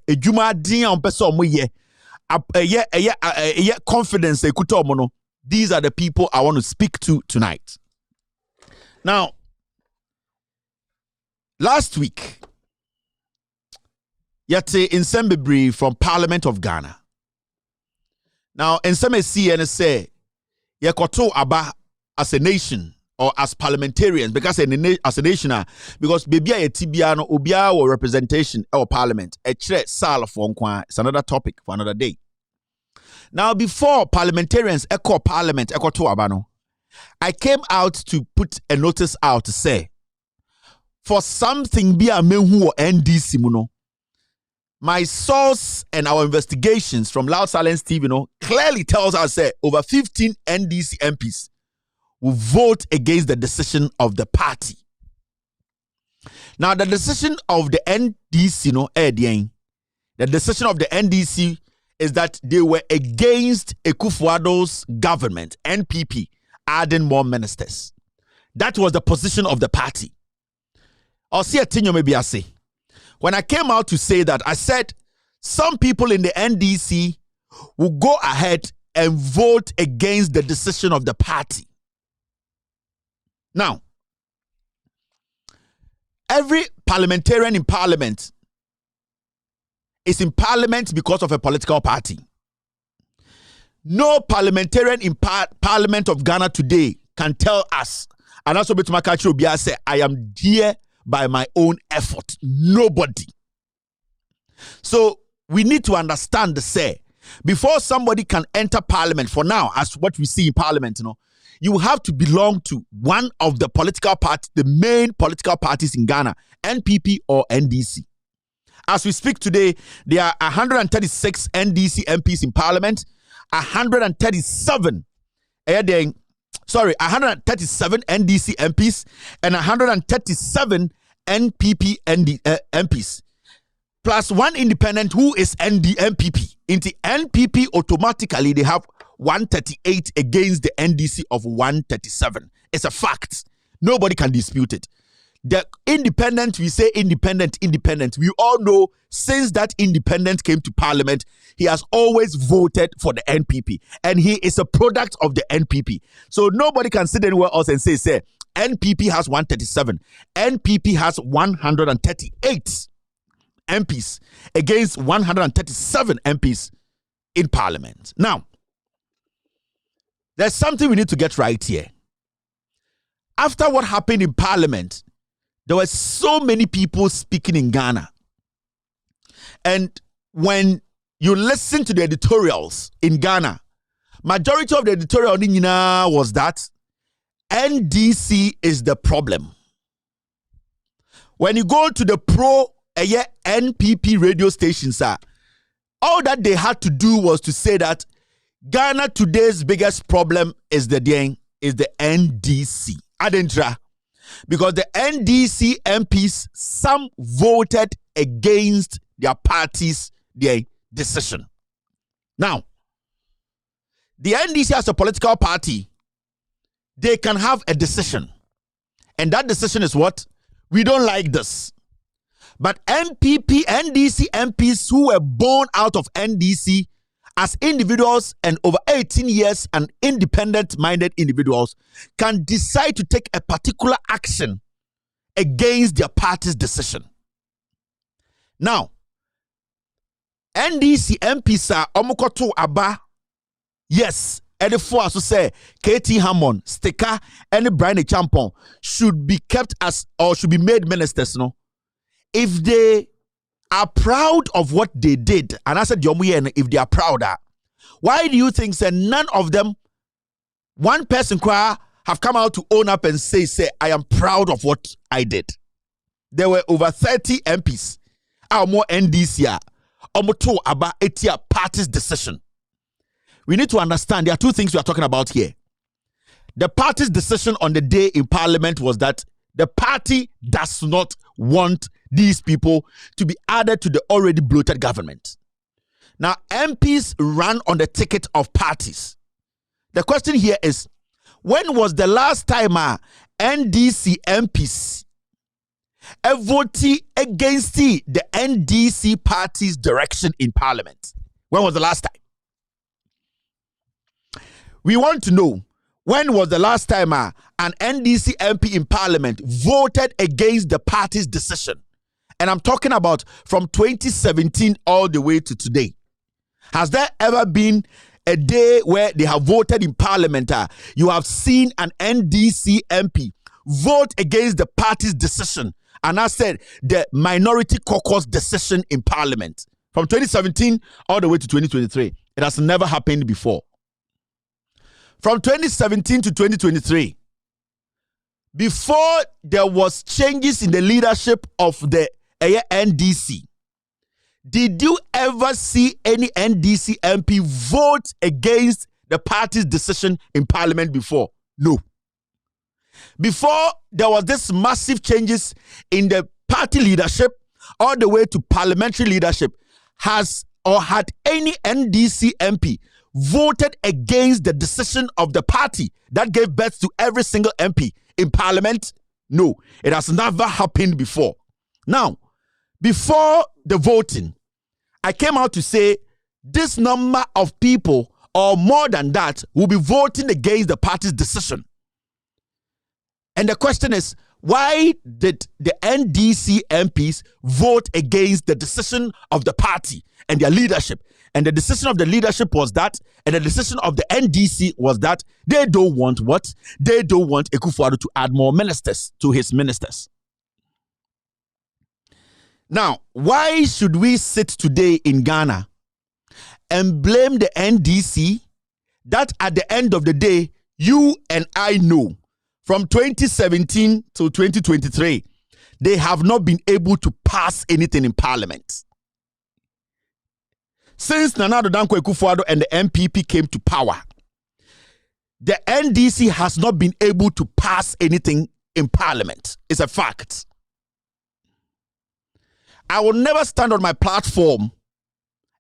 confidence, these are the people I want to speak to tonight. Now, last week, Yate Nsembebri from Parliament of Ghana. Now, Nsembesi and say, Yekoto Aba as a nation, or as parliamentarians, because as a nation, because baby a tibiano ubia or representation or parliament, a chere sal for it's another topic for another day. Now, before parliamentarians echo parliament, echo to abano, I came out to put a notice out to say, for something be a mehu or NDC muno, my source and our investigations from Loud Silence TV clearly tells us that over 15 NDC MPs will vote against the decision of the party. Now, the decision of the NDC, the decision of the NDC is that they were against Akufo-Addo's government, NPP, adding more ministers. That was the position of the party. I'll see a thing maybe I say. When I came out to say that, I said some people in the NDC will go ahead and vote against the decision of the party. Now, every parliamentarian in parliament is in parliament because of a political party. No parliamentarian in Parliament of Ghana today can tell us, and that's what Makachi Obia say, I am here by my own effort. Nobody. So we need to understand the say, before somebody can enter parliament, for now, as what we see in parliament, you have to belong to one of the political parties, the main political parties in Ghana, NPP or NDC. As we speak today, there are 136 NDC MPs in parliament, 137 NDC MPs, and 137 NPP MPs, plus one independent who is NPP. In the NPP, automatically they have 138 against the NDC of 137. It's a fact. Nobody can dispute it. The independent, we say independent. We all know since that independent came to parliament, he has always voted for the NPP. And he is a product of the NPP. So nobody can sit anywhere else and say, NPP has 137. NPP has 138 MPs against 137 MPs in parliament. Now, there's something we need to get right here. After what happened in parliament, there were so many people speaking in Ghana. And when you listen to the editorials in Ghana, majority of the editorial was that NDC is the problem. When you go to the NPP radio stations, all that they had to do was to say that Ghana today's biggest problem is the NDC. Adentra. Because the NDC MPs, some voted against their party's decision. Now, the NDC as a political party they can have a decision. And that decision is what? We don't like this. But NDC MPs who were born out of NDC as individuals and over 18 years and independent-minded individuals can decide to take a particular action against their party's decision. Now, NDC MPs are omukoto aba. Yes, and for us to say KT Hammond, Sticker, and Brian Champon should be kept as or should be made ministers. No, if they are proud of what they did, and I said if they are proud, why do you think that none of them, one person have come out to own up and say I am proud of what I did? There were over 30 MPs. Our more NDC omoto aba etia party's decision. We need to understand there are two things we are talking about here. The party's decision on the day in Parliament was that the party does not want these people to be added to the already bloated government. Now, MPs run on the ticket of parties. The question here is, when was the last time NDC MPs voted against the NDC party's direction in Parliament? When was the last time? We want to know, when was the last time an NDC MP in Parliament voted against the party's decision? And I'm talking about from 2017 all the way to today. Has there ever been a day where they have voted in Parliament? You have seen an NDC MP vote against the party's decision, and I said the minority caucus decision in Parliament from 2017 all the way to 2023. It has never happened before. From 2017 to 2023, before there was changes in the leadership of the NDC, did you ever see any NDC MP vote against the party's decision in Parliament before? No. Before there was this massive changes in the party leadership all the way to parliamentary leadership, had any NDC MP voted against the decision of the party that gave birth to every single MP in Parliament? No, it has never happened before. Now, before the voting, I came out to say this number of people or more than that will be voting against the party's decision. And the question is, why did the NDC MPs vote against the decision of the party and their leadership? And the decision of the leadership was that, and the decision of the NDC was that they don't want what? They don't want Akufo-Addo to add more ministers to his ministers. Now, why should we sit today in Ghana and blame the NDC that at the end of the day, you and I know from 2017 to 2023, they have not been able to pass anything in Parliament? Since Nana Addo Dankwa Akufo-Addo and the MPP came to power, the NDC has not been able to pass anything in Parliament. It's a fact. I will never stand on my platform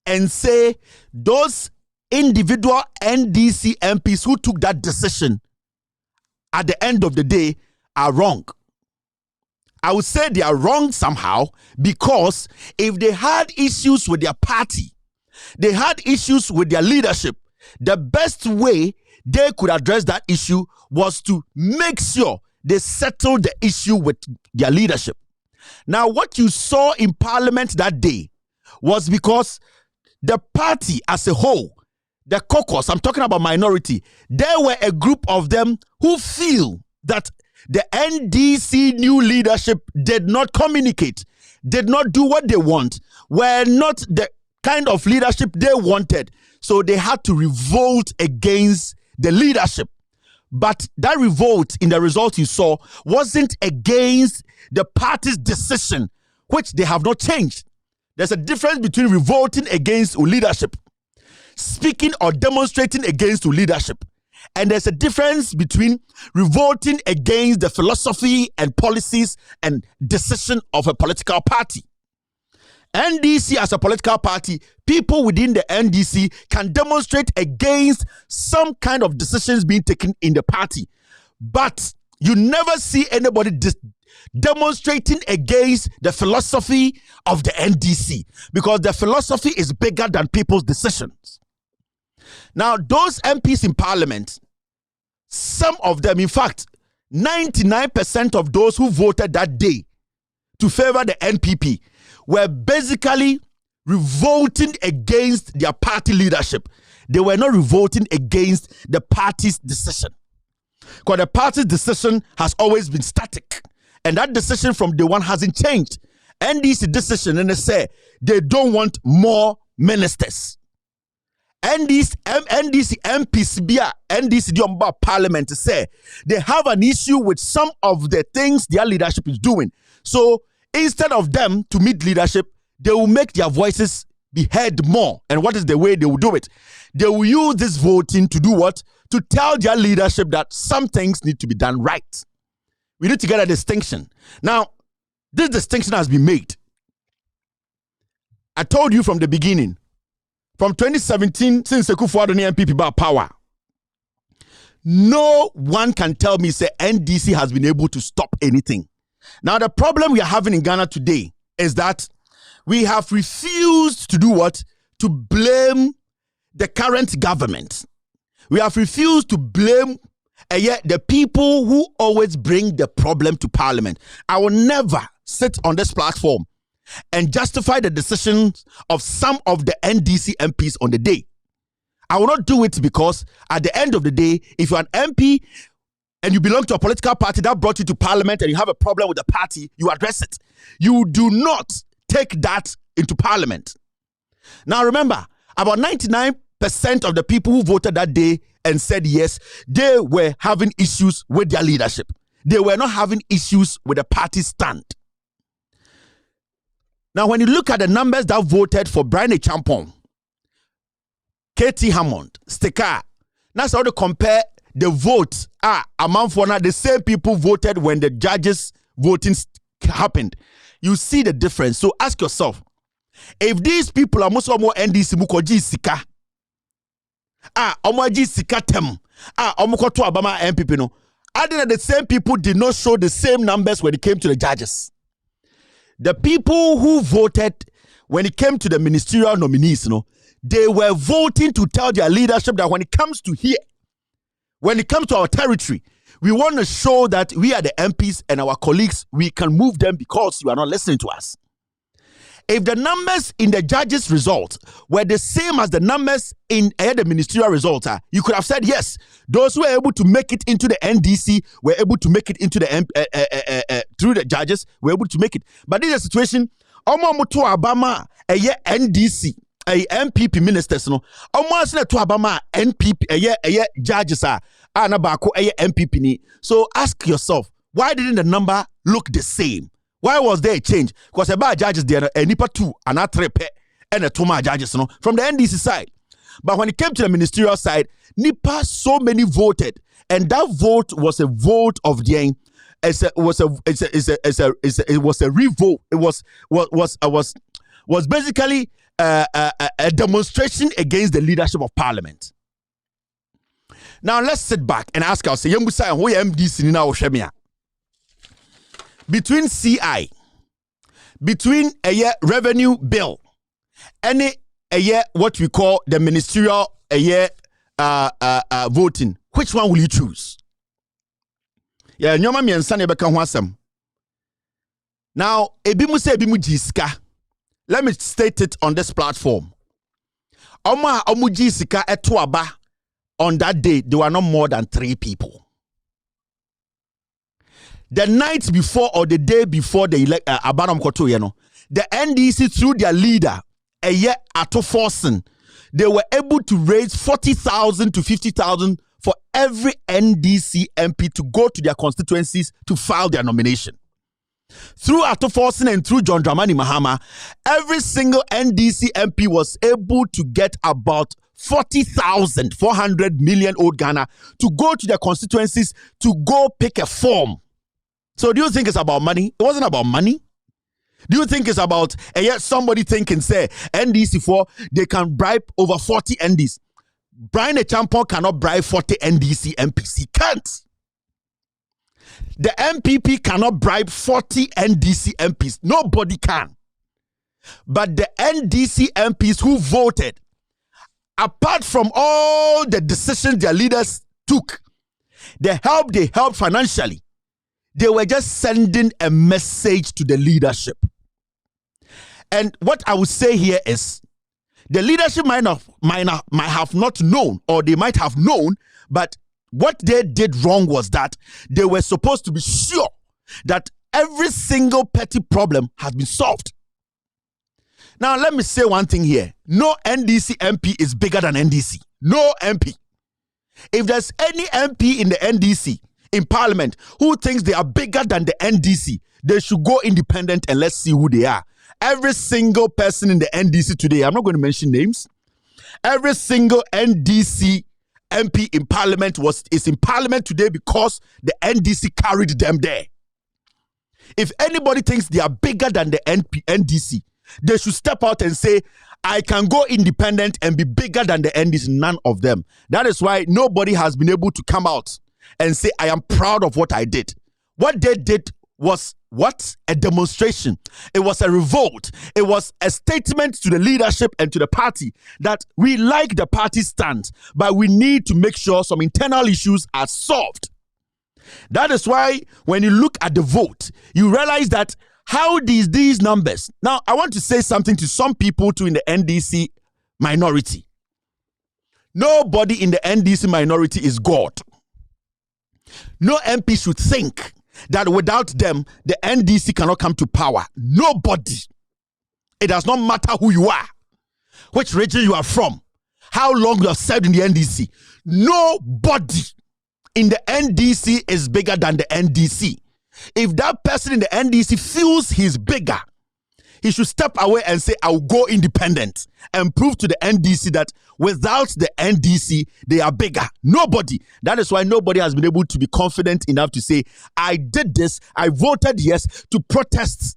and say those individual NDC MPs who took that decision at the end of the day are wrong. I would say they are wrong somehow, because if they had issues with their party, they had issues with their leadership, the best way they could address that issue was to make sure they settle the issue with their leadership. Now, what you saw in Parliament that day was because the party as a whole, the caucus, I'm talking about minority, there were a group of them who feel that the NDC new leadership did not communicate, did not do what they want, were not the kind of leadership they wanted. So they had to revolt against the leadership. But that revolt in the result you saw wasn't against the party's decision, which they have not changed. There's a difference between revolting against leadership, speaking or demonstrating against leadership. And there's a difference between revolting against the philosophy and policies and decision of a political party. NDC as a political party, people within the NDC can demonstrate against some kind of decisions being taken in the party. But you never see anybody demonstrating against the philosophy of the NDC, because the philosophy is bigger than people's decisions. Now, those MPs in Parliament, some of them, in fact, 99% of those who voted that day to favor the NPP were basically revolting against their party leadership. They were not revolting against the party's decision, because the party's decision has always been static, and that decision from day one hasn't changed. NDC decision, and they say they don't want more ministers. NDC MPs, NDC Parliament say they have an issue with some of the things their leadership is doing. So instead of them to meet leadership, they will make their voices be heard more. And what is the way they will do it? They will use this voting to do what? To tell their leadership that some things need to be done right. We need to get a distinction. Now, this distinction has been made. I told you from the beginning, from 2017, since Akufo-Addo and NPP bought power, no one can tell me, say, NDC has been able to stop anything. Now, the problem we are having in Ghana today is that we have refused to do what? To blame the current government. We have refused to blame the people who always bring the problem to Parliament. I will never sit on this platform and justify the decisions of some of the NDC MPs on the day. I will not do it, because at the end of the day, if you're an MP and you belong to a political party that brought you to Parliament and you have a problem with the party, you address it. You do not take that into Parliament. Now remember, about 99% of the people who voted that day and said yes, they were having issues with their leadership. They were not having issues with the party stand. Now, when you look at the numbers that voted for Brian Champon, KT Hammond, Stika, that's how to compare the votes among the same people voted when the judges' voting happened. You see the difference. So ask yourself, if these people are most or more NDC mukoji sika, omoji sika tem, omokoto Obama MPP no, other than the same people did not show the same numbers when it came to the judges. The people who voted when it came to the ministerial nominees, they were voting to tell their leadership that when it comes to here, when it comes to our territory, we want to show that we are the MPs and our colleagues, we can move them because you are not listening to us. If the numbers in the judges' result were the same as the numbers in the ministerial result, you could have said, yes, those who were able to make it into the NDC were able to make it into the through the judges, were able to make it. But this is a situation, Obama, NDC, MPP ministers, no, almost to Obama, NPP, judges, MPP ni. So ask yourself, why didn't the number look the same? Why was there a change? Because about judges there, a nipa 2 and a 3 and a 2 judges from the NDC side. But when it came to the ministerial side, nipa so many voted, and that vote was a vote of the it was a revote. It was basically a demonstration against the leadership of Parliament. Now let's sit back and ask ourselves, between CI, between a revenue bill, and what we call the ministerial voting, which one will you choose? Yeah, nyoma mi ensane beka ho asem. Now, ebimu se ebimu jiska. Let me state it on this platform. Omu jisika eto aba on that day, there were not more than 3 people. The night before or the day before the Abanom Koto, the NDC through their leader, Ato Forsen, they were able to raise 40,000 to 50,000 for every NDC MP to go to their constituencies to file their nomination. Through Ato Forsen and through John Dramani Mahama, every single NDC MP was able to get about 40,000, 400 million old Ghana to go to their constituencies to go pick a form. So do you think it's about money? It wasn't about money. Do you think it's about, and yet somebody thinking, say, NDC4, they can bribe over 40 NDs. Brian Champon cannot bribe 40 NDC MPs. He can't. The MPP cannot bribe 40 NDC MPs. Nobody can. But the NDC MPs who voted, apart from all the decisions their leaders took, the help they helped financially, they were just sending a message to the leadership. And what I would say here is, the leadership might have not known, or they might have known, but what they did wrong was that they were supposed to be sure that every single petty problem has been solved. Now, let me say one thing here. No NDC MP is bigger than NDC. No MP. If there's any MP in the NDC, in Parliament, who thinks they are bigger than the NDC, they should go independent and let's see who they are. Every single person in the NDC today, I'm not going to mention names, every single NDC MP in Parliament is in Parliament today because the NDC carried them there. If anybody thinks they are bigger than the NDC, they should step out and say, I can go independent and be bigger than the NDC. None of them. That is why nobody has been able to come out and say, I am proud of what I did. What they did was what? A demonstration. It was a revolt. It was a statement to the leadership and to the party that we like the party stand, but we need to make sure some internal issues are solved. That is why when you look at the vote, you realize that how these numbers. Now, I want to say something to some people too in the NDC minority. Nobody in the NDC minority is God. No MP should think that without them, the NDC cannot come to power. Nobody. It does not matter who you are, which region you are from, how long you have served in the NDC. Nobody in the NDC is bigger than the NDC. If that person in the NDC feels he's bigger, he should step away and say, I'll go independent and prove to the NDC that without the NDC, they are bigger. Nobody. That is why nobody has been able to be confident enough to say, I did this, I voted yes to protest,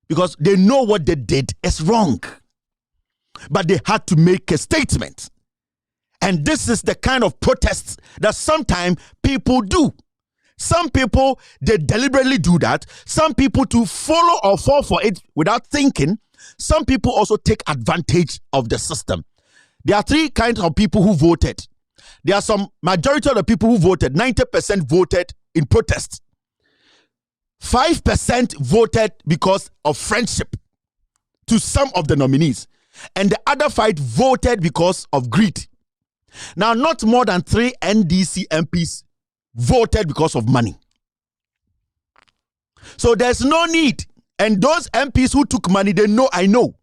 because they know what they did is wrong. But they had to make a statement. And this is the kind of protests that sometimes people do. Some people, they deliberately do that. Some people to follow or fall for it without thinking. Some people also take advantage of the system. There are three kinds of people who voted. There are some majority of the people who voted, 90% voted in protest. 5% voted because of friendship to some of the nominees. And the other 5 voted because of greed. Now, not more than 3 NDC MPs voted because of money. So there's no need. And those MPs who took money, they know I know.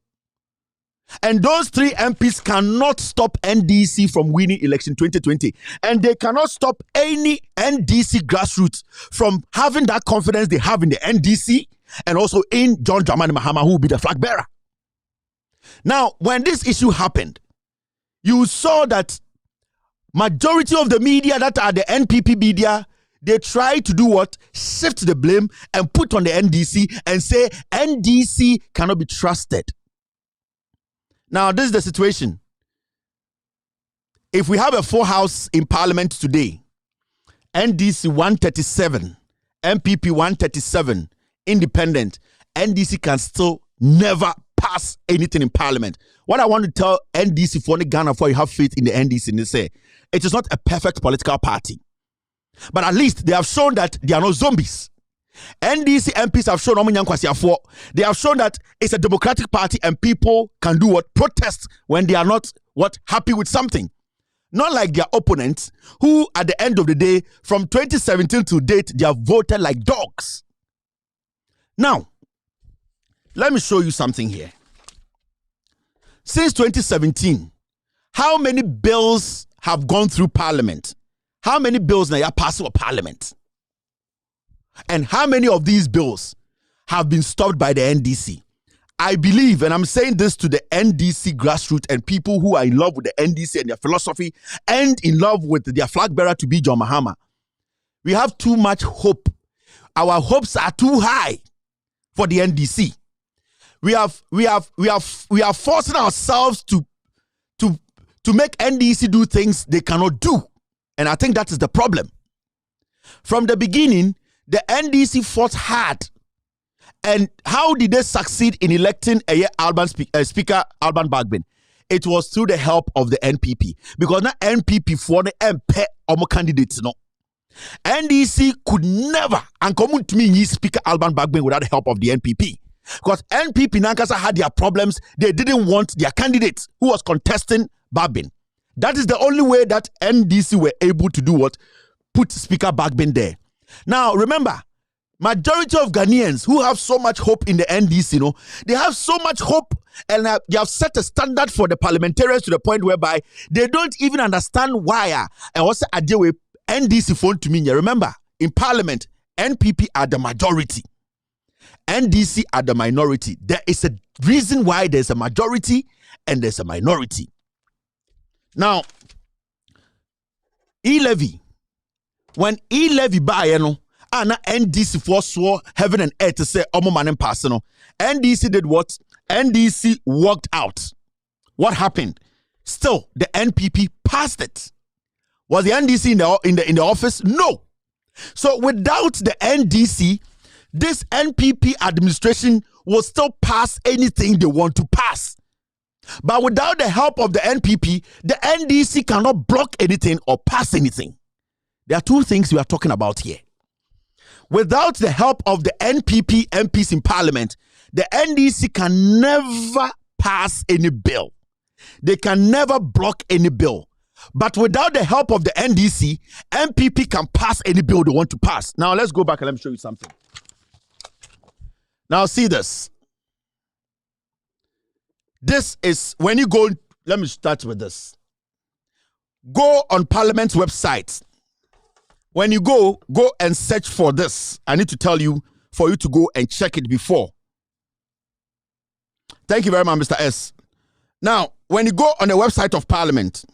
And those 3 MPs cannot stop NDC from winning election 2020. And they cannot stop any NDC grassroots from having that confidence they have in the NDC and also in John Dramani Mahama, who will be the flag bearer. Now, when this issue happened, you saw that majority of the media that are the NPP media, they try to do what? Shift the blame and put on the NDC and say NDC cannot be trusted. Now, this is the situation. If we have a full house in Parliament today, NDC 137, MPP 137, independent, NDC can still never pass anything in Parliament. What I want to tell NDC for Ghana, for you have faith in the NDC, and they say it is not a perfect political party, but at least they have shown that they are not zombies. NDC MPs have shown they have shown that it's a democratic party and people can do what? Protest when they are not happy with something. Not like their opponents who at the end of the day from 2017 to date they have voted like dogs. Now, let me show you something here. Since 2017, how many bills have gone through Parliament? How many bills now are passed through Parliament? And how many of these bills have been stopped by the NDC? I believe, and I'm saying this to the NDC grassroots and people who are in love with the NDC and their philosophy and in love with their flag bearer to be John Mahama. We have too much hope. Our hopes are too high for the NDC. We are forcing ourselves to make NDC do things they cannot do. And I think that is the problem. From the beginning, the NDC fought hard. And how did they succeed in electing Speaker Alban Bagbin? It was through the help of the NPP. Because now NPP for the MP candidates, no. NDC could never and come to me Speaker Alban Bagbin without the help of the NPP. Because NPP Nankasa had their problems. They didn't want their candidate who was contesting Bagbin. That is the only way that NDC were able to do what? Put Speaker Bagbin there. Now, remember, majority of Ghanaians who have so much hope in the NDC, you know, they have so much hope and they have set a standard for the parliamentarians to the point whereby they don't even understand why. And also, I deal with NDC phone to me. Remember, in Parliament, NPP are the majority. NDC are the minority. There is a reason why there's a majority and there's a minority. Now, e-levy. When e-levy buy, you know, and NDC foreswore heaven and earth to say, Omo man and personal. NDC did what? NDC walked out. What happened? Still, the NPP passed it. Was the NDC in the office? No. So without the NDC, this NPP administration will still pass anything they want to pass. But without the help of the NPP, the NDC cannot block anything or pass anything. There are two things we are talking about here. Without the help of the NPP MPs in Parliament, the NDC can never pass any bill. They can never block any bill. But without the help of the NDC, MPP can pass any bill they want to pass. Now let's go back and let me show you something. Now see this. This is when you go, let me start with this. Go on Parliament's website. When you go and search for this. I need to tell you for you to go and check it before. Thank you very much, Mr. S. Now, when you go on the website of Parliament,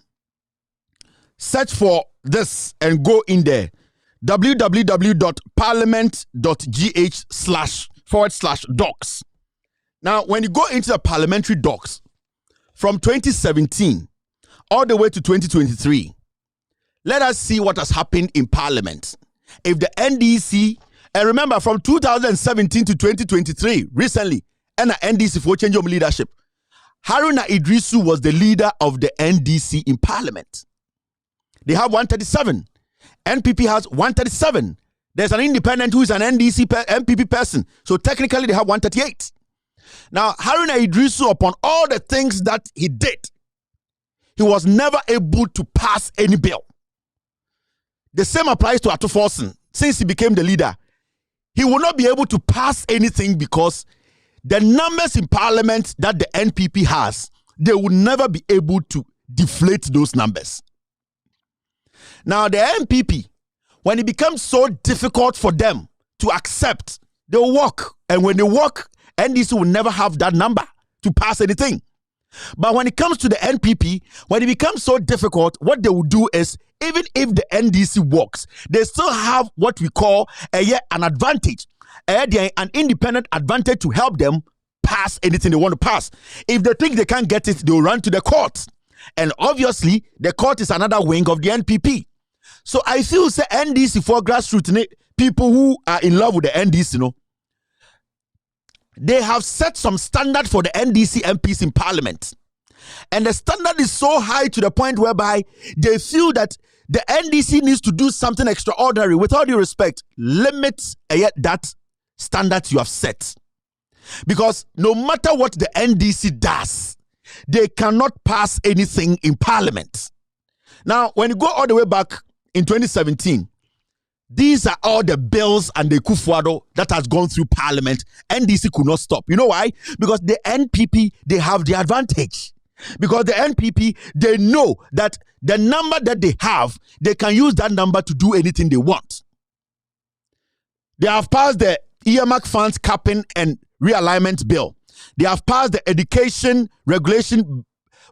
search for this and go in there. www.parliament.gh//docs. Now, when you go into the parliamentary docs, from 2017 all the way to 2023, let us see what has happened in Parliament. If the NDC, and remember from 2017 to 2023, recently, and the NDC for change of leadership, Haruna Idrisu was the leader of the NDC in Parliament. They have 137. NPP has 137. There's an independent who is an NDC MPP person. So technically they have 138. Now, Haruna Idrisu, upon all the things that he did, he was never able to pass any bill. The same applies to Ato Forson. Since he became the leader, he will not be able to pass anything because the numbers in Parliament that the NPP has, they will never be able to deflate those numbers. Now, the NPP, when it becomes so difficult for them to accept, they'll walk. And when they walk, NDC will never have that number to pass anything. But when it comes to the NPP, when it becomes so difficult, what they will do is, even if the NDC works, they still have what we call an advantage, an independent advantage to help them pass anything they want to pass. If they think they can't get it, they'll run to the court. And obviously, the court is another wing of the NPP. So I feel say NDC for grassroots people who are in love with the NDC, you know, they have set some standard for the NDC MPs in Parliament. And the standard is so high to the point whereby they feel that the NDC needs to do something extraordinary. With all due respect, limit that standard you have set. Because no matter what the NDC does, they cannot pass anything in Parliament. Now, when you go all the way back in 2017, these are all the bills and the kufuado that has gone through Parliament. NDC could not stop. You know why? Because the NPP, they have the advantage. Because the NPP, they know that the number that they have, they can use that number to do anything they want. They have passed the earmark funds capping and realignment bill. They have passed the education regulation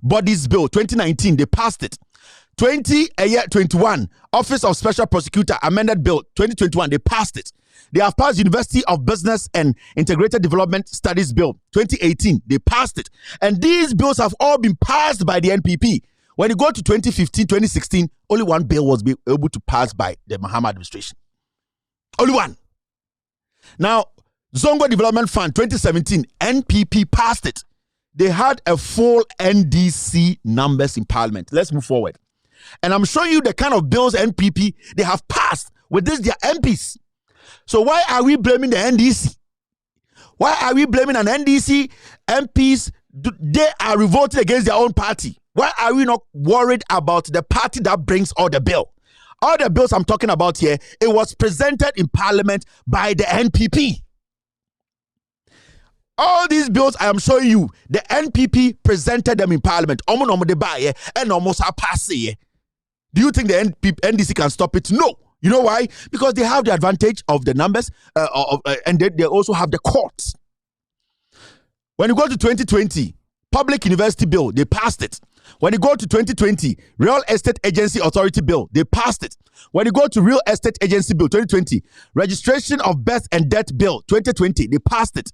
bodies bill 2019. They passed it. 2021 Office of Special Prosecutor amended bill 2021. They passed it. They have passed University of Business and Integrated Development Studies bill 2018. They passed it. And these bills have all been passed by the NPP. When you go to 2015, 2016, only one bill was able to pass by the Mahama administration. Only one. Now, Zongo Development Fund 2017, NPP passed it. They had a full NDC numbers in Parliament. Let's move forward. And I'm showing you the kind of bills NPP they have passed with this their MPs. So why are we blaming the NDC? Why are we blaming an NDC MPs? They are revolting against their own party. Why are we not worried about the party that brings all the bill? All the bills I'm talking about here, it was presented in Parliament by the NPP. All these bills I am showing you, the NPP presented them in Parliament. Do you think the NDC can stop it? No. You know why? Because they have the advantage of the numbers and they also have the courts. When you go to 2020, Public University Bill, they passed it. When you go to 2020, Real Estate Agency Authority Bill, they passed it. When you go to Real Estate Agency Bill 2020, Registration of Birth and Death Bill 2020, they passed it.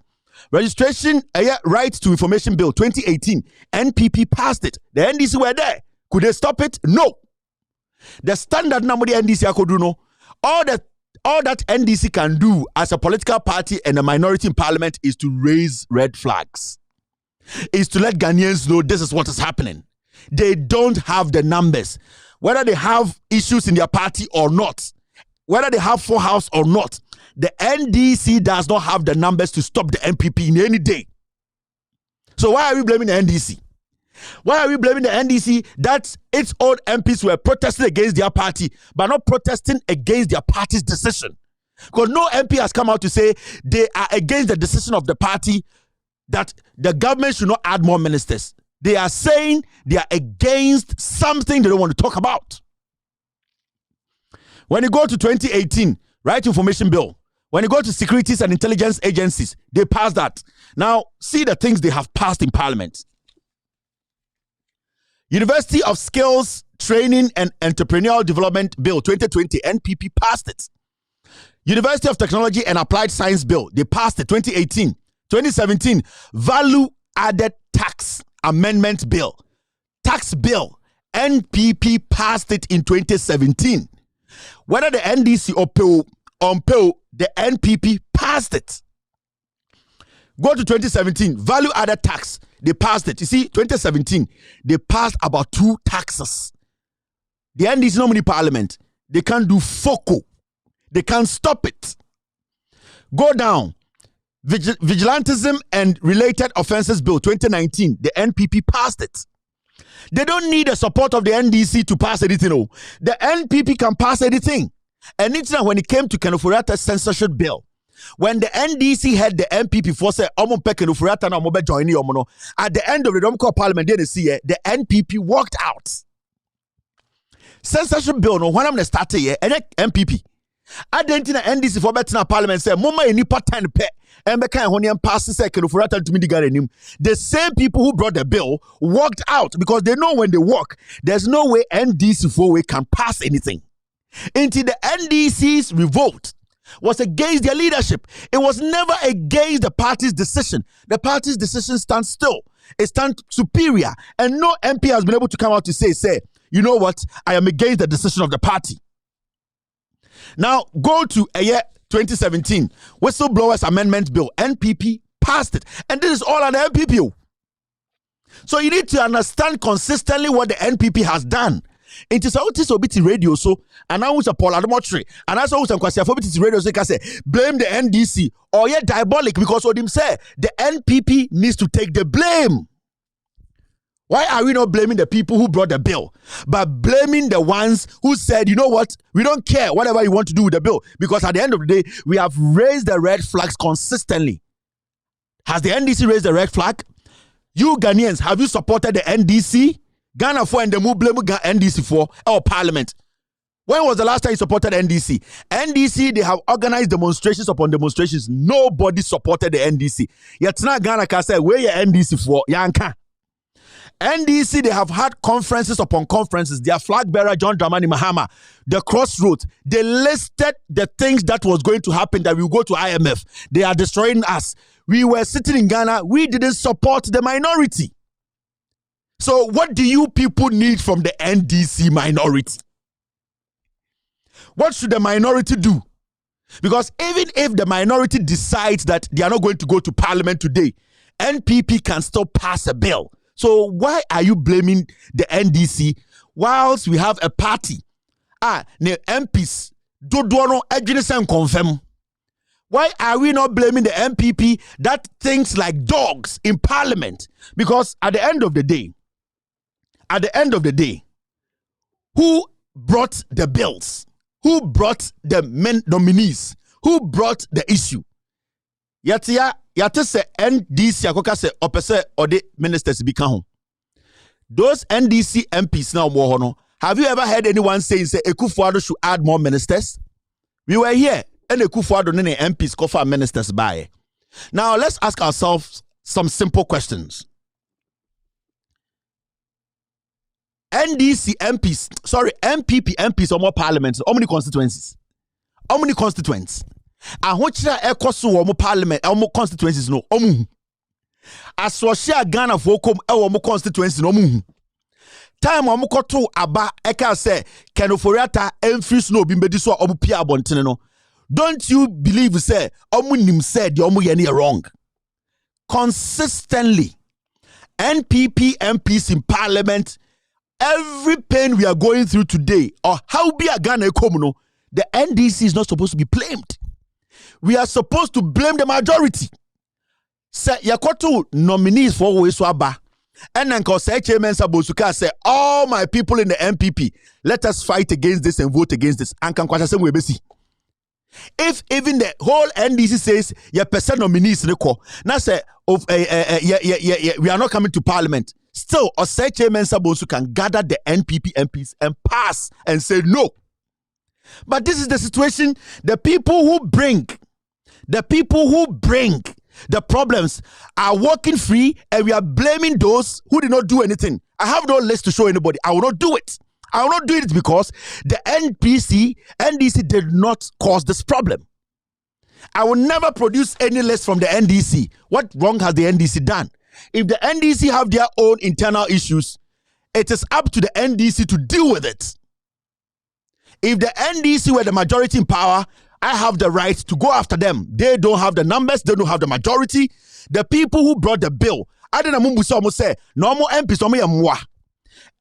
Registration Right to Information Bill 2018, NPP passed it. The NDC were there. Could they stop it? No. The standard number the NDC could do no. All that NDC can do as a political party and a minority in Parliament is to raise red flags. Is to let Ghanaians know this is what is happening. They don't have the numbers. Whether they have issues in their party or not, whether they have full house or not, the NDC does not have the numbers to stop the NPP in any day. So why are we blaming the NDC? Why are we blaming the NDC that its own MPs were protesting against their party, but not protesting against their party's decision? Because no MP has come out to say they are against the decision of the party that the government should not add more ministers. They are saying they are against something they don't want to talk about. When you go to 2018, Right to Information Bill, when you go to Securities and Intelligence Agencies, they passed that. Now, see the things they have passed in Parliament. University of Skills, Training and Entrepreneurial Development Bill 2020, NPP passed it. University of Technology and Applied Science Bill, they passed it 2018. 2017, Value Added Tax Amendment Bill. Tax Bill, NPP passed it in 2017. Whether the NDC or PO, the NPP passed it. Go to 2017, Value Added Tax, they passed it. You see, 2017, they passed about 2 taxes. The NDC nominee Parliament, they can't do FOCO. They can't stop it. Go down. Vigilantism and Related Offences Bill 2019, the NPP passed it. They don't need the support of the NDC to pass anything. No. The NPP can pass anything. And it's when it came to Kenufurata's censorship bill, when the NDC had the MPP for say, at the end of the Domco Parliament, the NPP walked out. Censorship bill, no, when I'm going to start here, MPP. I didn't think NDC for better Parliament say, Mama, any part time pet, and the kind of passes second for that to me. The same people who brought the bill walked out because they know when they walk, there's no way NDC for we can pass anything. Until the NDC's revolt was against their leadership. It was never against the party's decision. The party's decision stands still. It stands superior. And no MP has been able to come out to say, you know what? I am against the decision of the party. Now, go to a year 2017, Whistleblowers Amendment Bill, NPP passed it. And this is all on the NPP. So you need to understand consistently what the NPP has done. It is out this obiti radio so and now a Paul Adamotri and also some question for radio so can say blame the NDC or yet diabolic because what him say the NPP needs to take the blame. Why are we not blaming the people who brought the bill, but blaming the ones who said, you know what, we don't care whatever you want to do with the bill, because at the end of the day, we have raised the red flags consistently. Has the NDC raised the red flag? You Ghanaians, have you supported the NDC? Ghana for and the move blame NDC for our Parliament. When was the last time you supported NDC? NDC, they have organized demonstrations upon demonstrations. Nobody supported the NDC. Yet now Ghana can say, where your NDC for? Yanka. NDC, they have had conferences upon conferences. Their flag bearer, John Dramani Mahama, the crossroads, they listed the things that was going to happen, that we will go to IMF. They are destroying us. We were sitting in Ghana. We didn't support the minority. So what do you people need from the NDC minority? What should the minority do? Because even if the minority decides that they are not going to go to parliament today, NPP can still pass a bill. So why are you blaming the NDC whilst we have a party? The MPs do confirm. Why are we not blaming the MPP that thinks like dogs in parliament? Because at the end of the day, who brought the bills? Who brought the nominees? Who brought the issue? Yate se NDC akoka se opese ode ministers bi ka ho. Those NDC MPs now more no. Have you ever heard anyone saying say Ekufuado should add more ministers? We were here and Ekufuado ne MPs call for ministers by. Now let's ask ourselves some simple questions. NDC MPs, MPP MPs or more parliaments, how many constituencies? How many constituents? And which ekosu or more parliament or more constituencies no? As was share Ghana for come or more constituencies no mu. Time or more to aba eka say kenoforiata enfis no bimbedi so omu pia abontene no. Don't you believe say omu said the omu yeni wrong? Consistently, NPP MPs in parliament. Every pain we are going through today, or how be a Ghana economy, the NDC is not supposed to be blamed. We are supposed to blame the majority. Say yakoto nominees for Weswaba, and then cause chairman Sabosuka say all my people in the MPP, let us fight against this and vote against this. And can we besi? If even the whole NDC says your percent nominees now say we are not coming to parliament. Still, Osei Chairman Sabosu can gather the NPP MPs and pass and say no. But this is the situation. The people who bring the problems are walking free, and we are blaming those who did not do anything. I have no list to show anybody. I will not do it. I will not do it because the NDC did not cause this problem. I will never produce any list from the NDC. What wrong has the NDC done? If the NDC have their own internal issues, it is up to the NDC to deal with it. If the NDC were the majority in power, I have the right to go after them. They don't have the numbers, they don't have the majority. The people who brought the bill, I don't know say, normal MPs,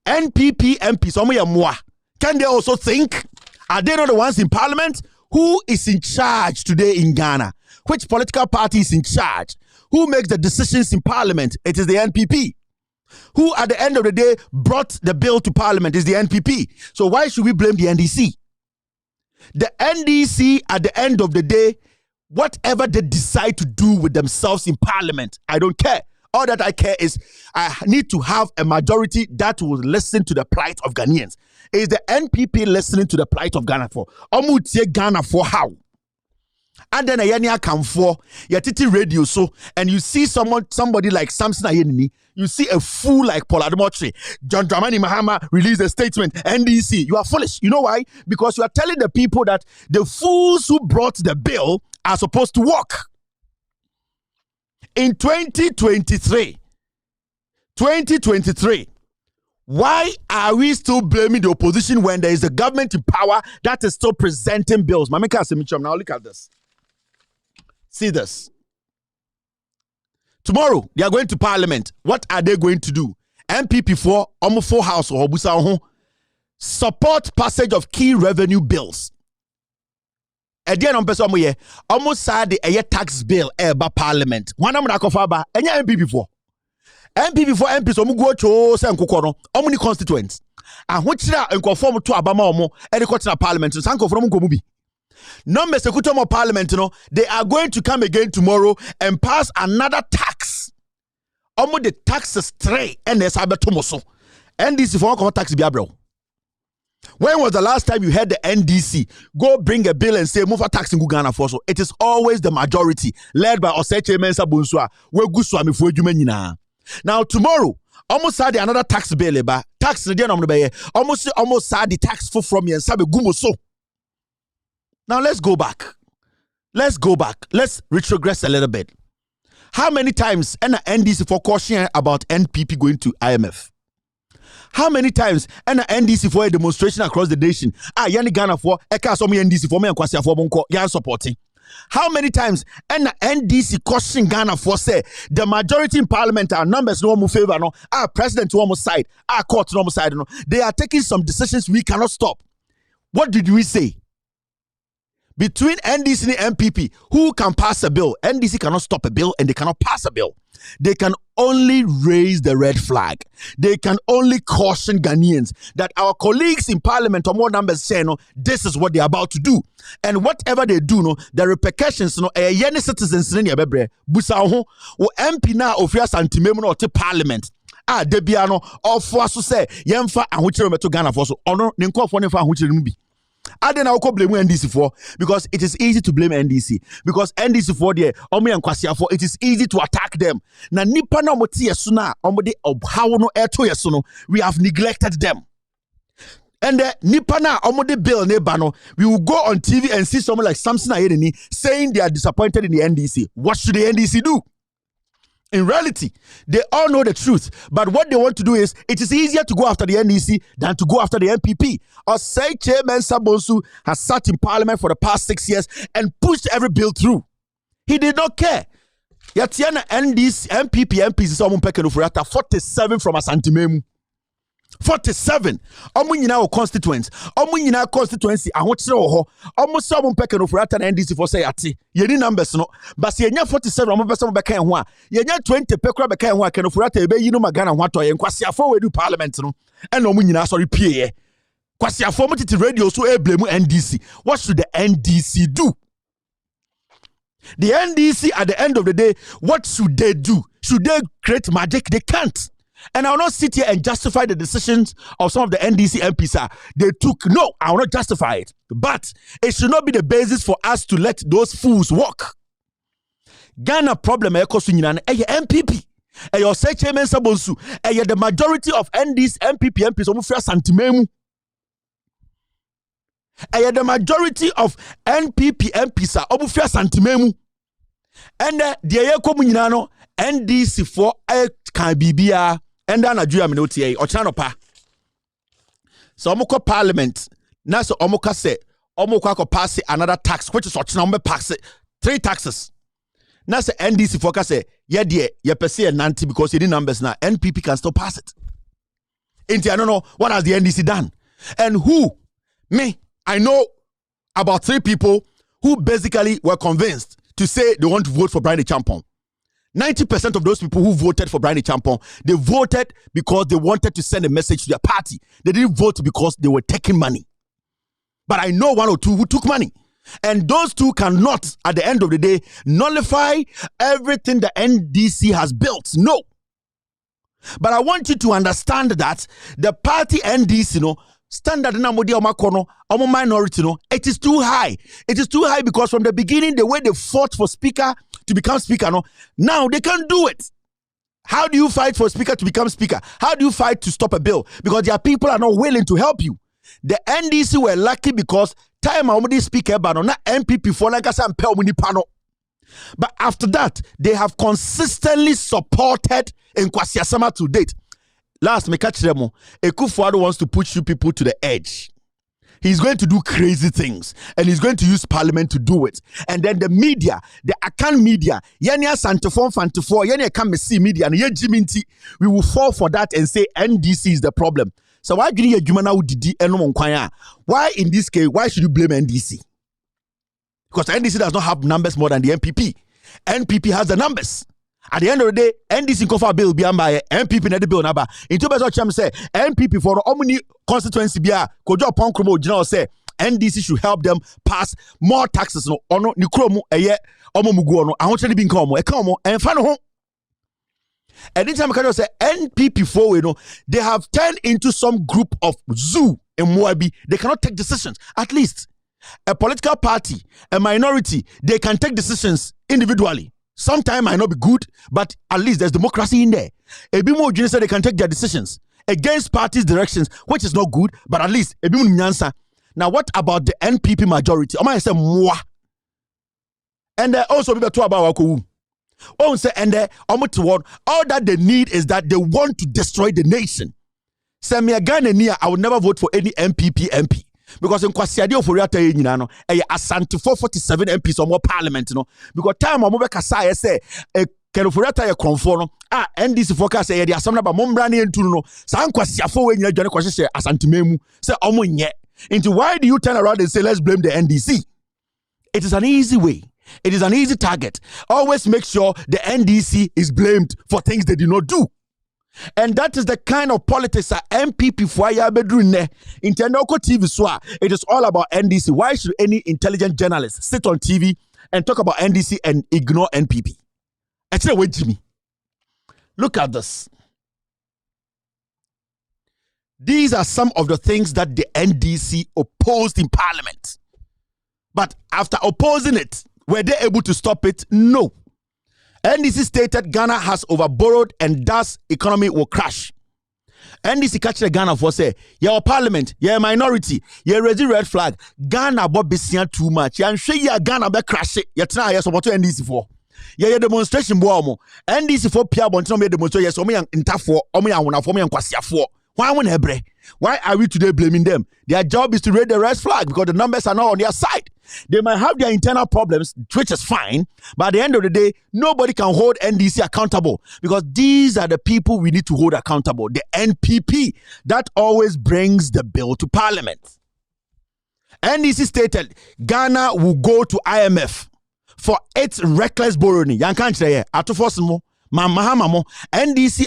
NPP MPs, can they also think? Are they not the ones in parliament? Who is in charge today in Ghana? Which political party is in charge? Who makes the decisions in parliament? It is the NPP. Who at the end of the day brought the bill to parliament is the NPP. So why should we blame the NDC? The NDC at the end of the day, whatever they decide to do with themselves in parliament, I don't care. All that I care is I need to have a majority that will listen to the plight of Ghanaians. Is the NPP listening to the plight of Ghana for? Ghana for how? And then a come for your titi radio so, and you see somebody like Samson Ayenini, you see a fool like Parliamentary, John Dramani Mahama released a statement, NDC. You are foolish. You know why? Because you are telling the people that the fools who brought the bill are supposed to walk. In 2023, why are we still blaming the opposition when there is a government in power that is still presenting bills? Mamika Semicham, now look at this. See this. Tomorrow, they are going to parliament. What are they going to do? MPP for almost 4 house or support passage of key revenue bills. Again, almost sad the tax bill by parliament. One of them ba enya MPP for MPs go cho say nkokono omni constituents. And which conform to abama omo e de parliament sanko from ko mu bi. Numbers Sekutomo Parliament, they are going to come again tomorrow and pass another tax. Almost the tax is stray and there's abetomoso. NDC for tax biabro. When was the last time you heard the NDC go bring a bill and say move for tax in Ghana for so? It is always the majority led by Oseche Mensa Bonsua. We guswami for you. Now tomorrow, almost had another tax bill, tax almost had the tax for from you and sabe gumoso. Now let's go back. Let's retrogress a little bit. How many times NDC for caution about NPP going to IMF? How many times and NDC for a demonstration across the nation? Yani Ghana for a cast of NDC for me and Kwasia for Bonko, yan supporting. How many times and NDC caution Ghana for say the majority in parliament are numbers no more favor no, our president no more side, our court no more side no. They are taking some decisions we cannot stop. What did we say? Between NDC and MPP, who can pass a bill? NDC cannot stop a bill and they cannot pass a bill. They can only raise the red flag. They can only caution Ghanaians that our colleagues in parliament or more numbers say, no, this is what they're about to do. And whatever they do, no, the repercussions, no, any citizens in your busa ho, o MP na ofia santimemu no te parliament. Debiano, or for us to say, yemfa and which to Ghana for so, honor, ninko for nefa which be. I don't know blame NDC for because it is easy to blame NDC because NDC for the Omi and Kwasia for it is easy to attack them. Na nipa na moti yesuna omode obhawo no eto yesuno we have neglected them. And nipa na omode bill ne ba no we will go on TV and see someone like Samson Ayedini saying they are disappointed in the NDC. What should the NDC do? In reality, they all know the truth. But what they want to do is, it is easier to go after the NDC than to go after the MPP. Or say Chairman Sabonsu has sat in parliament for the past 6 years and pushed every bill through. He did not care. Yatiana NDC, MPP, MPs, 47 from Asantimemu. 47. Omunyina constituents. Omunyina constituency. I want to know almost some peke no for NDC for say ati. Yeni numbers no. But yenya 47 omo person beka enwa. Yenya 20 pekra beka enwa ke no for ebe yinu magana hwato ye nkwasiafo we do parliament no. And omunyina sorry pie. Kwasiafo mutiti radio so e blame NDC. What should the NDC do? The NDC at the end of the day, what should they do? Should they create magic? They can't. And I will not sit here and justify the decisions of some of the NDC MPs they took. No, I will not justify it. But it should not be the basis for us to let those fools walk. Ghana problem MPP. Your say Chairman Sabonsu. The majority of NDC MPP MPs omufia santimemu. The majority of NPP MPs omufia santimemu. And the Yakomuninano NDC for can be and then Nigeria minoti or chanopa. So omoko parliament. Now so omoka say omoko pass another tax, which is what number pass it 3 taxes. Now say NDC focus say yeah dear ye per se nanti because you didn't numbers now NPP can still pass it. Inti I don't know what has the NDC done. And who? Me, I know about 3 people who basically were convinced to say they want to vote for Brian Champon. 90% of those people who voted for Brian Champon, they voted because they wanted to send a message to their party. They didn't vote because they were taking money. But I know 1 or 2 who took money. And those 2 cannot, at the end of the day, nullify everything the NDC has built. No. But I want you to understand that the party NDC, standard na modi omakono omo minority it is too high. It is too high because from the beginning the way they fought for speaker to become speaker now they can't do it. How do you fight for speaker to become speaker? How do you fight to stop a bill? Because their people are not willing to help you. The NDC were lucky because time omodi speaker but not MPP for like I pano. But after that they have consistently supported Nkwasi Asama to date. Last, me catch them. Ekufuado wants to push you people to the edge. He's going to do crazy things, and he's going to use parliament to do it. And then the media, the account media, yenya santifon fantifo, yenya kamesi media, and yejiminti, we will fall for that and say NDC is the problem. So why do you why in this case, why should you blame NDC? Because the NDC does not have numbers more than the MPP. NPP has the numbers. At the end of the day, NDC cover bill be by MPP na the bill naba. Into bezo cham say MPP for omni constituency bia kojo pon kromo gina say NDC should help them pass more taxes no ono ni kromu eye omo mugu ono ahonche bi nka omo e ka omo enfa no ho. Anytime can say NPP for we they have turned into some group of zoo in Moabi. They cannot take decisions. At least a political party, a minority, they can take decisions individually. Sometimes might not be good, but at least there's democracy in there. A bit more junior said they can take their decisions against parties' directions, which is not good, but at least a bit more nyansa. Now, what about the NPP majority? I might say moi. And also people talk about Waku. Oh, say and all that they need is that they want to destroy the nation. Say me a Ghana near, I would never vote for any MPP MP. Because in Kwasiadio for Yata Yinano, a Asante 447 MPs or more parliament, no. Because time or Mobeka say a Kenofurata Conforno, NDC focus say the Assembly by Mombrani and Tuno, San Kwasiafo when you're going to say Asante Memu, say Omunye. Into why do you turn around and say let's blame the NDC? It is an easy way. It is an easy target. Always make sure the NDC is blamed for things they did not do. And that is the kind of politics that MPP for ya bedroom ne. Intendoko TV swa. It is all about NDC. Why should any intelligent journalist sit on TV and talk about NDC and ignore NPP? Actually, wait, Jimmy. Look at this. These are some of the things that the NDC opposed in Parliament. But after opposing it, were they able to stop it? No. NDC stated Ghana has overborrowed and thus economy will crash. NDC catch the Ghana for say, your parliament, your minority, your red flag, Ghana bought Bessian too much. You sure ya Ghana be crash it. You try ya support NDC for. Yeah, demonstration boamo. NDC for Pia Bonton me demonstration. Yes, omi yang intafo, omi yang una for me yang kwasia for. Why are we today blaming them? Their job is to raise the red flag because the numbers are not on their side. They might have their internal problems, which is fine, but at the end of the day, nobody can hold NDC accountable because these are the people we need to hold accountable. The NPP that always brings the bill to Parliament. NDC stated Ghana will go to IMF for its reckless borrowing. NDC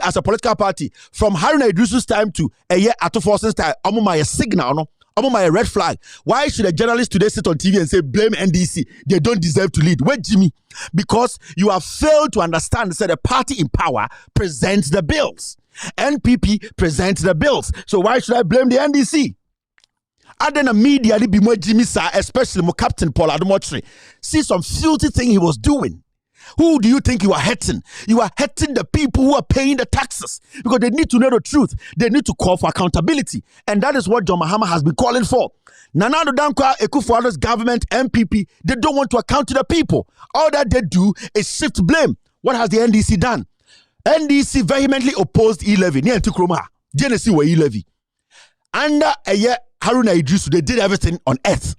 as a political party from Haruna Idrisu's time to a year Atoforsen's time, my signal, no, my red flag. Why should a journalist today sit on TV and say blame NDC? They don't deserve to lead. Wait, Jimmy, because you have failed to understand that the party in power presents the bills. NPP presents the bills. So why should I blame the NDC? Other than media, be more Jimmy, sir, especially more Captain Paul Adomotri, see some filthy thing he was doing. Who do you think you are hurting? You are hurting the people who are paying the taxes because they need to know the truth. They need to call for accountability. And that is what John Mahama has been calling for. Nana Addo Dankwa Akufo-Addo's government, MPP, they don't want to account to the people. All that they do is shift blame. What has the NDC done? NDC vehemently opposed e-levy. Near Tukroma, Genesis were e-levy. Under a year, Haruna Idrisu, they did everything on earth.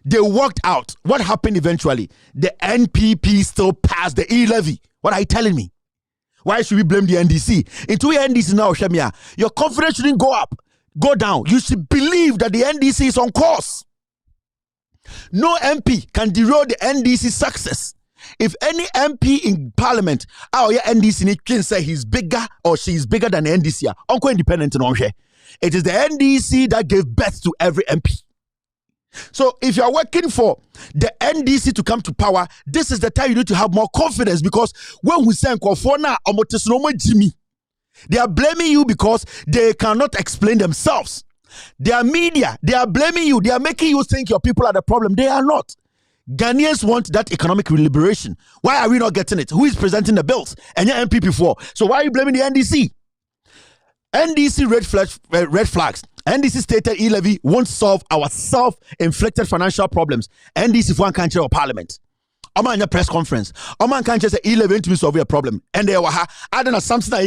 They walked out. What happened eventually? The NPP still passed the e-levy. What are you telling me? Why should we blame the NDC? Into the NDC now, Shemia, your confidence shouldn't go up, go down. You should believe that the NDC is on course. No MP can derail the NDC success. If any MP in Parliament, NDC can say he's bigger or she's bigger than the NDC, Uncle Independent, it is the NDC that gave birth to every MP. So if you are working for the NDC to come to power, this is the time you need to have more confidence because when we say Jimmy, they are blaming you because they cannot explain themselves. Their media, they are blaming you. They are making you think your people are the problem. They are not. Ghanaians want that economic liberation. Why are we not getting it? Who is presenting the bills? And your MPP for. So why are you blaming the NDC? NDC red flags. NDC stated e-levy won't solve our self-inflicted financial problems. NDC for one country or Parliament. Oman in a press conference. Oman can't just say e-levy to solve a problem. And they were I don't know something I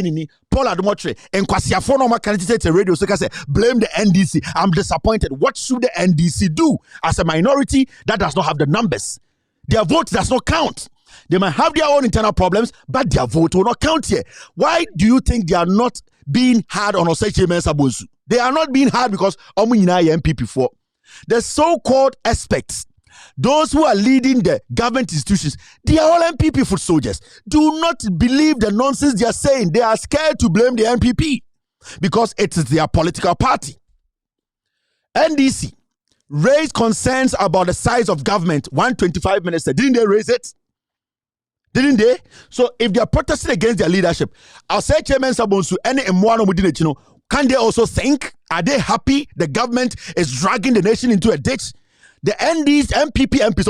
Paul Adomotri and Kwasiafo no candidate to radio so say blame the NDC. I'm disappointed. What should the NDC do as a minority that does not have the numbers? Their vote does not count. They might have their own internal problems, but their vote will not count here. Why do you think they are not being hard on Osechi Mensah-Bonsu? They are not being hard because MPP for the so-called experts, those who are leading the government institutions, they are all MPP foot soldiers. Do not believe the nonsense they are saying. They are scared to blame the MPP because it is their political party. NDC raised concerns about the size of government. 125 ministers, didn't they raise it? Didn't they? So if they are protesting against their leadership, I'll say Chairman Sabonsu, any Mwano Mudinechino, can they also think? Are they happy the government is dragging the nation into a ditch? The NDs, MPP, MPs,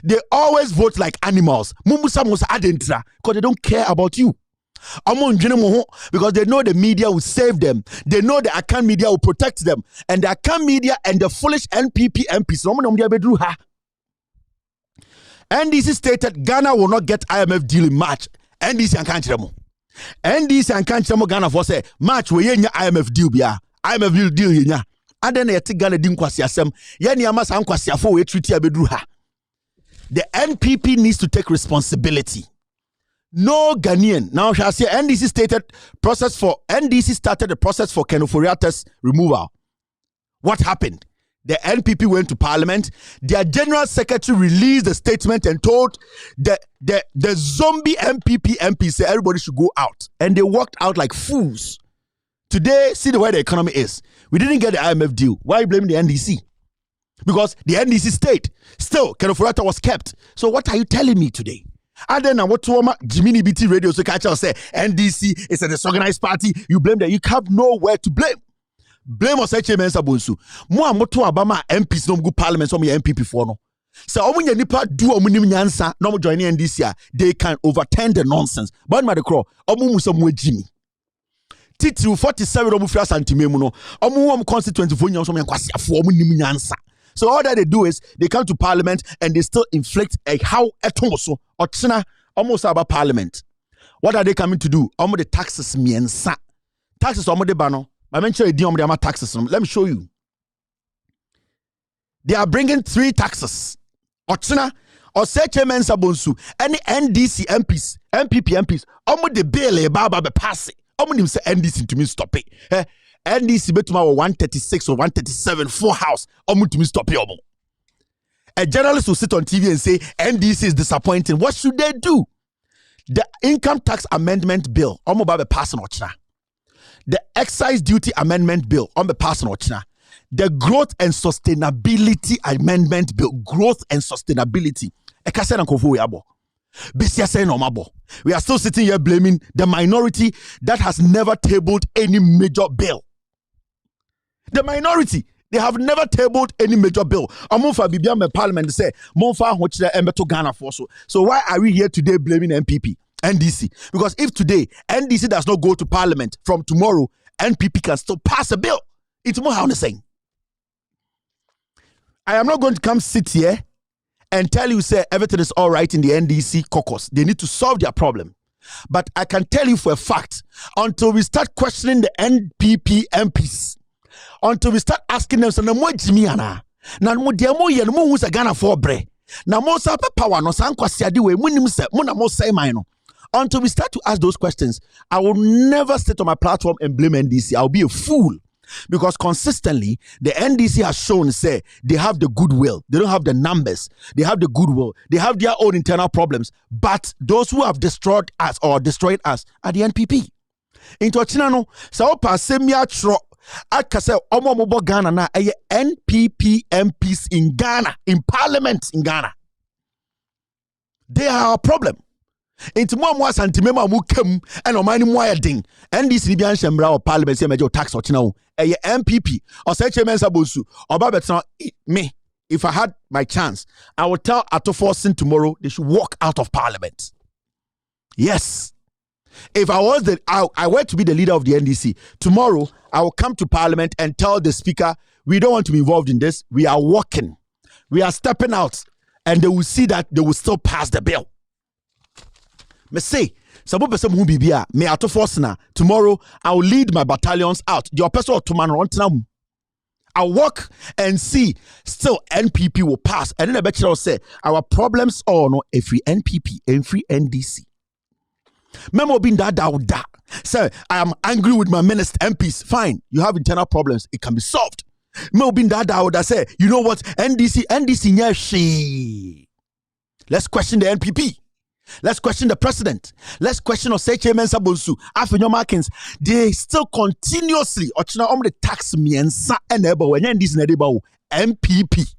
they always vote like animals. Because they don't care about you. Because they know the media will save them. They know the Akan media will protect them. And the Akan media and the foolish NPP MPs, NDC stated Ghana will not get IMF deal in March. NDC and country. NDC and can't chamo Ghana for say match we yenya IMF deal bia. IMF deal yenya. And then yeti Ghana din kwasi asem. Yeni amasa ankwasi afo we treaty abedru ha. The NPP needs to take responsibility. No Ghanaian. Now shall say NDC started the process for Kenoforiata's removal. What happened? The NPP went to Parliament. Their General Secretary released a statement and told the zombie MPP MPs say everybody should go out. And they walked out like fools. Today, see the way the economy is. We didn't get the IMF deal. Why are you blaming the NDC? Because the NDC stayed. Still, Kenoforiata was kept. So what are you telling me today? And then what Jimmy BT radio so catch us say NDC is a disorganized party. You blame them. You have nowhere to blame. Blame us HMS Abunsu. Mo amoto abama MPs no go parliament so me MPP for no. So omunya nipa do omunim nyansa no mo join NDC they can overturn the nonsense. But ma de crawl omu muso mo Jimmy. Titi 47 omu fia santimemu no. Omu constituent for nyam so me kwase afo omunim nyansa. So all that they do is they come to Parliament and they still inflict a how etomoso or china almost about Parliament. What are they coming to do? Omo the taxes miensa. Taxes omo de bano. I mentioned the taxes. Let me show you. They are bringing 3 taxes. Ochina, or Sechemen Sabonsu, any NDC MPs, MPP MPs, omo the bill baba be pass it. Omo nim say NDC to me stop it. NDC betuma 136 or 137 full house. Omo to me stop it omo. A journalist will sit on TV and say NDC is disappointing. What should they do? The income tax amendment bill, omo baba pass on ochina. The excise duty amendment bill on the person ochina. The growth and sustainability amendment bill, growth and sustainability. We are still sitting here blaming the minority that has never tabled any major bill. The minority, they have never tabled any major bill. Amonfa bibia me parliament say monfa hochira embeto Ghana for so. So why are we here today blaming MPP? NDC. Because if today NDC does not go to Parliament, from tomorrow NPP can still pass a bill. It's more how I'm saying. I am not going to come sit here and tell you say everything is all right in the NDC caucus. They need to solve their problem. But I can tell you for a fact, until we start questioning the NPP MPs, until we start asking them, so no more Jimmy ana, na mo dia mo ye no mo hu sa Ghana for bre, na mo sa power no san kwasi ade we munim se mo na mo say man no. Until we start to ask those questions, I will never sit on my platform and blame NDC. I'll be a fool. Because consistently, the NDC has shown, say, they have the goodwill. They don't have the numbers. They have the goodwill. They have their own internal problems. But those who have destroyed us are the NPP. Into Chinano, so Pasemia Tro, Akase Omomobo Ghana na NPP MPs in Ghana, in Parliament in Ghana. They are a problem. Into more santimema mu kem and o mani mo ding NDC bi anhemra o parliament say mejo tax ochina o MPP or say chairman sabosu oba betra me. If I had my chance, I would tell Atoforsin tomorrow they should walk out of Parliament. Yes. If I was I were to be the leader of the NDC, tomorrow I will come to Parliament and tell the speaker we don't want to be involved in this. We are walking. We are stepping out, and they will see that they will still pass the bill. Me say, me out of force now. Tomorrow, I'll lead my battalions out. Your person to man run. I'll walk and see. Still, NPP will pass. And then the better will say, our problems are no every NPP, every NDC. Memo being that. Say, I am angry with my minister MPs. Fine, you have internal problems. It can be solved. Memo being that say, you know what? NDC, yeah, she. Let's question the NPP. Let's question the president. Let's question Oseche Mensa Bonsu. After Markins, they still continuously the tax me and sa enable when this MPP.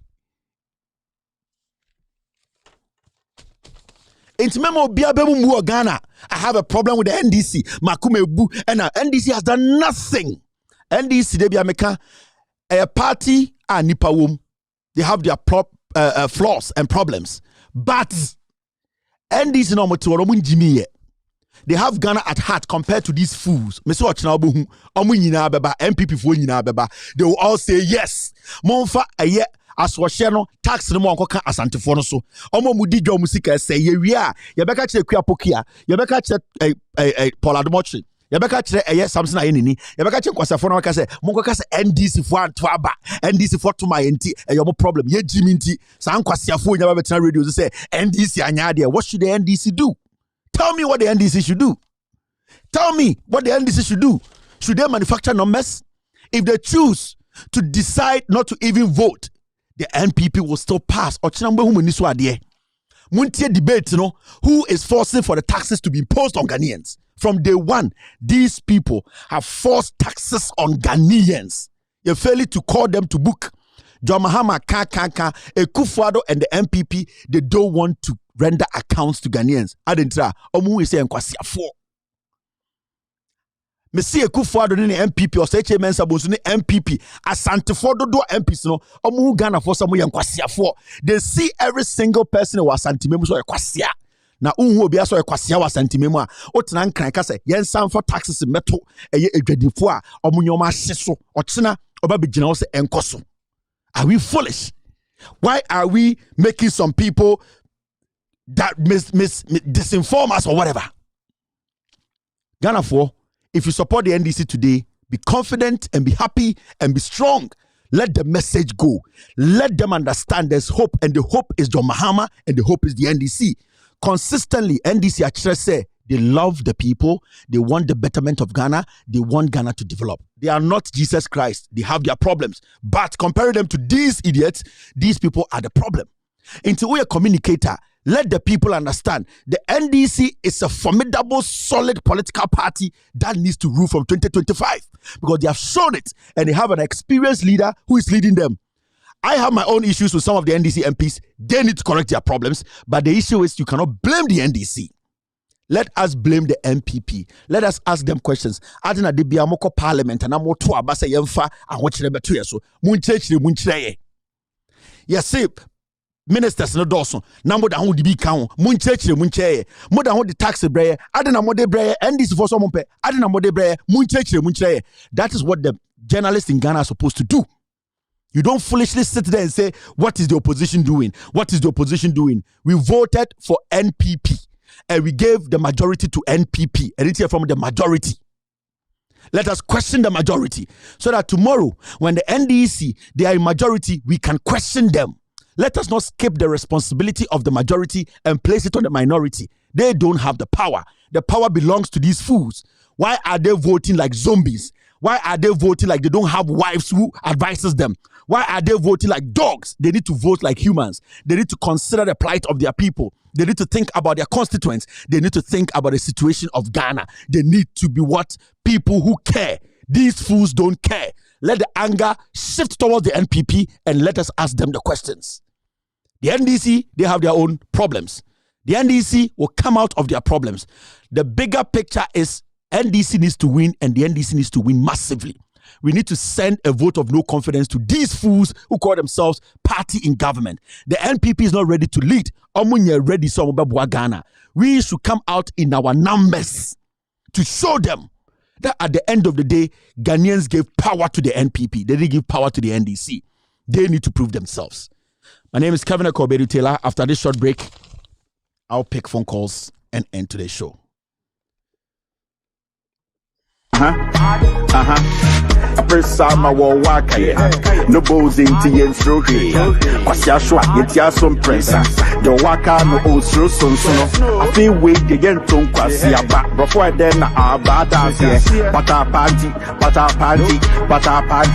It's memo biabemu Ghana. I have a problem with the NDC. Makume bu and NDC has done nothing. NDC they be a party and nipawum. They have their flaws and problems, but NDC no moto Jimmy. They have Ghana at heart compared to these fools. MPP they will all say yes. Monfa as wɔhyɛ no tax no mo ankoka asantefo no so ɔmo mu di dwa mu sika sɛ ye wi a ye bɛka kyerɛ Kua Pokia ye bɛka kyerɛ Paul Adomotri ye bɛka kyerɛ ɛyɛ Samson Ayenini ye bɛka kyerɛ kwasafo no ka sɛ mo nkoka sɛ NDC fo anto aba NDC fo to my enti ɛyɛ mo problem ye jimi nti saa nkwasiafo nya ba betena radio say NDC anya de. What should the NDC do? Tell me what the NDC should do. Tell me what the NDC should do. Should they manufacture numbers? If they choose to decide not to even vote, the NPP will still pass. Muntie debate, who is forcing for the taxes to be imposed on Ghanaians? From day one, these people have forced taxes on Ghanaians. You fail to call them to book. John Mahama, Akufo-Addo and the NPP, they don't want to render accounts to Ghanaians. Adentra, omu is saying kwasiafo. Me see Akufo-Addo ni MPP or say Mensa Bonsu ni MPP. Asantefo do MPs no. Omu Ghana for some kwasiafo. They see every single person who asantimemu so kwasia. Na unhu obi aso kwasia wa asantimemu a otena nkran ka se yensan for taxes meto eye edwadifo a omu nyoma hye so. Otena oba begina wo se enkoso. Are we foolish? Why are we making some people that disinform us or whatever? Ghana for, if you support the NDC today, be confident and be happy and be strong. Let the message go. Let them understand there's hope, and the hope is John Mahama and the hope is the NDC. Consistently, NDC actually say they love the people. They want the betterment of Ghana. They want Ghana to develop. They are not Jesus Christ. They have their problems. But comparing them to these idiots, these people are the problem. Until we are a communicator, let the people understand the NDC is a formidable, solid political party that needs to rule from 2025 because they have shown it and they have an experienced leader who is leading them. I have my own issues with some of the NDC MPs. They need to correct their problems, but the issue is you cannot blame the NDC. Let us blame the MPP. Let us ask them questions. Adina de biamoko parliament and amo to abasa yemfa and what you betu yeso. Munchre. Yes, ministers no doso. Namo da hu di bi kan. Munchre. Mo da hu di tax breye. Adina mo de breye. NDC for some pe. Adina mo de breye. Munchre. That is what the journalists in Ghana are supposed to do. You don't foolishly sit there and say, what is the opposition doing? What is the opposition doing? We voted for NPP. And we gave the majority to NPP. And it's here from the majority. Let us question the majority. So that tomorrow, when the NDC, they are in majority, we can question them. Let us not skip the responsibility of the majority and place it on the minority. They don't have the power. The power belongs to these fools. Why are they voting like zombies? Why are they voting like they don't have wives who advises them? Why are they voting like dogs? They need to vote like humans. They need to consider the plight of their people. They need to think about their constituents. They need to think about the situation of Ghana. They need to be what? People who care. These fools don't care. Let the anger shift towards the NPP and let us ask them the questions. The NDC, they have their own problems. The NDC will come out of their problems. The bigger picture is NDC needs to win, and the NDC needs to win massively. We need to send a vote of no confidence to these fools who call themselves party in government. The NPP is not ready to lead. Ready, so Ghana. We should come out in our numbers to show them that at the end of the day, Ghanaians gave power to the NPP. They didn't give power to the NDC. They need to prove themselves. My name is Kevin Akobedu-Taylor. After this short break, I'll pick phone calls and end today's show. Sama wa wakaya no bozi nti yensrohwe kwasia hwa yetia so mpresa de waka no osro sonsono afi we de yenton kwasia ba before then na abada se pata party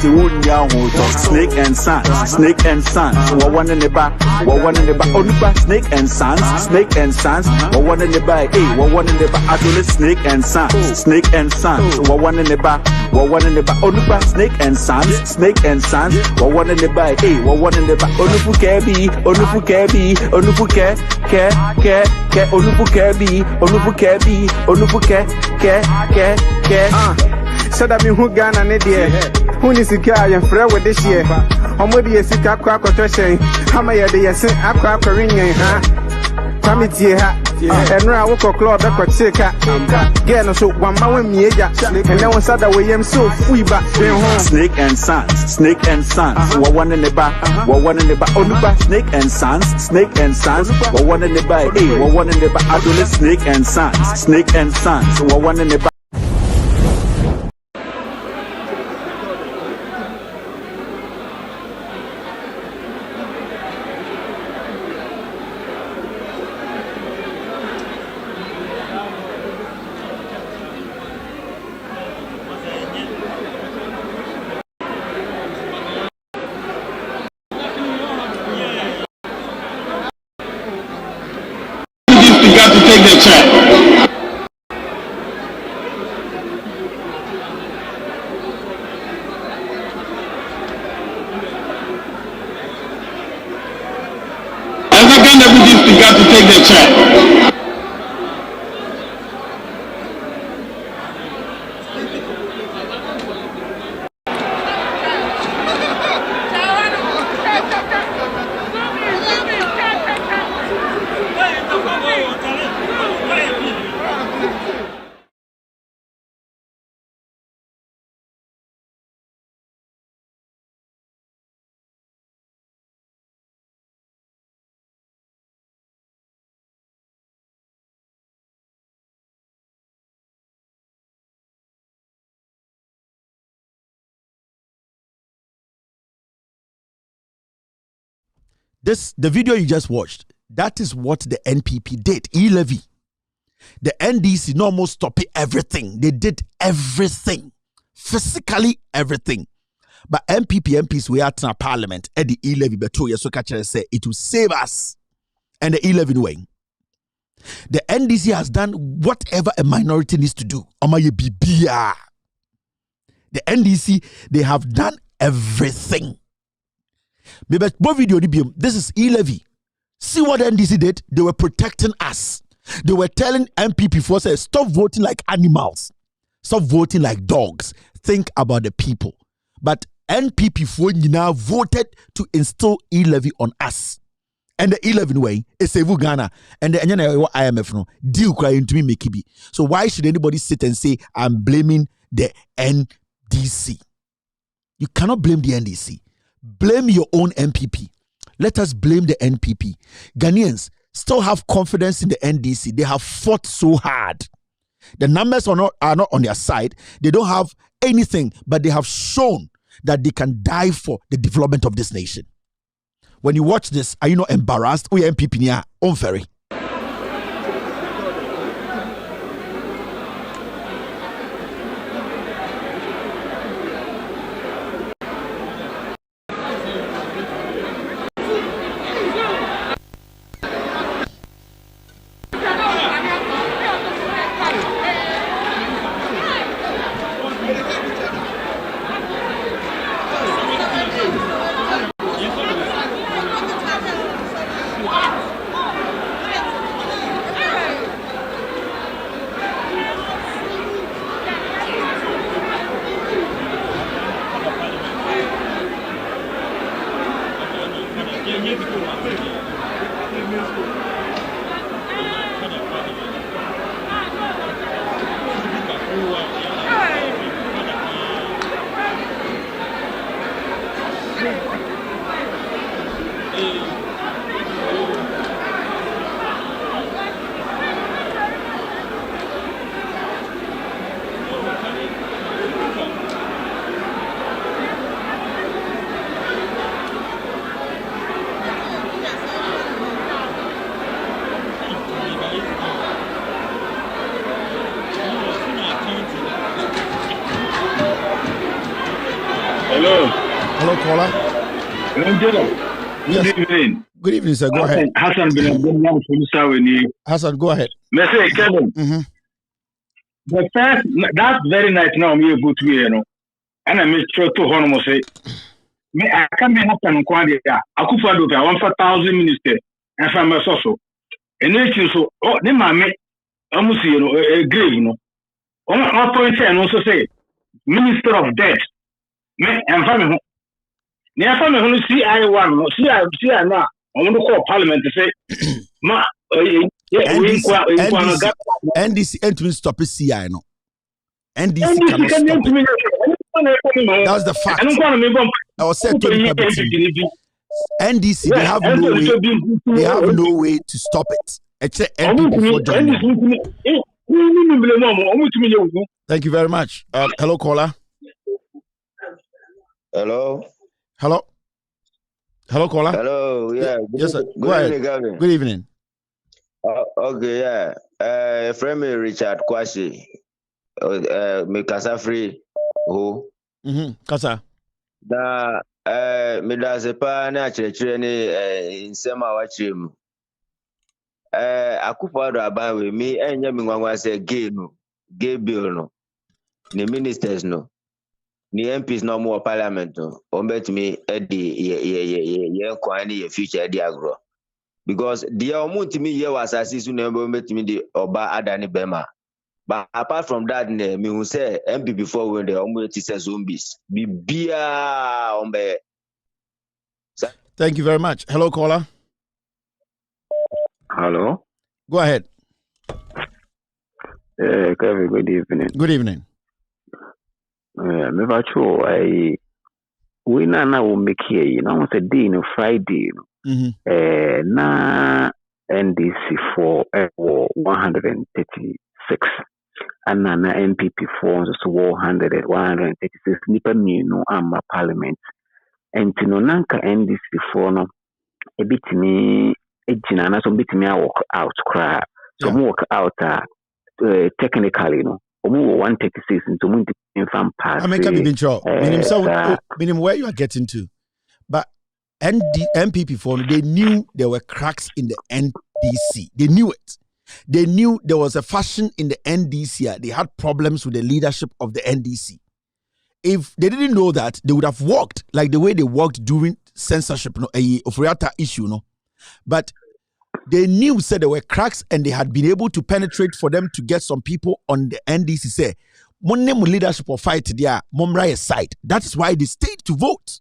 unya ho snake and sons wo one in the back onuba snake and sons wo one in the back wo one in the back adole snake and sons wo one in the back onuba snake and sons what one in the back what one in the back onufu kebi said that me who Ghana ne dear who ni sika ya frɛ with this year omodi sika kwa kwatwɛhyɛn ama yɛ de yɛse akwa akɔrenyen ha Kwamity ha. And now I walk a club back with Sika. Get so 1 hour me, and then one side away, I'm so free back. Snake and Sons, Snake and Sons, one in the back, one in the back, Snake and Sons, Snake and Sons, one in the back, one in the back, Adolescent Snake and Sons, Snake and Sons, one in the back. Got to take their check. As a gun deputies, got to take their check. The video you just watched, that is what the NPP did. E-levy. The NDC no almost stopped everything. They did everything. Physically everything. But MPs we are in parliament at the E-levy beto yeso kachere say it will save us. And the E-levy way. The NDC has done whatever a minority needs to do. The NDC, they have done everything. This is E-levy. See what the NDC did? They were protecting us. They were telling MPP forces, stop voting like animals. Stop voting like dogs. Think about the people. But NPP for now voted to instill E-levy on us. And the E-levy way is a Ghana. And the IMF no deal crying to me make it be. So why should anybody sit and say I'm blaming the NDC? You cannot blame the NDC. Blame your own MPP. Let us blame the NPP. Ghanaians still have confidence in the NDC. They have fought so hard. The numbers are not on their side. They don't have anything, but they have shown that they can die for the development of this nation. When you watch this, are you not embarrassed? We MPP niya unfair. Hello, caller. Yes. Good evening. Good evening, sir. Go ahead. Hassan Hassan, go ahead. Say, Kevin. The first, that very night now, me go to you know, and I make sure to honor say, me I can't be Hassan Kwandi. I could find over 1,000 ministers and from my social. And then so, oh, then my mate, almost you know, a grave, you know. On point and also say, Minister of Death. Me and family. Near family who see I1, see I now. I want to call Parliament to say, Ma, NDC entering stop CI no. NDC cannot stop it. That's the fact. I was said to NDC, they have no way. They have no way to stop it. Except NPP for joining. Thank you very much. Hello, caller. Hello. Hello. Hello, caller. Hello. Yeah. Yes, sir. Good evening, Gavin. Good evening. Okay. Yeah. Friend me Richard Kwasi. Me kasa free. Who? Kasa. Na me da sepa na chire ni nsema wachire mu. Akufo-Addo abawe me enye me nwanwa se gay bill no. Ni ministers no. Ni MPs no more parliament no. Ombetimi ye kwani ye future edi agro. Because the omuntimi ye was assist na ombetimi di oba adani bema. But apart from that, me who say MP before when they almost say zombies. Bibia ombe. Thank you very much. Hello, caller. Hello. Go ahead. Kevin, good evening. Good evening. Me bacho we na will make here, you know, it's a day no Friday. Na NDC for 136. And na MPP for so 136 nipa minu ama parliament. And no nanka NDC for no a bit me ejina na so bit me walk out cry. So walk out technically no. 136 into mun fan pass. I mean, can be sure. Meaning where you are getting to. But MPP for they knew there were cracks in the NDC. They knew it. They knew there was a faction in the NDC. They had problems with the leadership of the NDC. If they didn't know that, they would have walked like the way they walked during censorship, Ofuriata issue, no. But they knew said there were cracks and they had been able to penetrate for them to get some people on the NDC say, "Money leadership or fight their Momra's side." That is why they stayed to vote.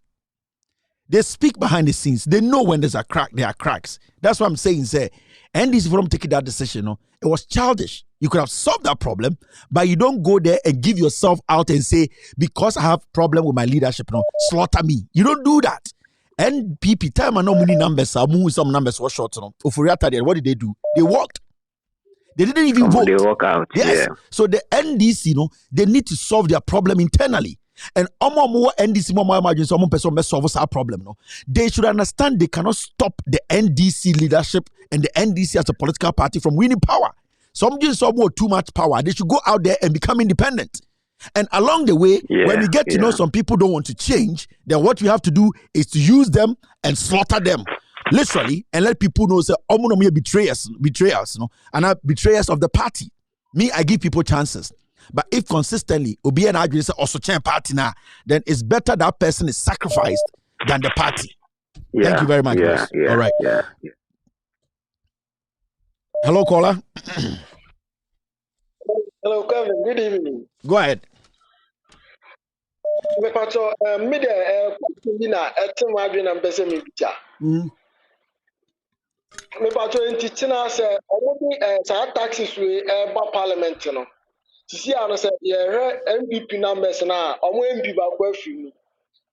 They speak behind the scenes. They know when there's a crack, there are cracks. That's what I'm saying. Say, NDC from taking that decision, no, it was childish. You could have solved that problem, but you don't go there and give yourself out and say, because I have problem with my leadership, no, slaughter me. You don't do that. NPP time and no many numbers. Some numbers were short. No, what did they do? They walked. They didn't even vote. They walk out. Yes. Yeah. So the NDC, they need to solve their problem internally. And more NDC more imagine some person may solve our problem. No, they should understand they cannot stop the NDC leadership and the NDC as a political party from winning power. Some give some more too much power. They should go out there and become independent. And along the way, when we get to know some people don't want to change, then what we have to do is to use them and slaughter them, literally, and let people know say, betrayers, no, and are betrayers of the party. Me, I give people chances. But if consistently, Obi and Adrian say also change party now, then it's better that person is sacrificed than the party. Thank you very much. All right. Hello, caller. Hello, Kevin. Good evening. Go ahead. Me pato media na etim adwe na mpese me bitia. Me pato entitina se omodi sa taxes we ba parliament no. Sisi ano se ye MPP numbers na omo MP ba kwa afimu.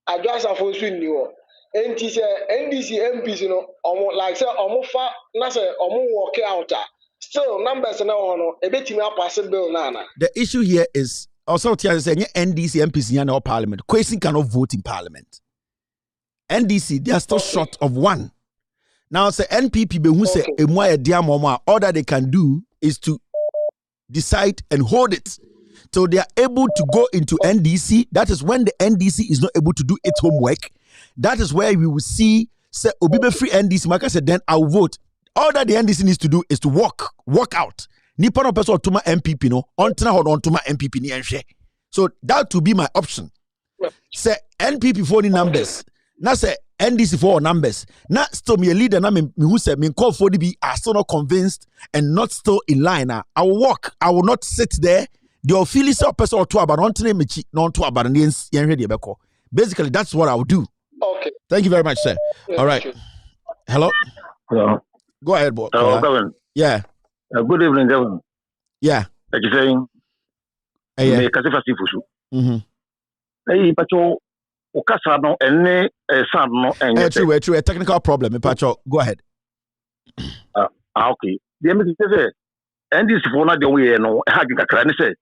Adwasa fo so ni wo. Enti se NDC MPs no omo like say omo fa na se omo work out. Still numbers na no ebetimi pass bill na na. The issue here is also saying NDC MPs in our parliament. Kwesi cannot vote in parliament. NDC, they are still short of one. Now say NPP be who say all that they can do is to decide and hold it till they are able to go into NDC. That is when the NDC is not able to do its homework. That is where we will see say Obibe free NDC. Like I said, then I'll vote. All that the NDC needs to do is to walk out. Nipa no person to my MPP no until hold on to my MPP ni enhwe. So that will be my option. Say NPP for the numbers. Now say NDC for numbers. Now still me a leader na me who say me call for the be are still not convinced and not still in line. I will walk. I will not sit there. The official person or two about until me non to about the basically that's what I will do. Okay. Thank you very much, sir. All right. Hello. Hello. Go ahead, boy. Hello, Kevin. Yeah. Good evening, Governor. Yeah. Like you saying, me Kasifa Sifusu. Hey, Pacho, Okasa no, and son no, and true, a technical problem. Pacho, go ahead. Okay. The MD say, and this for not the way no, having a clan say,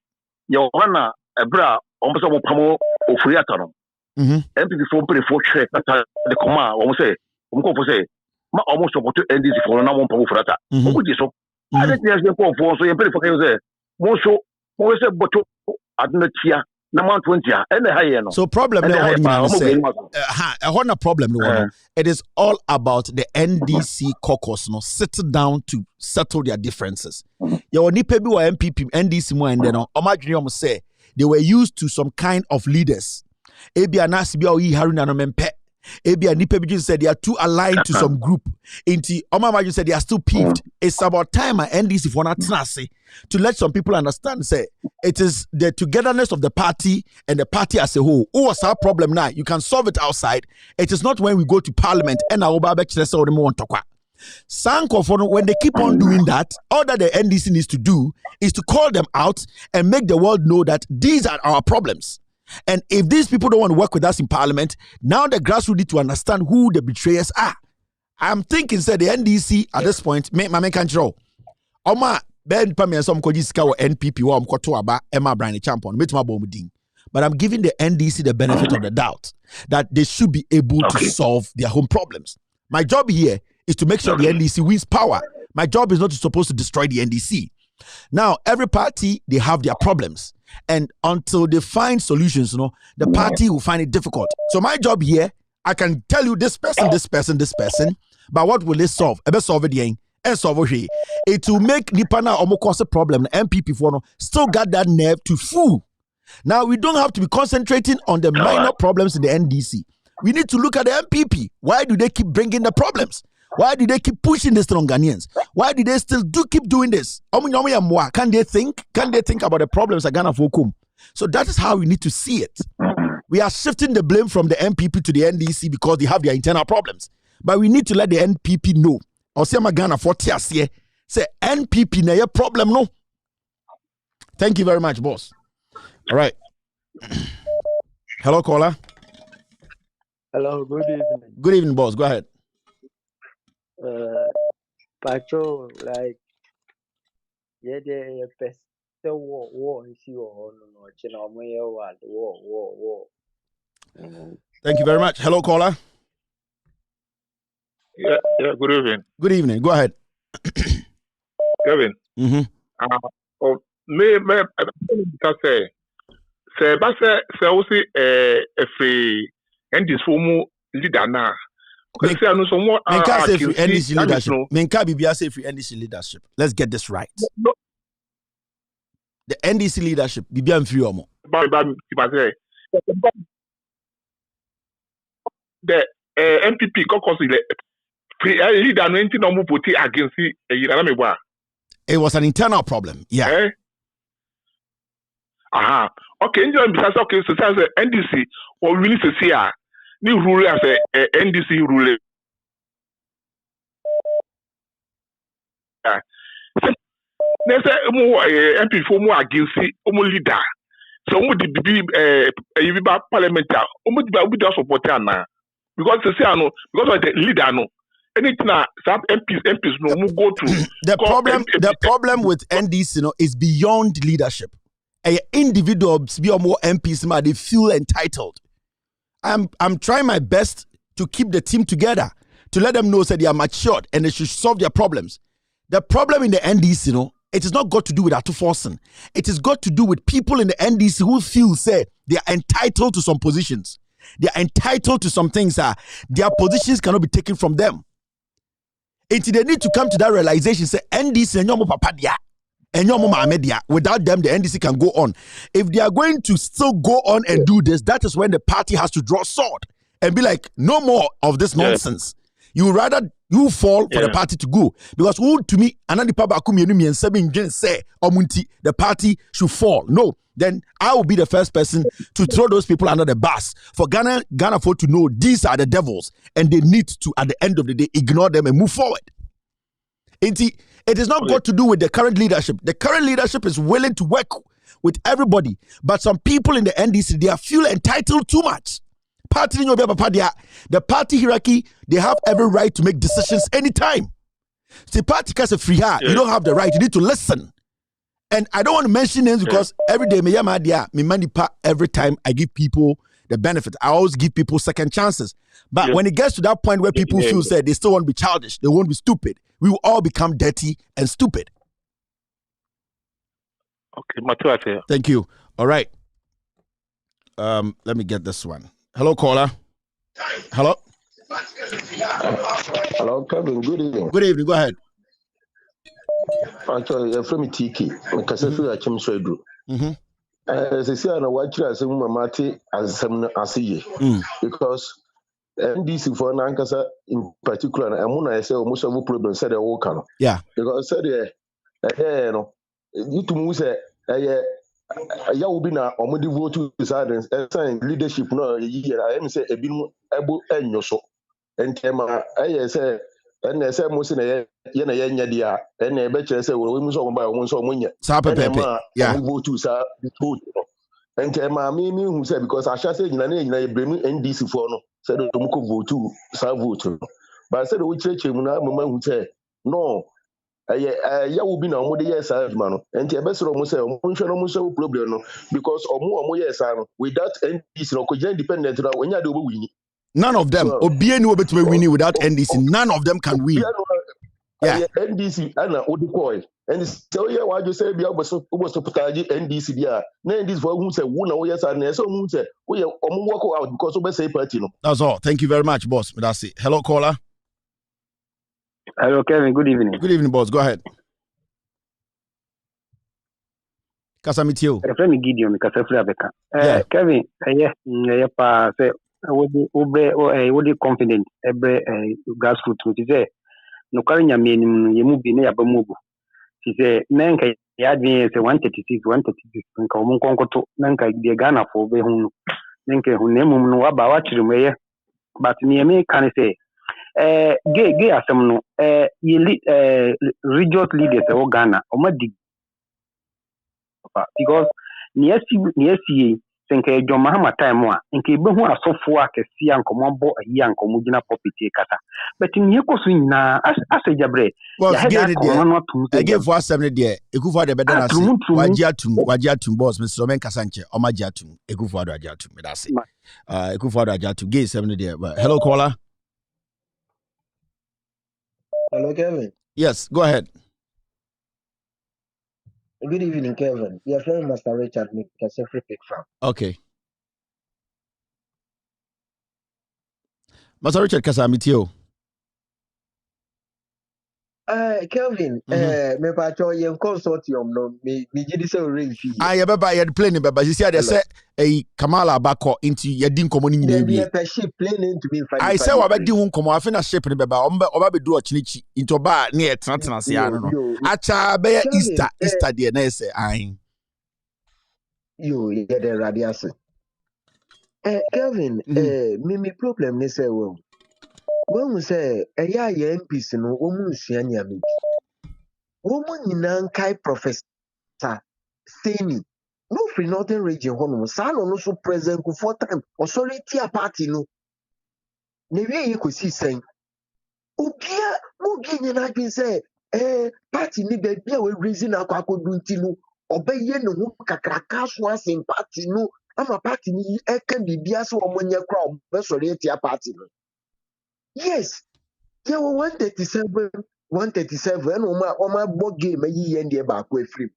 Johanna, a bra, almost a pamo, or Friatano. MPP for pretty for check that the command, almost say, say, almost support to end this for no one for that. Which is so. I think there's no call for so you pay for say, more so, more say, but Adnatia, number 20, and the higher. So, problem, problem. It is all about the NDC caucus, no, sit down to settle their differences. Your Nipebi or MPP, NDC, and then, Omadrium say they were used to some kind of leaders. Ebia Nasibi or Haruna no Mempe. Ebia Nipebi said they are too aligned to some group. Inti Omama said they are still peeved. It's about time at NDC for not to let some people understand. Say it is the togetherness of the party and the party as a whole. Oh, what's our problem now? You can solve it outside. It is not when we go to Parliament and our Sanko, when they keep on doing that, all that the NDC needs to do is to call them out and make the world know that these are our problems. And if these people don't want to work with us in Parliament, now the grassroots need to understand who the betrayers are. I'm thinking, say the NDC at this point, my control. Oma Ben Pamela some Kojiska or NPP or Mkotoaba Emma Brani Champon, but I'm giving the NDC the benefit of the doubt that they should be able to solve their home problems. My job here is to make sure the NDC wins power. My job is not supposed to destroy the NDC. Now, every party, they have their problems. And until they find solutions, the party will find it difficult. So my job here, I can tell you this person, but what will they solve? Solve it and solve it. It will make Nipana almost a problem. MPP for still got that nerve to fool. Now, we don't have to be concentrating on the minor problems in the NDC. We need to look at the MPP. Why do they keep bringing the problems? Why do they keep pushing the strong Ghanaians? Why do they still keep doing this? Can they think? Can they think about the problems at Ghana Fokum? So that is how we need to see it. We are shifting the blame from the MPP to the NDC because they have their internal problems. But we need to let the NPP know. Or say Ghana for say NPP na your problem no. Thank you very much, boss. All right. Hello, caller. Hello, good evening. Good evening, boss. Go ahead. Patrol, like, yeah, the best war is your war. Thank you very much. Hello, caller. Yeah, good evening. Good evening. Go ahead. Kevin. Me, because say we see a free and this form leader now. NDC leadership. Let's get this right. The NDC leadership. The MPP caucus leader no enti no mo vote against it was an internal problem. Yeah. Okay, okay, so say NDC or we need to see new rule as a NDC rule. There's a more MP for more against leader. So we be parliamentary. We be support now because because of the leader no. Anything some MPs no go to the problem with NDC is beyond leadership. Individuals be more MPs they feel entitled. I'm trying my best to keep the team together, to let them know that they are matured and they should solve their problems. The problem in the NDC, it is not got to do with Atuforsen. It is got to do with people in the NDC who feel, say, they are entitled to some positions. They are entitled to some things. Their positions cannot be taken from them. Until they need to come to that realization, say, NDC and your papa dia. And your mama media. Without them, the NDC can go on. If they are going to still go on and do this, that is when the party has to draw sword and be like, no more of this nonsense. You rather you fall for the party to go. Because to me, another papa and say the party should fall. No, then I will be the first person to throw those people under the bus. For Ghana folk to know these are the devils and they need to, at the end of the day, ignore them and move forward. It is not got to do with the current leadership. The current leadership is willing to work with everybody, but some people in the NDC, they feel entitled too much. The party hierarchy, they have every right to make decisions anytime. The party has a free heart. You don't have the right. You need to listen. And I don't want to mention names because every day, every time I give people the benefit, I always give people second chances. But when it gets to that point where people feel said they still want to be childish, they won't be stupid, we will all become dirty and stupid. Okay, thank you. All right. Let me get this one. Hello, caller. Hello. Hello, Kevin. Good evening. Good evening. Go ahead. Actually, from Tiki, because I feel like I'm so good. As I say, I watch as a mamati as some asiye because NDC for Nankasa in particular, and when I say most of the problems said they walk on. Yeah. Because said you to move say ya will be now or modi vote to silence and leadership no year. I am say a bit able and your so and tema I say and I say most in a yenya dia and a better say we must on by one so munya. Yeah. Vote to sa vote. And tema me who say because I shall say in a blame NDC for no said the Muko vote to sa vote. But I said we church him now who say no. Ya will be now more yes, man. And the best of say, problem no because more yes, without NDC no could independent when you do win. None of them. Obieni will be winning without NDC. None of them can win. Yeah, NDC and Odikoy. And so yeah, why you say be able to put NDC there? NDC for who say who yes and so who say we walk out because we say party no. That's all. Thank you very much, boss. That's it. Hello, caller. Hello, Kevin. Good evening. Good evening, boss. Go ahead. Kasamitio. Reframe Gideon, Kasafri Abeka. Kevin, say, would you confident every grassroots? She say, no carrying a meaning, you move in a bamubu. She say, Nanka, Yadin, 136, 136, and Common Concoto, Nanka, the Ghana for Behun, Nanka, who name no about what you may, but near me can say. Gay asem no regional leaders of Ghana omadi because niasi senke John Mahama time wa nke be hu asofo akesi ankomobo ayi ankomugina property kata but ni ekoso nyina asejabre ya head again for asem ne de ekufo de beda na se waji atum boss Mr. Omen Kasanche omaji atum ekufo ado aji atum me da se ekufo ado aji atum gay asem ne de hello caller. Hello, Kevin. Yes, go ahead. Good evening, Kevin. Your friend, Master Richard, makes a free pick from. Okay. Master Richard, Kasamitio. Kelvin, me pacho yen consortium no me gidi say ore fi. Ya beba ye plane beba you see they say Kamala Bako into ye din komo ni nyina bi. Be ship plane into me fa. I say wa be di hu komo afi na ship ne beba oba be do ochinichi into ba na ye tena se ya no. Acha be Easter de na say ayin. Yo ye de radiase. Kelvin, me problem ni say wo. When we say eya ye MPs no wo mu nsua nyame bi. Wo mu nyina kai professor Seni no free northern region hono sa no so president ku for time authority a party no ne wie ye kosi sen obia mo gi nyina adwen say party ni be bia we reason akwakodu nti no obeye ne ho kakraka so asen party no ama party ni eka bibia so omonye kra obesori a party no. Yes, there were 137 and oma board game yi end e ba ko afrim.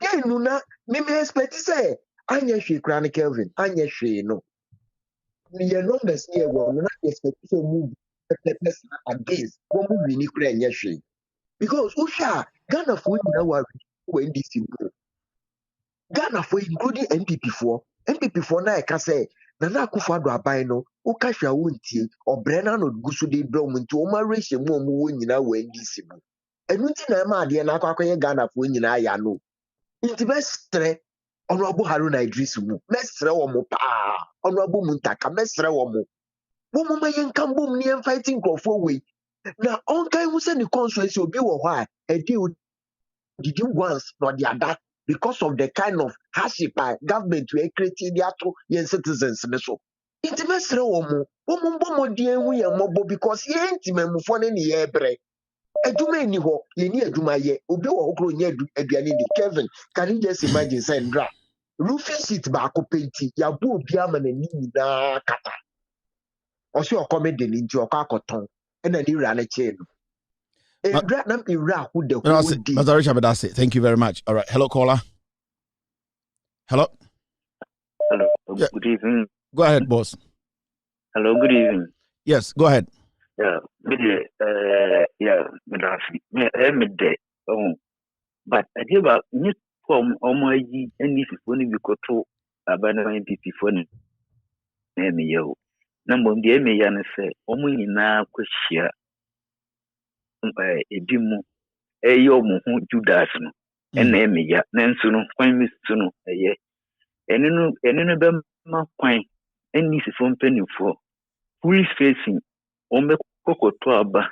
Then nuna me expect say anya hwe kran Kelvin anya hwe no. Me your numbers here go no expect say move person against one move ni kra anya hwe. Because usha Ghana for na wa when this go. Ghana for including MPP for na e ka say na Akufo-Addo aban no uka hwa wontie obre na no gusu de bre mu nti o ma rehyɛ mu wo nyina wa NDC mu enu nti na ma ade na akwakoye Ghana fo nyina ya no nti bestre Honorable Haruna Idris mu mestre wo mo pa Honorable Muntaka mestre wo mo ma yen kambom ni fighting crofo we Now, on kind who send the constituency will be why a deal did you once not the other because of the kind of hardship government we creating the actual citizens. So it must romo because ye ain't memufone ni ebre. Eduma ni ho ye ni eduma ye obi wo hokro nya aduane ni Kevin, can you just imagine saying dra roofing sheet ba ko painti ya bu obi ama na ni na kata o se o comedy ni nti o ka akoton e na ni wura na che no edra na wura hu de hu di. Mr. Richard, that's it. Thank you very much. All right, hello caller. Hello. Hello. Good evening. Go ahead, boss. Hello. Good evening. Yes, go ahead. Yeah. Yeah. Midday. Oh, but I give up. New form omoji and if only we could to abandon NPP for yo. Number the Emian say, Omu na question a dimu a yo mu Judas no and Emia, Nansuno, Quine Miss Suno, a ye. And in a ma quine, and this is from penny for who is facing Ome Coco to Abba,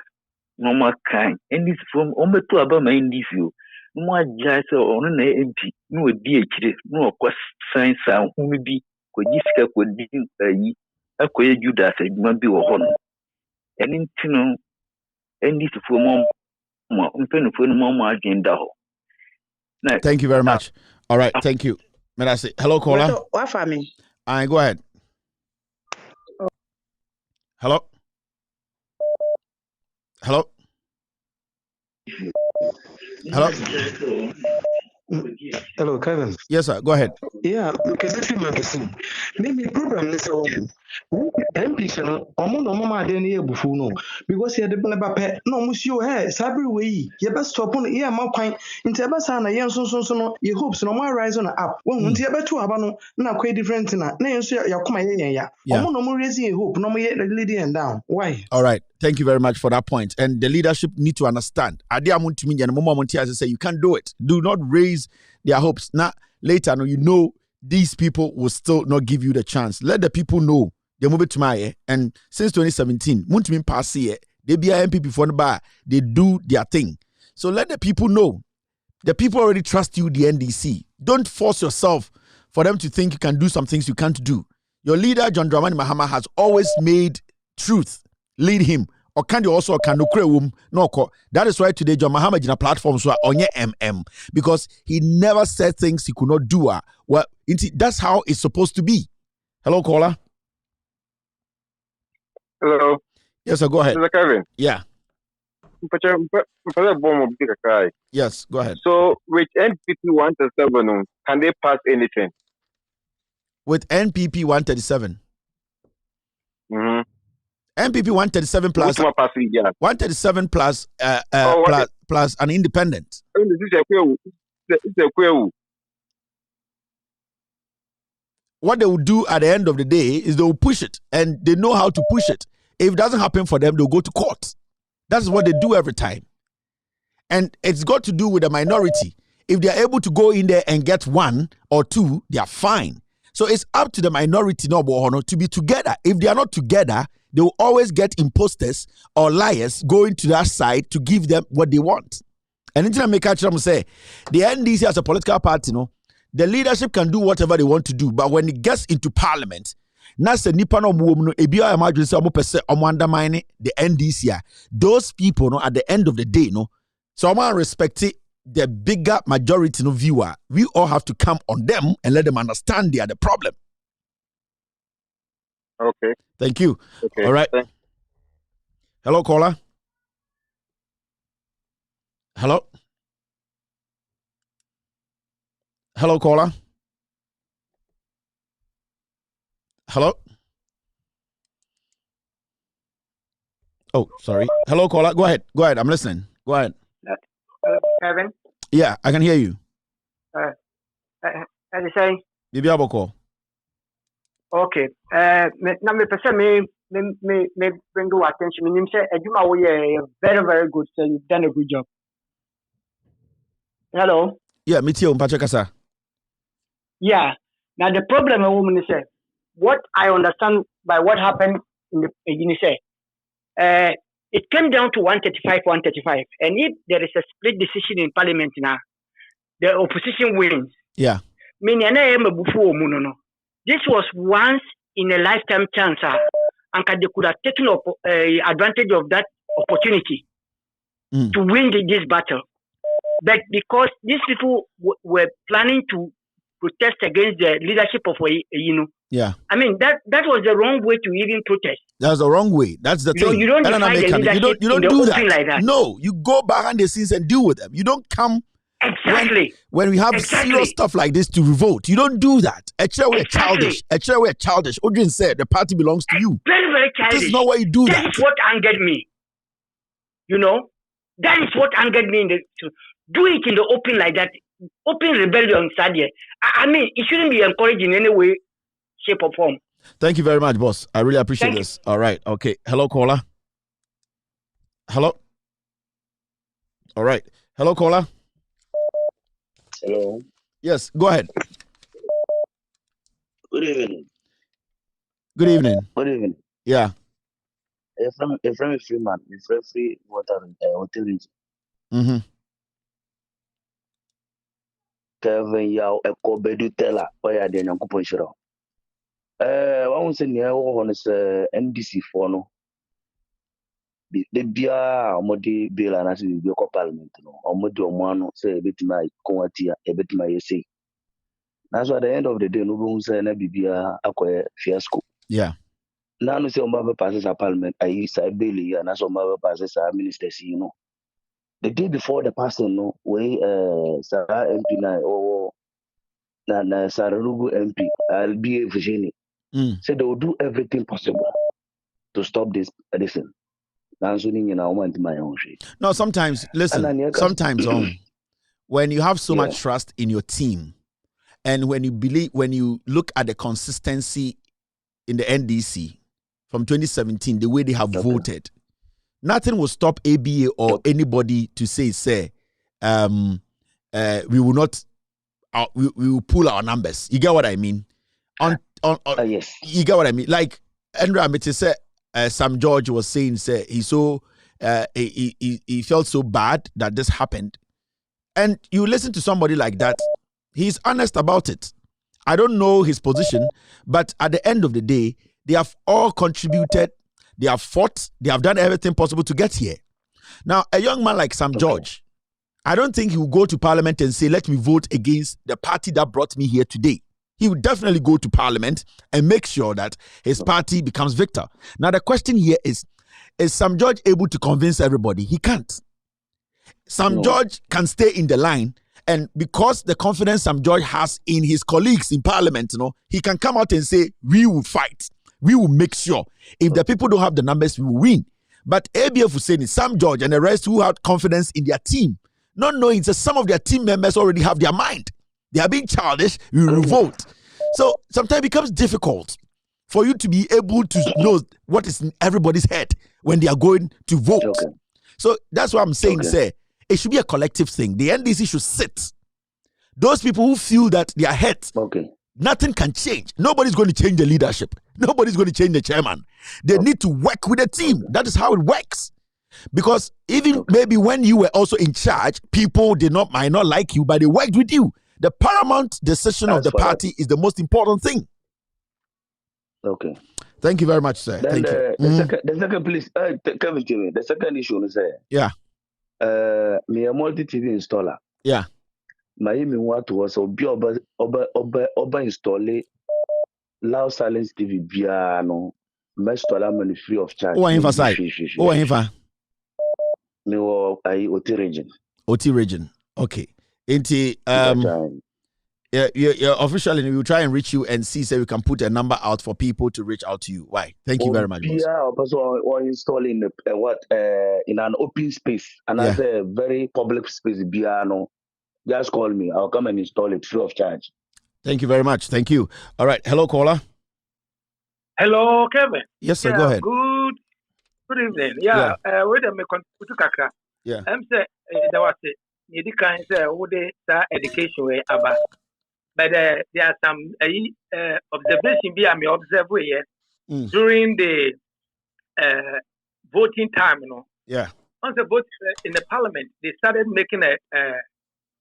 no more kind, and this from Ome to Abba my individual. No more jazz or an empty, no DH, no quest science, whom be could this could be a queer Judas, it might be a honor. And in Tino, and this for more agenda. Thank you very much. All right, thank you. May I say hello, caller? What for me? Go ahead. Hello? Hello? Hello? Hello, Kevin. Yes, sir. Go ahead. Yeah, because if you remember, maybe program this MPs no mama de na ebufu no because ye de bele bape no musio he sabre we ye be stop no ye ma kwan nti e be sa na ye nso no ye hopes no more rise on up won nti ye be to aba no na quite different na nso ya koma ye yen ya no raise ye hope no ye leading down why. All right, thank you very much for that point. And the leadership need to understand ade amuntu mi no mama say you can't do it. Do not raise their hopes. Now later no you know these people will still not give you the chance. Let the people know they move it to my and since 2017, Muntimin pass here, they be MPP for the bar, they do their thing. So let the people know. The people already trust you, the NDC. Don't force yourself for them to think you can do some things you can't do. Your leader, John Dramani Mahama, has always made truth lead him. Or can you also can no. That is why today John Mahama in a platform so on your because he never said things he could not do. Well, that's how it's supposed to be. Hello, caller. Hello. Yes, sir, go ahead. Mr. Kevin. Yeah. Yes, go ahead. So with NPP 137, can they pass anything? With NPP 137? NPP 137 plus 137 plus plus an independent. What they will do at the end of the day is they will push it, and they know how to push it. If it doesn't happen for them, they'll go to court. That's what they do every time. And it's got to do with the minority. If they're able to go in there and get 1 or 2, they are fine. So it's up to the minority to be together. If they are not together, they will always get imposters or liars going to that side to give them what they want. And then I make say the NDC as a political party, the leadership can do whatever they want to do, but when it gets into parliament, those people at the end of the day, so I respect it. The bigger majority viewer, we all have to come on them and let them understand they are the problem. Okay. Thank you. Okay. All right. Thanks. Hello, caller. Hello. Hello, caller. Hello. Oh, sorry. Hello, caller. Go ahead. I'm listening. Go ahead. Kevin? Yeah, I can hear you. How do you say? Bibi Aboko. Okay. Now me bring your attention. Me say Ejuma we very very good. So you've done a good job. Hello. Yeah, me too. Mpachekasa. Yeah. Now the problem a woman say, what I understand by what happened in the you say, it came down to 135. And if there is a split decision in Parliament now, the opposition wins. Yeah. Meaning, this was once in a lifetime chance, and they could have taken advantage of that opportunity to win this battle. But because these people were planning to protest against the leadership of yeah. I mean that was the wrong way to even protest. That's the wrong way. That's the thing. You don't defy the leadership you don't in do the that. open like that. No, you go behind the scenes and deal with them. You don't come exactly when we have serious stuff like this to revolt. You don't do that. We're childish. We're childish. Odin said the party belongs to you. Very, very childish. This is not why you do that. That is what angered me. That is what angered me. Do it in the open like that. Open rebellion, Sadia. I mean, it shouldn't be encouraged in any way, shape, or form. Thank you very much, boss. I really appreciate this. All right. Okay. Hello, caller. Hello. All right. Hello, caller. Hello. Yes, go ahead. Good evening. Good evening. Good evening. Yeah. From a free man, free water hotel. Mm-hmm. Kevin Yao Eko Bedu Tela Oya de Nyankopon Shiro. One say near one is NDC for no. The bia omodi bill and as the Parliament no. Omodi omano say betima konwatia betima yesi. That's at the end of the day no go say na bibia akoye fiasco. Yeah. Now no say omba passes a Parliament I say bill and as omba passes a ministers The day before the passing no we Sarah MP na or na Sararugu MP I'll Virginia. So they will do everything possible to stop this thing. No, sometimes listen. Sometimes when you have so much trust in your team, and when you look at the consistency in the NDC from 2017, the way they have voted, nothing will stop ABA or anybody to say, we will not, we will pull our numbers. You get what I mean? Yes. You get what I mean? Like Andrew Amity said, Sam George was saying, he felt so bad that this happened. And you listen to somebody like that, he's honest about it. I don't know his position, but at the end of the day, they have all contributed, they have fought, they have done everything possible to get here. Now, a young man like Sam George, I don't think he will go to Parliament and say, let me vote against the party that brought me here today. He would definitely go to Parliament and make sure that his party becomes victor. Now, the question here is Sam George able to convince everybody? He can't. Sam George can stay in the line, and because the confidence Sam George has in his colleagues in Parliament, he can come out and say, we will fight. We will make sure. If the people don't have the numbers, we will win. But ABF Hussein, Sam George, and the rest who have confidence in their team, not knowing that some of their team members already have their mind. They are being childish, we revolt. So sometimes it becomes difficult for you to be able to know what is in everybody's head when they are going to vote. So that's what I'm saying, it should be a collective thing. The NDC should sit. Those people who feel that they are heads, nothing can change. Nobody's going to change the leadership. Nobody's going to change the chairman. They need to work with the team. That is how it works. Because even maybe when you were also in charge, people might not like you, but they worked with you. The paramount decision of the party is the most important thing. Okay. Thank you very much, sir. Then Thank you. The second, please, Kevin, the second issue is me a multi-TV installer. Yeah. My email what was oba install loud silence TV piano. Installer money free of charge. Oh, emphasize. Oh, emphasize. Me OT region. OT region. Okay. Yeah, officially we will try and reach you and see we can put a number out for people to reach out to you. Why? Thank you very much. Yeah, or installing in an open space and as a very public space. Just call me. I'll come and install it free of charge. Thank you very much. Thank you. All right. Hello, caller. Hello, Kevin. Yes, sir. Go ahead. Good evening. Yeah. Wait a minute. Yeah. I'm saying there was you can say what the education way about, but there are some observation be I may observe here during the voting time, Yeah. Once the vote in the parliament, they started making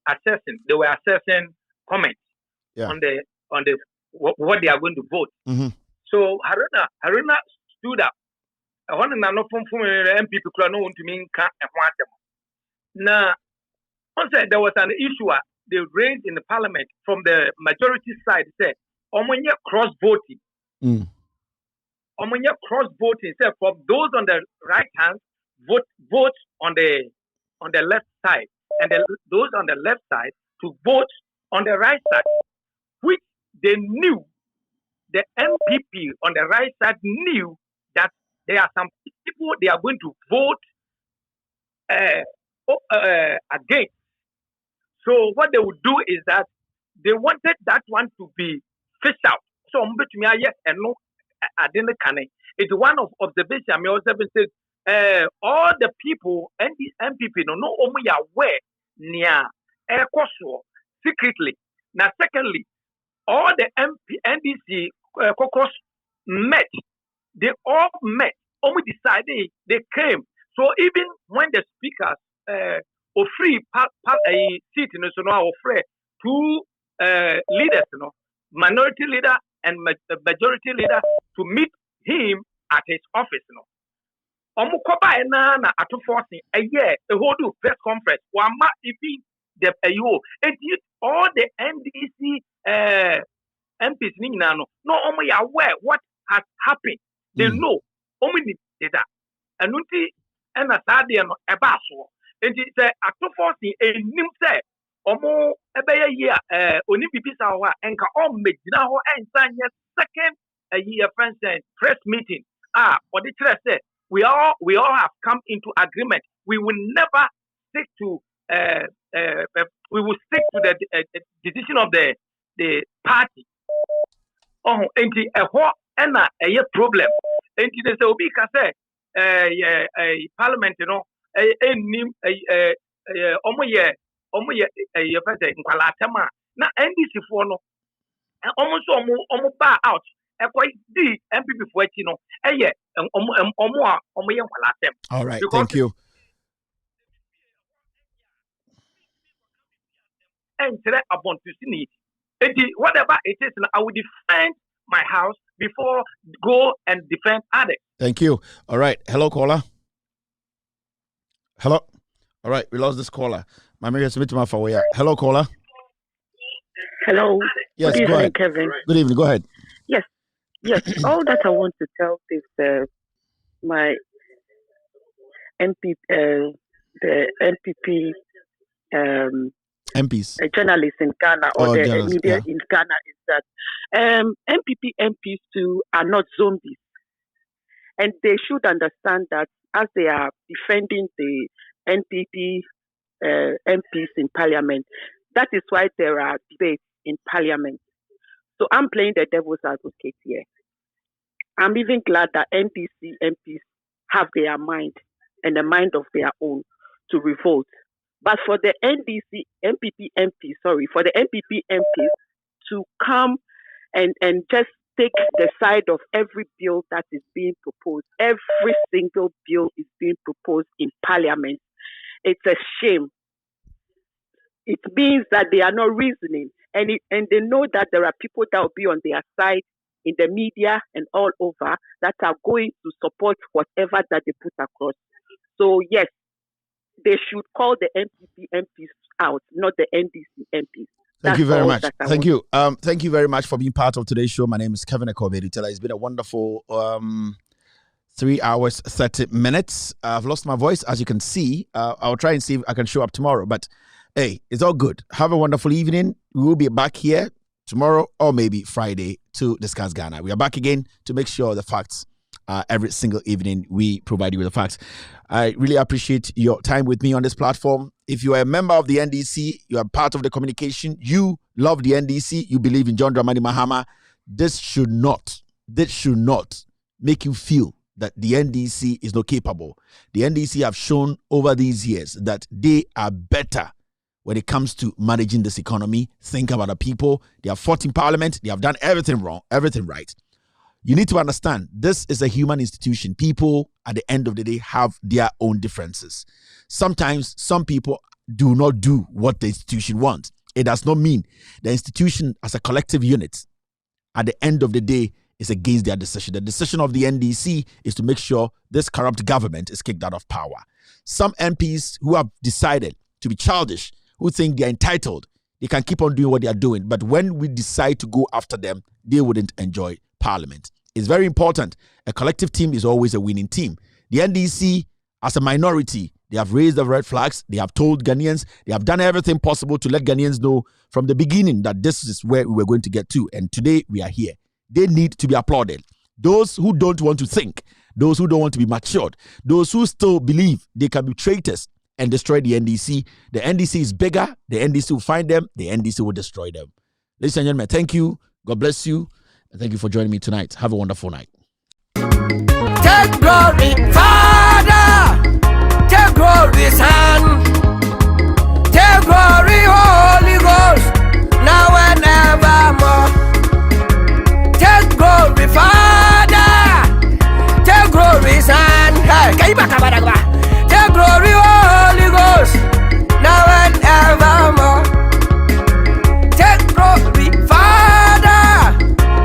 assessing. They were assessing comments on the what they are going to vote. Mm-hmm. So Haruna stood up. I want to know from MPP who no want to mean now. Once there was an issue they raised in the parliament from the majority side, said, "Omonya cross voting." Omonya cross voting. Said from those on the right hand vote on the left side, and those on the left side to vote on the right side, which they knew. The MPP on the right side knew that there are some people they are going to vote against. So what they would do is that they wanted that one to be fished out. So yes and no, I didn't can. It's one of observation. I mean, also said all the people and the MPP no only aware near secretly. Now, secondly, all the NDC caucus met. They all met. Only decided they came. So even when the speakers free seat in the free two leaders, minority leader and majority leader, to meet him at his office. Omukoba na atu forcing a year a whole do press conference. Wama even the all the NDC MPs no only aware what has happened. They know only data. And unti and a sadia no ebaso. And it's a forcing a nim say omo ebeye year oni bibisa wa enka o medina ho ensan ye second a year friends press meeting. Or the church said we all have come into agreement. We will never stick to we will stick to the decision of the party. Oh, and a problem. And there's a big parliament, na NDC for no almost bar out. Quite the MPP for all right, thank you. And upon to see whatever it is, I will defend my house before go and defend others. Thank you. All right. Hello, caller. Hello. All right. We lost this caller. My Mary submit to my phone. Hello, caller. Hello. Yes, good evening, go ahead. Kevin. Good evening. Go ahead. Yes. All that I want to tell is my MP, the NPP MPs, journalists in Ghana or the media in Ghana is that MPP MPs too are not zombies, and they should understand that as they are defending the NPP MPs in Parliament, that is why there are debates in Parliament. So I'm playing the devil's advocate here. I'm even glad that NDC MPs have their mind and a mind of their own to revolt. But for the MPP MPs to come and just take the side of every bill that is being proposed, every single bill is being proposed in Parliament, it's a shame. It means that they are not reasoning, and they know that there are people that will be on their side in the media and all over that are going to support whatever that they put across. So yes, they should call the MPP MPs out, not the NDC MPs. Thank you very much. Thank you. Thank you very much for being part of today's show. My name is Kevin Ekobe-Dutela. It's been a wonderful 3 hours, 30 minutes. I've lost my voice, as you can see. I'll try and see if I can show up tomorrow. But hey, it's all good. Have a wonderful evening. We will be back here tomorrow or maybe Friday to discuss Ghana. We are back again to make sure the facts, every single evening we provide you with the facts. I really appreciate your time with me on this platform. If you are a member of the NDC, you are part of the communication, you love the NDC, you believe in John Dramani Mahama, this should not make you feel that the NDC is not capable. The NDC have shown over these years that they are better when it comes to managing this economy. Think about the people. They have fought in Parliament. They have done everything wrong, everything right. You need to understand this is a human institution. People at the end of the day have their own differences. Sometimes some people do not do what the institution wants. It does not mean the institution as a collective unit at the end of the day is against their decision. The decision of the NDC is to make sure this corrupt government is kicked out of power. Some MPs who have decided to be childish, who think they're entitled, they can keep on doing what they are doing. But when we decide to go after them, they wouldn't enjoy Parliament. It's very important. A collective team is always a winning team. The NDC, as a minority, they have raised the red flags. They have told Ghanaians, they have done everything possible to let Ghanaians know from the beginning that this is where we were going to get to. And today we are here. They need to be applauded. Those who don't want to think, those who don't want to be matured, those who still believe they can be traitors and destroy the NDC is bigger. The NDC will find them. The NDC will destroy them. Ladies and gentlemen, thank you. God bless you. And thank you for joining me tonight. Have a wonderful night. Take glory, Father. Take glory, Son. Take glory, Holy Ghost. Now and evermore. Take glory, Father. Take glory, Son. Take glory, Holy Ghost. Now and evermore. Take glory, Father.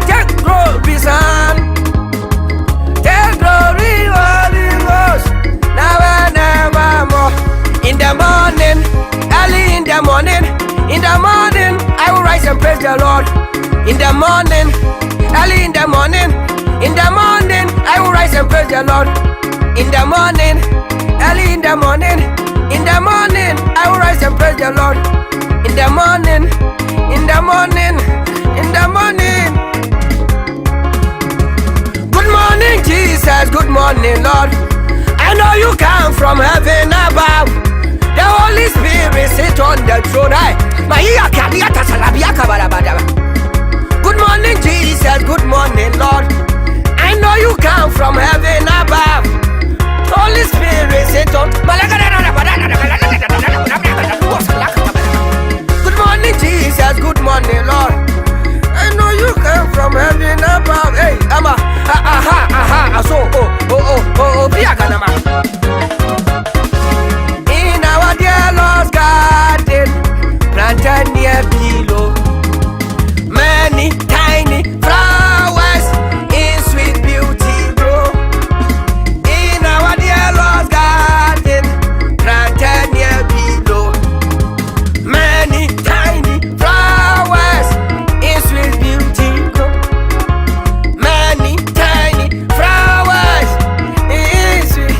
Take glory, Son. Take glory, Holy Ghost. Now and evermore. In the morning, early in the morning, I will rise and praise the Lord. In the morning, early in the morning, I will rise and praise the Lord. In the morning, early in the morning, I will rise and praise the Lord. In the morning, Good morning, Jesus. Good morning, Lord. I know you come from heaven above. The Holy Spirit sit on the throne. Good morning, Jesus. Good morning, Lord. I know you come from heaven above. Holy Spirit sit on. Good morning, Jesus. Good morning, Lord. I know you come from heaven above. Hey, ama, in our dear Lord's garden, planted near below, many tiny flowers in sweet beauty grow. In our dear Lord's garden, planted near below, many tiny flowers in sweet beauty grow. Many tiny flowers in sweet.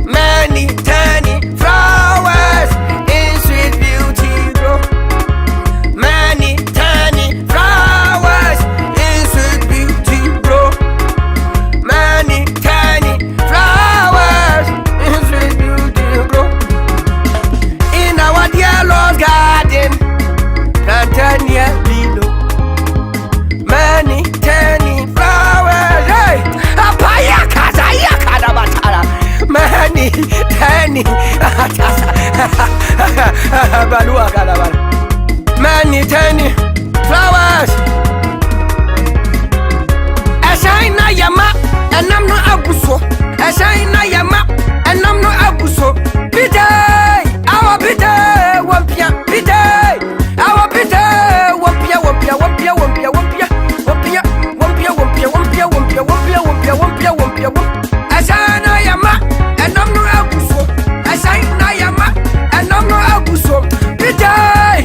Many tiny flowers in sweet beauty grow. Many tiny flowers in sweet beauty grow. Many tiny flowers in sweet beauty grow. In our dear Lord's garden, planted near below, many tiny flowers. Hey, many tiny many tiny flowers. Ashina yama, and I'm not abuso. Ashina yama, and I'm not abuso. Biday, our biday, wampia, biday, our biday, wampia, wampia, wampia, wampia, wampia, wampia, wampia, wampia, wampia, wampia, wampia, wampia, wampia, wampia. Ashina yama, and I'm not abuso. Ashina yama, and I'm not abuso. Biday.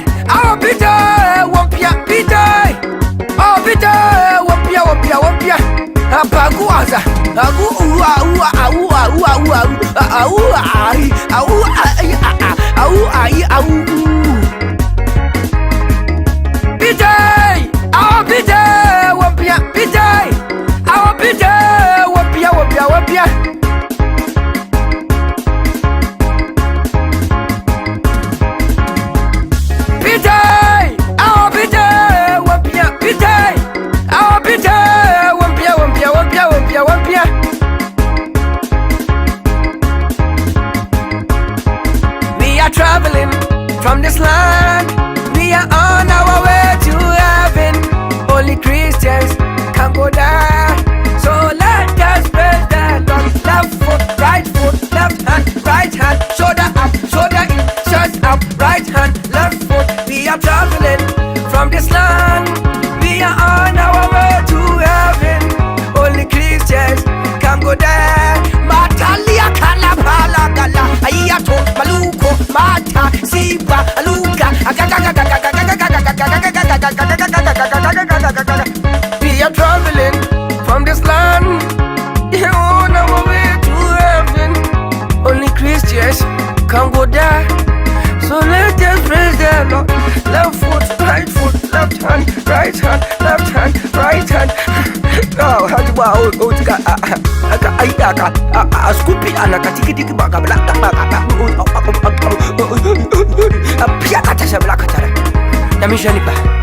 from this land. We are on our way to heaven. Only Christians can go there. Matalia kalapala gala. Ayato maluko mata siba aluga. We are traveling from this land. We are on our way to heaven. Only Christians can go there. So let us praise the Lord. Left foot, right foot, left hand, right hand, left hand, right hand. Oh, how do I scoopy and a catiki baga black a piacata black. The mission.